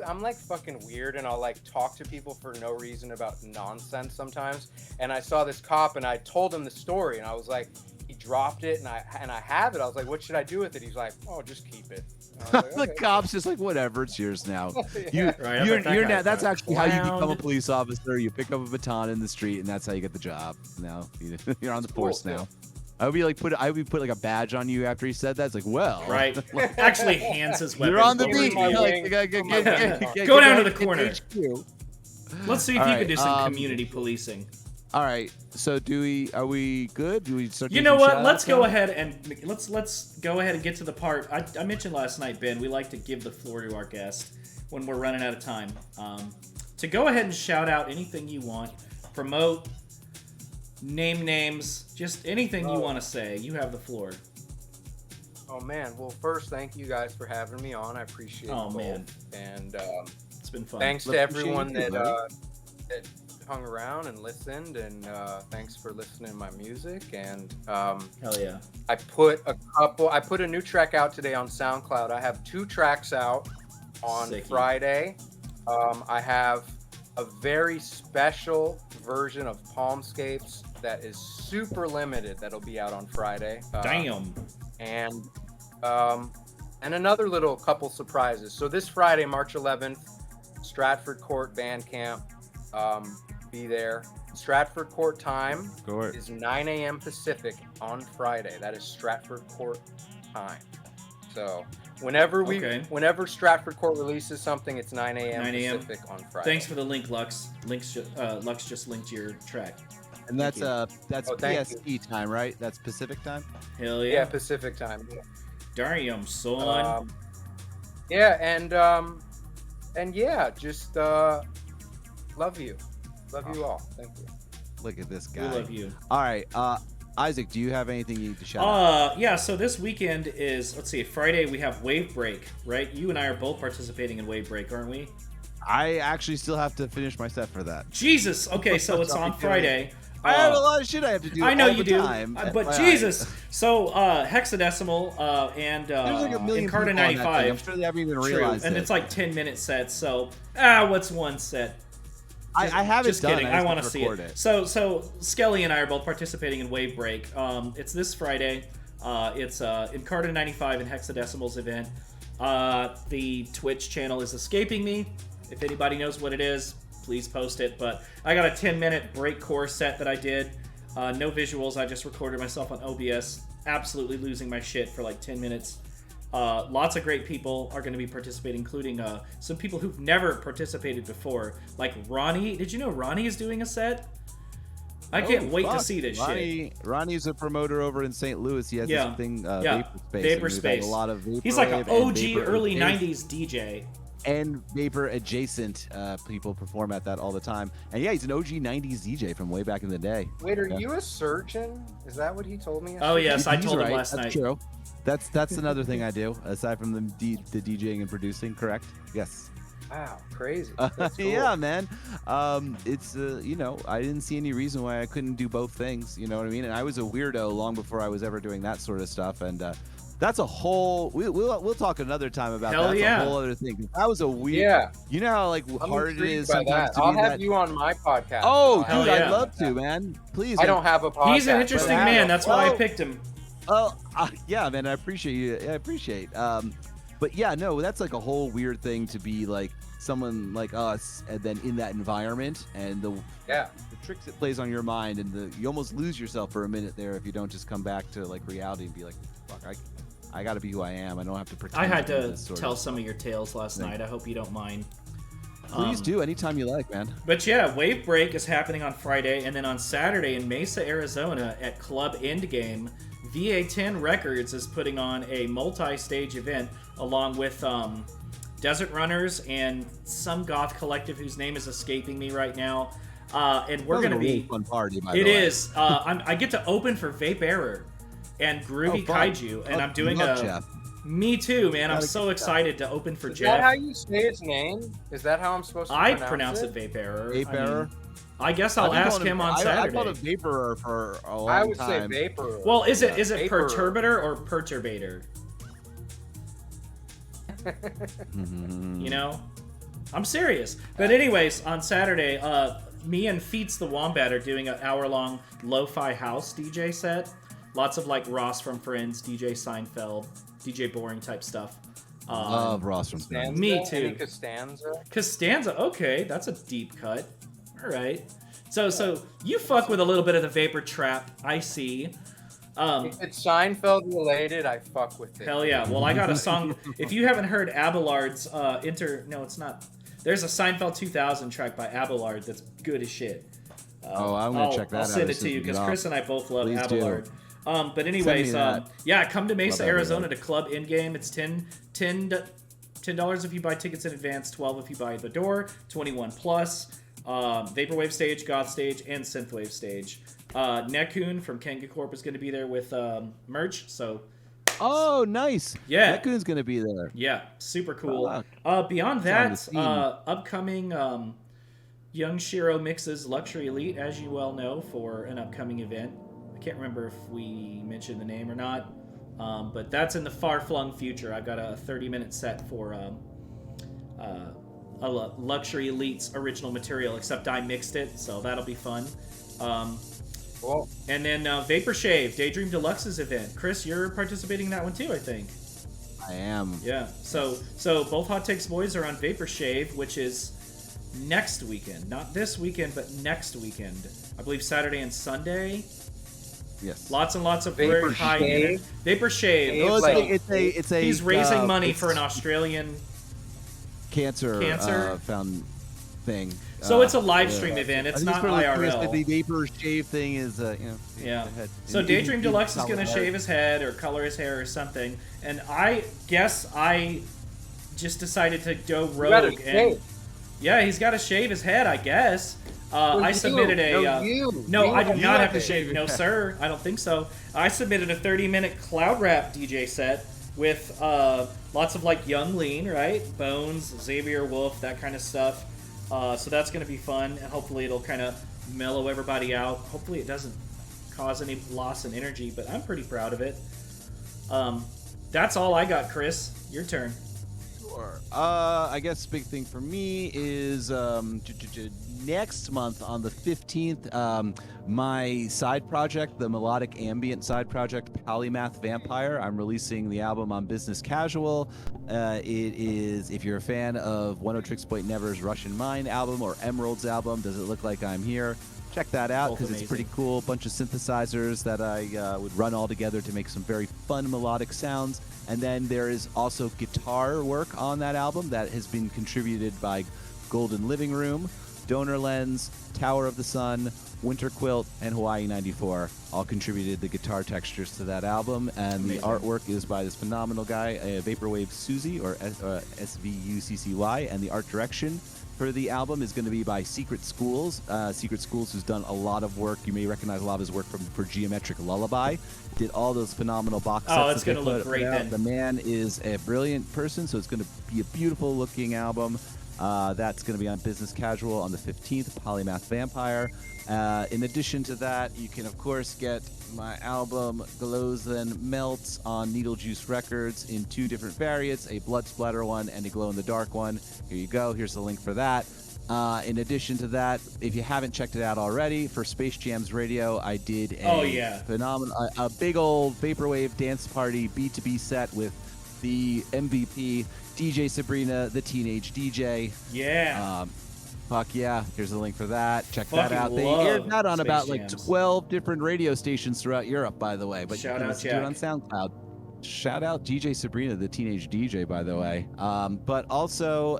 I'm like fucking weird and I'll like talk to people for no reason about nonsense sometimes. And I saw this cop and I told him the story and I was like, he dropped it and I have it. I was like, what should I do with it? He's like, oh, just keep it. And I was The like, okay. cop's just like, whatever, it's yours now. You, Right, I you're, bet that you're guy's now. That's got actually how you become a clowned. police officer. You pick up a baton in the street, and that's how you get the job. Now you're on the cool, force too. now. I would put like a badge on you after he said that. It's like, well, right? Actually, hands his weapon. you're on the forward beat. to my you. wing. Go down to the corner. HQ. Let's see if All you right, can do some community policing. All right. So are we good? Do we start? You doing know some what? shout-outs Let's now? go ahead and let's go ahead and get to the part I mentioned last night, Ben. We like to give the floor to our guest when we're running out of time. To go ahead and shout out anything you want, promote, name names, just anything you want to say. You have the floor. Oh man. Well, first, thank you guys for having me on. I appreciate it. Oh, man. And It's been fun. thanks to Appreciate everyone you, that buddy. that hung around and listened, and thanks for listening to my music. And Hell yeah. I put a new track out today on SoundCloud. I have 2 tracks out on Sicky. Friday. I have a very special version of Palmscapes that is super limited that'll be out on Friday. Damn. And another little couple surprises. So this Friday, March 11th, Stratford Court Bandcamp. Be there. Stratford Court time is 9 a.m. Pacific on Friday. That is Stratford Court time. So whenever Stratford Court releases something, it's 9 a.m. Pacific on Friday. Thanks for the link, Lux. Lux just linked your track. And that's PST time, right? That's Pacific time? Hell yeah. Yeah, Pacific time. Damn, son. Yeah, and yeah, just love you. Love you all. Thank you. Look at this We guy. love you. All right. Isaac, do you have anything you need to shout out? Yeah, so this weekend is, let's see, Friday we have Wave Break, right? You and I are both participating in Wave Break, aren't we? I actually still have to finish my set for that. Jesus! Okay, so it's on Friday. I have a lot of shit I have to do. I know all you the do, time, but Jesus. So Hexadecimal and there's like a million Encarta people on that thing. 95. I'm sure they haven't even True, realized and it. it's like 10-minute sets. So what's one set? I haven't Just done. kidding. I I want to just see it. So Skelly and I are both participating in Wave Break. It's this Friday. It's Encarta 95 and Hexadecimal's event. The Twitch channel is escaping me. If anybody knows what it is, please post it. But I got a 10-minute breakcore set that I did. No visuals. I just recorded myself on OBS. Absolutely losing my shit for like 10 minutes. Lots of great people are going to be participating, including some people who've never participated before, like Ronnie. Did you know Ronnie is doing a set? I can't wait to see this shit. Ronnie's a promoter over in St. Louis. He has this thing, Vapor Space. A lot of He's like an OG early adjacent, 90s DJ. And Vapor adjacent people perform at that all the time. And yeah, he's an OG 90s DJ from way back in the day. Wait, are you a surgeon? Is that what he told me? Oh yes, I He's told him right. last That's night. True. That's another thing I do aside from the DJing and producing. Correct? Yes. Wow, crazy. That's cool. Yeah, man. It's I didn't see any reason why I couldn't do both things. You know what I mean? And I was a weirdo long before I was ever doing that sort of stuff. And that's a whole. We'll talk another time about that. That's a whole other thing. That was a weird. Yeah. You know how like I'm hard it is by sometimes that. to I'll be have that. you on my podcast. Oh, Hell dude, yeah. I'd love to, man. Please. I don't have a podcast. He's an interesting man. That's why I picked him. Oh, yeah, man. I appreciate you. I appreciate. But yeah, no, that's like a whole weird thing to be like someone like us, and then in that environment, and the tricks it plays on your mind, and you almost lose yourself for a minute there if you don't just come back to like reality and be like, fuck, I got to be who I am. I don't have to pretend. I had to to tell some of your tales last night. I hope you don't mind. Please do anytime you like, man. But yeah, Wave Break is happening on Friday, and then on Saturday in Mesa, Arizona at Club Endgame, VA10 Records is putting on a multi-stage event along with Desert Runners and some goth collective whose name is escaping me right now. And we're going to be... really fun party, by the It way. is. I get to open for Vape Error and Groovy Kaiju, and I'm doing Jeff. Me too, man. I'm so excited to open for Jeff. Is that how you say his name? Is that how I'm supposed to pronounce it? Vape Error. Vape Error? I guess I'll ask him on Saturday. I called it Vaporer for a long time. I would say Vapor. Well, is it Vaporer. Perturbator or Perturbator? You know? I'm serious. But anyways, on Saturday, me and Feats the Wombat are doing an hour-long lo-fi house DJ set. Lots of like Ross from Friends, DJ Seinfeld, DJ Boring type stuff. Love Ross from Friends. Me too. Any Costanza? Costanza, okay, that's a deep cut. All right. So you fuck with a little bit of the vapor trap, I see. If it's Seinfeld related, I fuck with it. Hell yeah. Well, I got a song. If you haven't heard Abelard's no, it's not. There's a Seinfeld 2000 track by Abelard that's good as shit. I'm gonna check that out. I'll send it to you because Chris and I both love Please Abelard. But anyways, yeah, come to Mesa, Love Arizona to Club Endgame. It's $10 if you buy tickets in advance, $12 if you buy at the door, 21 plus. Vaporwave stage, goth stage, and synthwave stage. Nekun from Kenga Corp is going to be there with merch. So, oh, nice. Yeah, Nekun's going to be there. Yeah, super cool. Oh, Beyond that, upcoming Young Shiro mixes Luxury Elite, as you well know, for an upcoming event. I can't remember if we mentioned the name or not, but that's in the far-flung future. I've got a 30-minute set for Luxury Elite's original material, except I mixed it, so that'll be fun. Cool. And then Vapor Shave, Daydream Deluxe's event. Chris, you're participating in that one too, I think. I am. Yeah. So both Hot Takes boys are on Vapor Shave, which is next weekend. Not this weekend, but next weekend. I believe Saturday and Sunday. Yes. Lots and lots of Vapor very high Shave? Vapor Shave. Oh, Like- it's a. He's raising money it's for an Australian. cancer found thing. So it's a live stream event. It's not IRL. The Vapor Shave thing is, Yeah. ahead. So You Daydream can Deluxe is color going to hair. shave his head or color his hair or something. And I guess I just decided to go You gotta rogue. And shave. yeah, he's got to shave his head, I guess. I submitted a. No, I do You not have have to to shave shave. your No, head. sir. I don't think so. I submitted a 30-minute cloud rap DJ set with lots of like Young Lean, right? Bones, Xavier Wolf, that kind of stuff. So that's going to be fun, and hopefully it'll kind of mellow everybody out. Hopefully it doesn't cause any loss in energy, but I'm pretty proud of it. That's all I got, Chris. Your turn. Sure. I guess big thing for me is next month on the 15th, my side project, the melodic ambient side project, Polymath Vampire. I'm releasing the album on Business Casual. It is, if you're a fan of One O Tricks Point Never's Russian Mind album or Emerald's album, Does It Look Like I'm Here? Check that out Both because it's amazing. pretty cool. Bunch of synthesizers that I would run all together to make some very fun melodic sounds. And then there is also guitar work on that album that has been contributed by Golden Living Room, Donor Lens, Tower of the Sun, Winter Quilt, and Hawaii 94 all contributed the guitar textures to that album. And Amazing. the artwork is by this phenomenal guy, Vaporwave Suzy, or SVUCCY, and the art direction for the album is going to be by Secret Schools. Secret Schools, who's done a lot of work. You may recognize a lot of his work for Geometric Lullaby. Did all those phenomenal box sets. Oh, it's that going they to look put great out. then. The man is a brilliant person, so it's going to be a beautiful looking album. That's going to be on Business Casual on the 15th, Polymath Vampire. In addition to that, you can, of course, get my album Glows and Melts on Needle Juice Records in 2 different variants, a blood splatter one and a glow-in-the-dark one. Here you go. Here's the link for that. In addition to that, if you haven't checked it out already, for Space Jams Radio, I did a phenomenal, a big old Vaporwave dance party B2B set with the MVP, DJ Sabrina, the Teenage DJ. Yeah. Fuck yeah. Here's the link for that. Check that Fucking out. They love aired that on Space about like Jams. 12 different radio stations throughout Europe, by the way. But Shout you can out, listen to it on SoundCloud. Shout out DJ Sabrina, the Teenage DJ, by the way. But also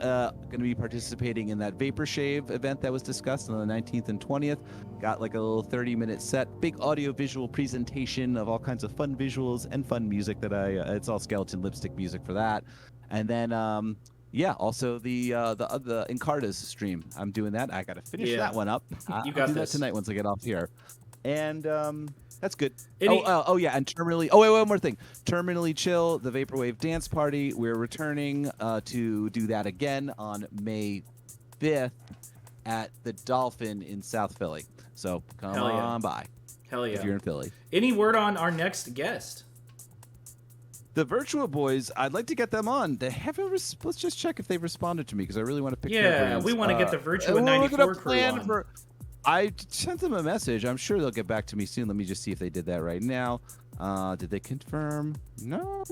going to be participating in that Vapor Shave event that was discussed on the 19th and 20th. Got like a little 30-minute set, big audio-visual presentation of all kinds of fun visuals and fun music that it's all skeleton lipstick music for that. And then, yeah, also the Encarta's stream. I'm doing that. I got to finish Yeah. that one up. You I'll got do this. that tonight once I get off here. And that's good. Any- Oh yeah, and terminally. Oh wait, one more thing. Terminally Chill, the Vaporwave dance party. We're returning to do that again on May 5th at the Dolphin in South Philly. So come Hell yeah. on by Hell yeah. if you're in Philly. Any word on our next guest? The Virtua Boys, I'd like to get them on. They haven't. Let's just check if they've responded to me because I really want to pick their Yeah, brains. we want to get the we're Virtua gonna 94 crew plan on. for- I sent them a message. I'm sure they'll get back to me soon. Let me just see if they did that right now. Did they confirm? No.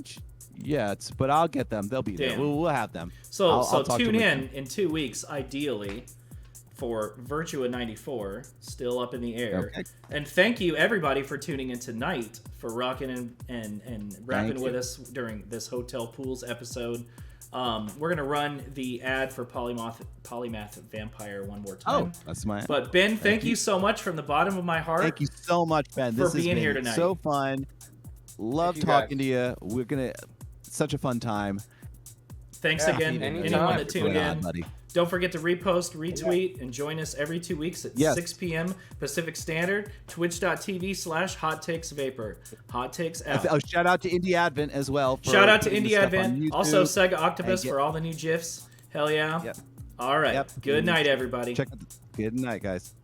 Yeah, but I'll get them. They'll be there. Damn. We'll have them. So I'll talk to tune them. in 2 weeks, ideally, for Virtua 94, still up in the air. Okay. And thank you, everybody, for tuning in tonight, for rocking and rapping with us during this Hotel Pools episode. We're going to run the ad for Polymath Vampire one more time. Oh, that's my. But Ben, thank you so much from the bottom of my heart. Thank you so much, Ben. for This has being been here tonight. so fun. Love Thank you, talking to you. We're gonna. Such a fun time. Thanks Yeah, again, anytime. anyone that tuned Yeah, in. buddy. Don't forget to repost, retweet, and join us every 2 weeks at Yes. 6 p.m. Pacific Standard, twitch.tv/Hot Takes Vapor. Hot Takes out. Oh, shout out to Indie Advent as well. for Shout out to putting Indie this stuff on Advent. Also, YouTube. Sega Octopus And for all the new GIFs. Hell yeah. Yep. All right. Yep. Good night, everybody. Check out the Good night, guys.